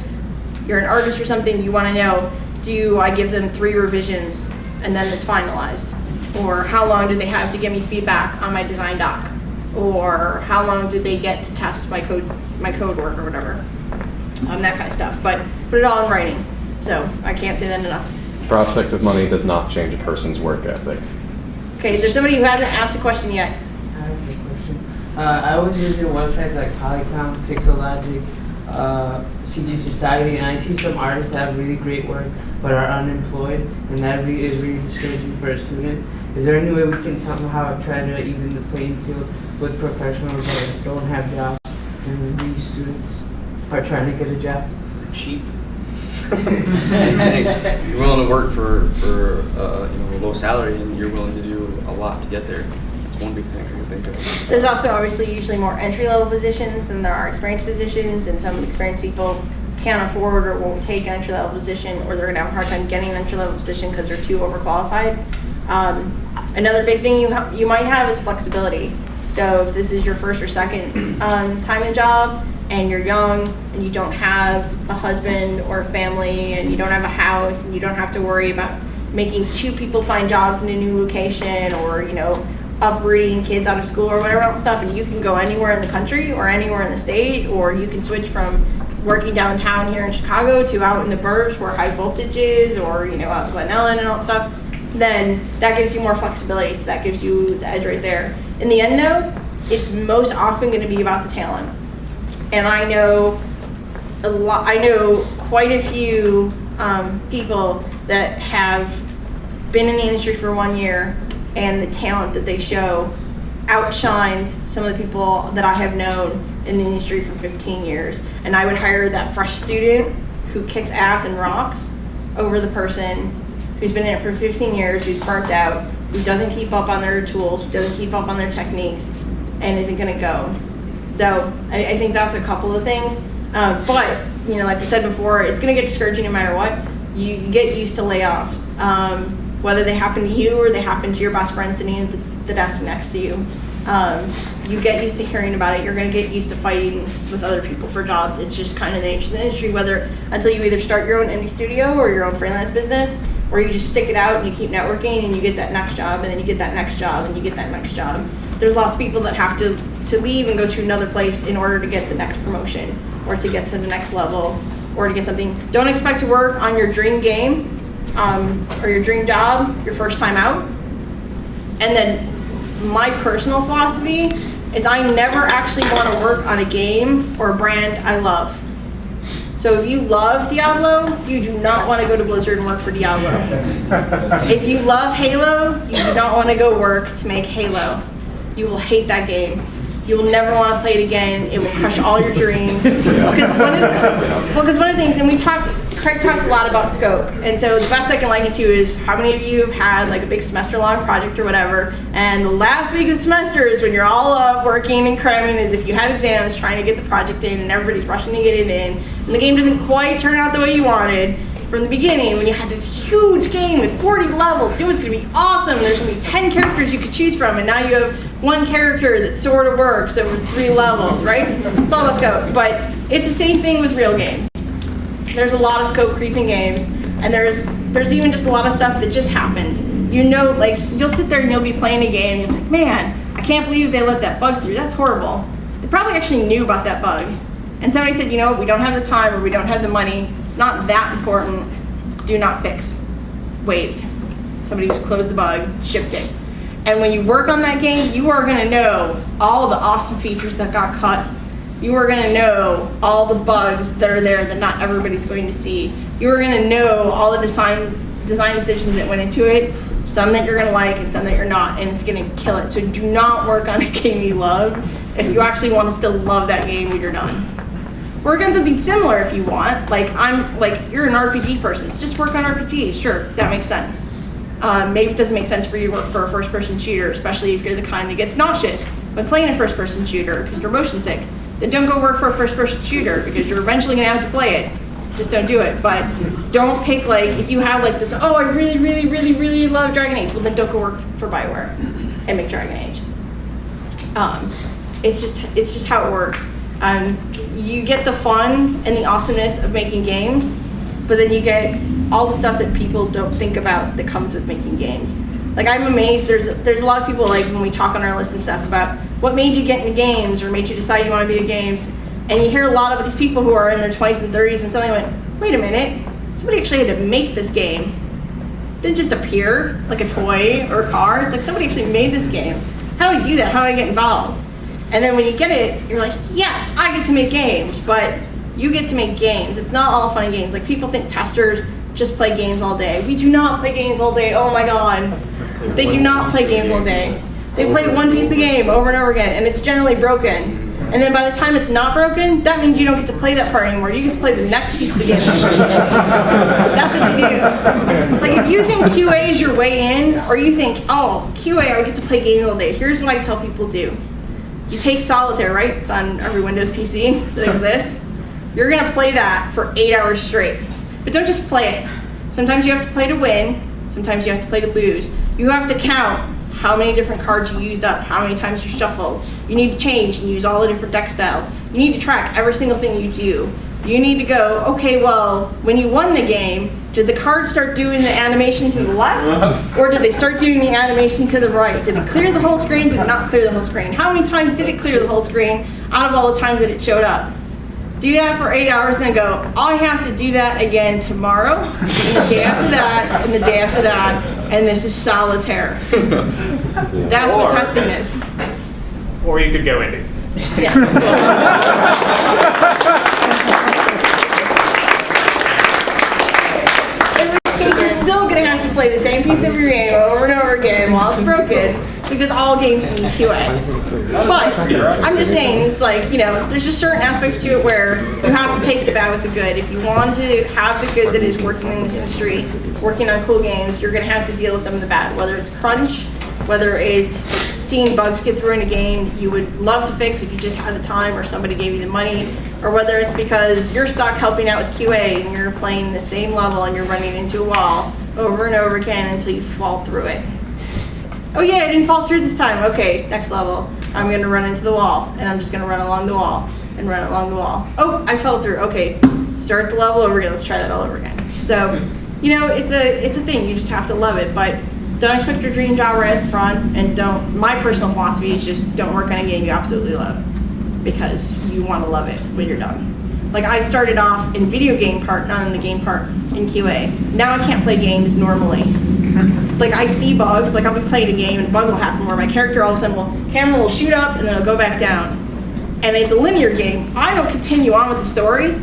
you're an artist or something, you wanna know, do I give them 3 revisions and then it's finalized? Or how long do they have to give me feedback on my design doc? Or how long do they get to test my code work or whatever? That kind of stuff, but put it all in writing. So I can't say that enough. Prospect of money does not change a person's work ethic. Okay, is there somebody who hasn't asked a question yet? I have a question. I was using websites like Polycom, Pixelogic, CG Society, and I see some artists that have really great work but are unemployed, and that really is really discouraging for a student. Is there any way we can somehow try to even the playing field with professionals that don't have jobs and these students are trying to get a job? Cheap. You're willing to work for a low salary, and you're willing to do a lot to get there. That's one big thing I can think of. There's also obviously usually more entry-level positions than there are experienced positions, and some experienced people can't afford or won't take an entry-level position, or they're gonna have a hard time getting an entry-level position because they're too overqualified. Another big thing you might have is flexibility. So if this is your first or second time in the job, and you're young, and you don't have a husband or a family, and you don't have a house, and you don't have to worry about making 2 people find jobs in a new location, or uprooting kids out of school or whatever else stuff, and you can go anywhere in the country or anywhere in the state, or you can switch from working downtown here in Chicago to out in the burbs where high voltage is, or out in Glen Ellen and all that stuff, then that gives you more flexibility. So that gives you the edge right there. In the end though, it's most often going to be about the talent. And I know quite a few people that have been in the industry for 1 year, and the talent that they show outshines some of the people that I have known in the industry for 15 years. And I would hire that fresh student who kicks ass and rocks over the person who's been in it for 15 years, who's burnt out, who doesn't keep up on their tools, who doesn't keep up on their techniques, and isn't gonna go. So I think that's a couple of things. But like I said before, it's gonna get discouraging no matter what. You get used to layoffs. whether they happen to you or they happen to your best friend sitting at the desk next to you. You get used to hearing about it. You're going to get used to fighting with other people for jobs. It's just kind of the nature of the industry, until you either start your own indie studio or your own freelance business, or you just stick it out and you keep networking and you get that next job, and then you get that next job, and you get that next job. There's lots of people that have to leave and go to another place in order to get the next promotion, or to get to the next level, or to get something. Don't expect to work on your dream game or your dream job your first time out. And then my personal philosophy is I never actually want to work on a game or a brand I love. So if you love Diablo, you do not want to go to Blizzard and work for Diablo. If you love Halo, you do not want to go work to make Halo. You will hate that game. You will never want to play it again. It will crush all your dreams. Because one of the things, and Craig talked a lot about scope, and so the best I can liken it to is how many of you have had like a big semester-long project or whatever, and the last week of the semester is when you're all up working and cramming as if you had exams, trying to get the project in, and everybody's rushing to get it in, and the game doesn't quite turn out the way you wanted. From the beginning, when you had this huge game with 40 levels, it was going to be awesome. There's going to be 10 characters you could choose from, and now you have one character that sort of works over 3 levels, right? It's all about scope. But it's the same thing with real games. There's a lot of scope creep in games, and there's even just a lot of stuff that just happens. You know, like, you'll sit there and you'll be playing a game, and you're like, man, I can't believe they let that bug through. That's horrible. They probably actually knew about that bug. And somebody said, you know, we don't have the time or we don't have the money. It's not that important. Do not fix. Waived. Somebody just closed the bug, shipped it. And when you work on that game, you are going to know all the awesome features that got cut. You are going to know all the bugs that are there that not everybody's going to see. You are going to know all the design decisions that went into it, some that you're going to like and some that you're not, and it's going to kill it. So do not work on a game you love if you actually want to still love that game when you're done. Work on something similar if you want. You're an RPG person, so just work on RPGs. Sure, that makes sense. Maybe it doesn't make sense for you to work for a first-person shooter, especially if you're the kind that gets nauseous when playing a first-person shooter because you're motion sick. Then don't go work for a first-person shooter because you're eventually going to have to play it. Just don't do it. But don't pick, if you have this, oh, I really, really, really, really love Dragon Age, well, then don't go work for BioWare and make Dragon Age. It's just how it works. You get the fun and the awesomeness of making games, but then you get all the stuff that people don't think about that comes with making games. I'm amazed, there's a lot of people, when we talk on our list and stuff about what made you get into games or made you decide you want to be in games, and you hear a lot of these people who are in their 20s and 30s and suddenly went, wait a minute, somebody actually had to make this game. It didn't just appear like a toy or a car. It's like somebody actually made this game. How do I do that? How do I get involved? And then when you get it, you're like, yes, I get to make games, but you get to make games. It's not all fun and games. People think testers just play games all day. We do not play games all day. Oh my God. They do not play games all day. They play one piece of the game over and over again, and it's generally broken. And then by the time it's not broken, that means you don't get to play that part anymore. You get to play the next piece of the game. That's what they do. If you think QA is your way in, or you think, oh, QA, I get to play games all day, here's what I tell people do. You take Solitaire, right? It's on every Windows PC that exists. You're going to play that for 8 hours straight. But don't just play it. Sometimes you have to play to win. Sometimes you have to play to lose. You have to count how many different cards you used up, how many times you shuffled. You need to change and use all the different deck styles. You need to track every single thing you do. You need to go, okay, well, when you won the game, did the cards start doing the animation to the left? Or did they start doing the animation to the right? Did it clear the whole screen? Did it not clear the whole screen? How many times did it clear the whole screen out of all the times that it showed up? Do that for 8 hours and then go, I have to do that again tomorrow, and the day after that, and the day after that, and this is Solitaire. That's what testing is. Or you could go indie. Yeah. In which case, you're still going to have to play the same piece of your game over and over again while it's broken, because all games need QA. But I'm just saying, it's there's just certain aspects to it where you have to take the bad with the good. If you want to have the good that is working in this industry, working on cool games, you're going to have to deal with some of the bad, whether it's crunch, whether it's seeing bugs get through in a game you would love to fix if you just had the time or somebody gave you the money, or whether it's because you're stuck helping out with QA and you're playing the same level and you're running into a wall over and over again until you fall through it. Oh yeah, I didn't fall through this time. Okay, next level. I'm gonna run into the wall, and I'm just gonna run along the wall and run along the wall. Oh, I fell through. Okay, start the level over again. Let's try that all over again. So, you know, it's a thing. You just have to love it, but don't expect your dream job right at the front, and don't. My personal philosophy is just don't work on a game you absolutely love, because you want to love it when you're done. Like I started off in video game part, not in the game part, in QA. Now I can't play games normally. Like I see bugs, like I'll be playing a game and a bug will happen where my character all of a sudden camera will shoot up and then it'll go back down. And it's a linear game. I don't continue on with the story.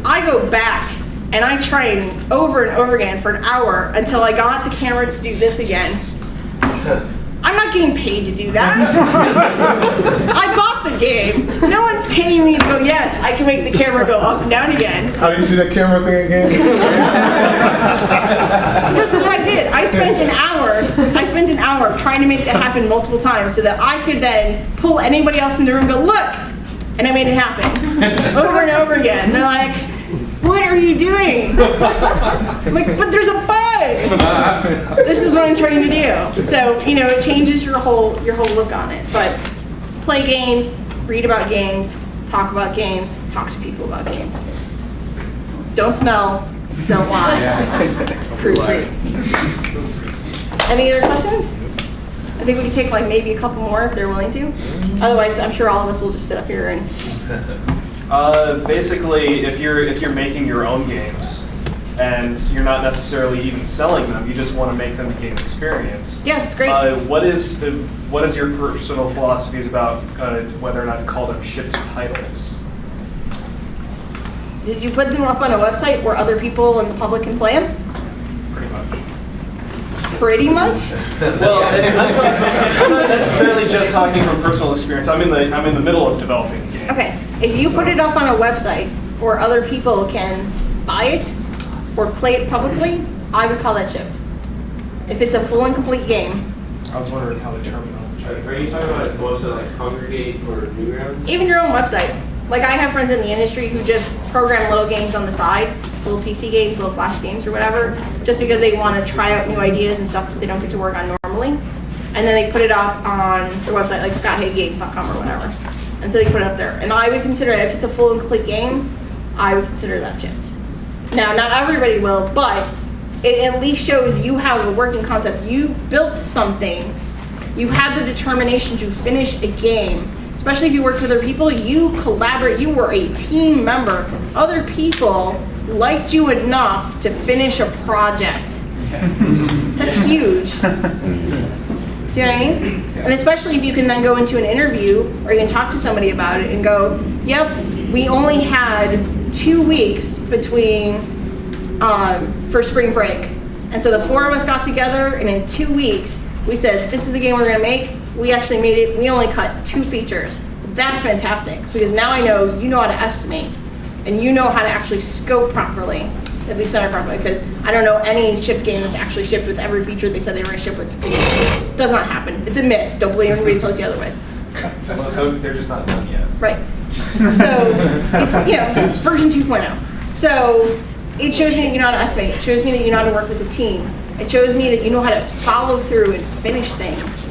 I go back and I train over and over again for an hour until I got the camera to do this again. I'm not getting paid to do that. I bought the game. No one's paying me to go, yes, I can make the camera go up and down again. How do you do that camera thing again? This is what I did. I spent an hour trying to make that happen multiple times so that I could then pull anybody else in the room and go, look, and I made it happen over and over again. They're like, what are you doing? I'm like, but there's a bug. This is what I'm trying to do. So, you know, it changes your whole look on it. But play games, read about games, talk about games, talk to people about games. Don't smell, don't lie. Proofread. Any other questions? I think we can take like maybe a couple more if they're willing to. Otherwise, I'm sure all of us will just sit up here and. Basically, if you're making your own games and you're not necessarily even selling them, you just want to make them a game experience. Yeah, that's great. What is your personal philosophies about whether or not to call them shipped titles? Did you put them up on a website where other people in the public can play them? Pretty much. Pretty much? Well, I'm not necessarily just talking from personal experience. I'm in the middle of developing a game. Okay, if you put it up on a website where other people can buy it or play it publicly, I would call that shipped. If it's a full and complete game. I was wondering how the terminology. Are you talking about a website like Congregate or Newgrounds? Even your own website. Like I have friends in the industry who just program little games on the side, little PC games, little Flash games or whatever, just because they want to try out new ideas and stuff that they don't get to work on normally. And then they put it up on their website, like scotthagegames.com or whatever. And so they put it up there. And I would consider, if it's a full and complete game, I would consider that shipped. Now, not everybody will, but it at least shows you have a working concept. You built something. You had the determination to finish a game. Especially if you worked with other people, you collaborate, you were a team member. Other people liked you enough to finish a project. That's huge. Do you know what I mean? And especially if you can then go into an interview or you can talk to somebody about it and go, yep, we only had 2 weeks between for spring break. And so the 4 of us got together and in 2 weeks we said, this is the game we're gonna make. We actually made it, we only cut 2 features. That's fantastic, because now I know you know how to estimate, and you know how to actually scope properly, at least center properly, because I don't know any shipped game that's actually shipped with every feature they said they were gonna ship with. It does not happen. It's a myth. Don't believe anybody tells you otherwise. Well, they're just not done yet. Right. So, it's, version 2.0. So, it shows me that you know how to estimate. It shows me that you know how to work with a team. It shows me that you know how to follow through and finish things.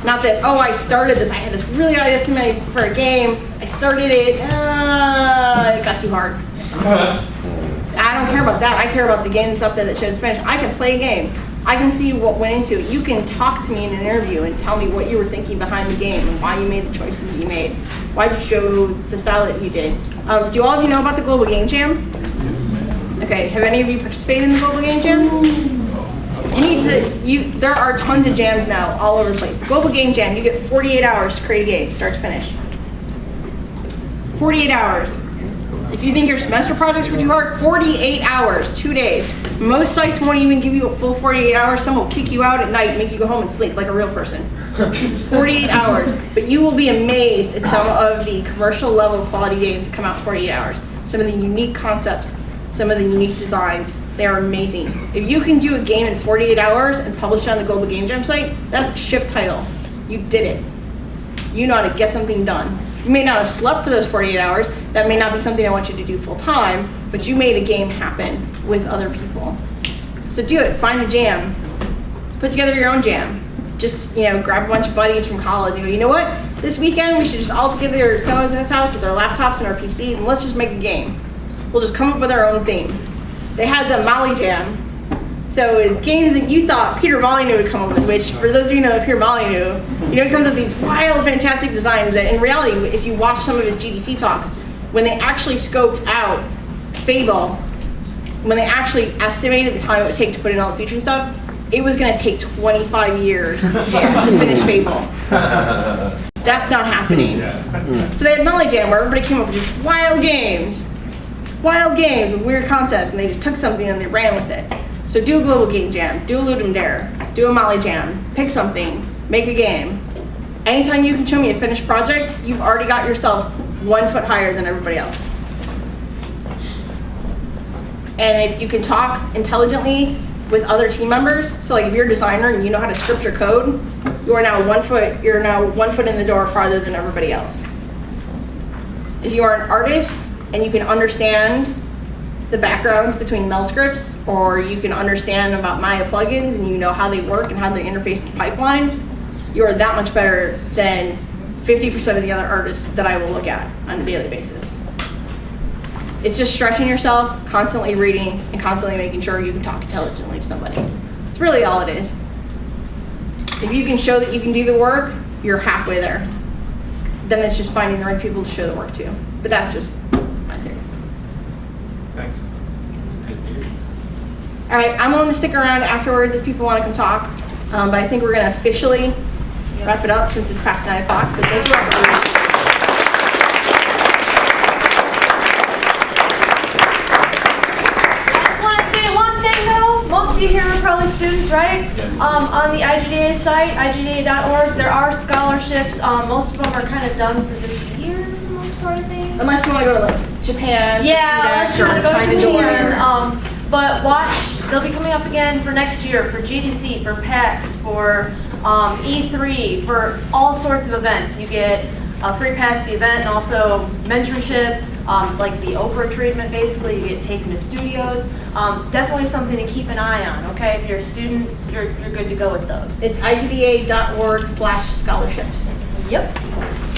Not that, oh, I started this, I had this really high estimate for a game, I started it, it got too hard. I don't care about that. I care about the game that's up there that shows finished. I can play a game. I can see what went into it. You can talk to me in an interview and tell me what you were thinking behind the game and why you made the choices that you made. Why did you show the style that you did? Do all of you know about the Global Game Jam? Okay, have any of you participated in the Global Game Jam? There are tons of jams now all over the place. The Global Game Jam, you get 48 hours to create a game, start to finish. 48 hours. If you think your semester projects were too hard, 48 hours, 2 days. Most sites won't even give you a full 48 hours. Some will kick you out at night and make you go home and sleep like a real person. 48 hours. But you will be amazed at some of the commercial level quality games that come out in 48 hours. Some of the unique concepts, some of the unique designs. They are amazing. If you can do a game in 48 hours and publish it on the Global Game Jam site, that's a shipped title. You did it. You know how to get something done. You may not have slept for those 48 hours. That may not be something I want you to do full time, but you made a game happen with other people. So do it, find a jam. Put together your own jam. Just, grab a bunch of buddies from college and go, you know what? This weekend we should just all together so-and-so's house with our laptops and our PCs and let's just make a game. We'll just come up with our own theme. They had the Molly Jam. So it's games that you thought Peter Molyneux would come up with, which for those of you who know Peter Molyneux, he comes up with these wild, fantastic designs that in reality, if you watch some of his GDC talks, when they actually scoped out Fable, when they actually estimated the time it would take to put in all the features and stuff, it was going to take 25 years to finish Fable. That's not happening. So they had Molly Jam where everybody came up with just wild games with weird concepts, and they just took something and they ran with it. So do a global game jam, do a Ludum Dare, do a Molly Jam, pick something, make a game. Anytime you can show me a finished project, you've already got yourself 1 foot higher than everybody else. And if you can talk intelligently with other team members, so like if you're a designer and you know how to script your code, you're now 1 foot in the door farther than everybody else. If you are an artist and you can understand the backgrounds between Mel scripts, or you can understand about Maya plugins and you know how they work and how they interface with pipeline, you are that much better than 50% of the other artists that I will look at on a daily basis. It's just stretching yourself, constantly reading, and constantly making sure you can talk intelligently to somebody. It's really all it is. If you can show that you can do the work, you're halfway there. Then it's just finding the right people to show the work to. But that's just my theory. Thanks. All right, I'm willing to stick around afterwards if people want to come talk. But I think we're going to officially wrap it up since it's past 9 o'clock. But thank you all for coming. Most of you here are probably students, right? Yes. On the IGDA site, IGDA.org, there are scholarships. Most of them are kind of done for this year, for the most part, I think. Unless you want to go to like Japan, yeah, unless you want to go to Japan. But watch, they'll be coming up again for next year, for GDC, for PAX, for E3, for all sorts of events. You get a free pass to the event and also mentorship. Like the Oprah treatment, basically, you get taken to studios. Definitely something to keep an eye on, okay? If you're a student, you're good to go with those. It's IGDA.org/scholarships. Yep.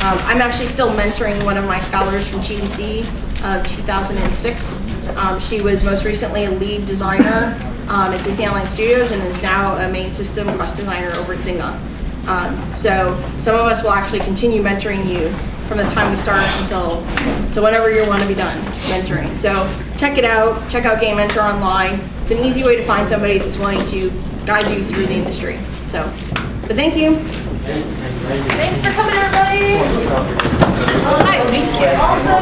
I'm actually still mentoring one of my scholars from GDC of 2006. She was most recently a lead designer at Disney Online Studios and is now a main system quest designer over at Zynga. So some of us will actually continue mentoring you from the time we start until whenever you want to be done mentoring. So check it out. Check out Game Mentor online. It's an easy way to find somebody that's willing to guide you through the industry. So, but thank you. Thanks for coming, everybody. Hi. Also,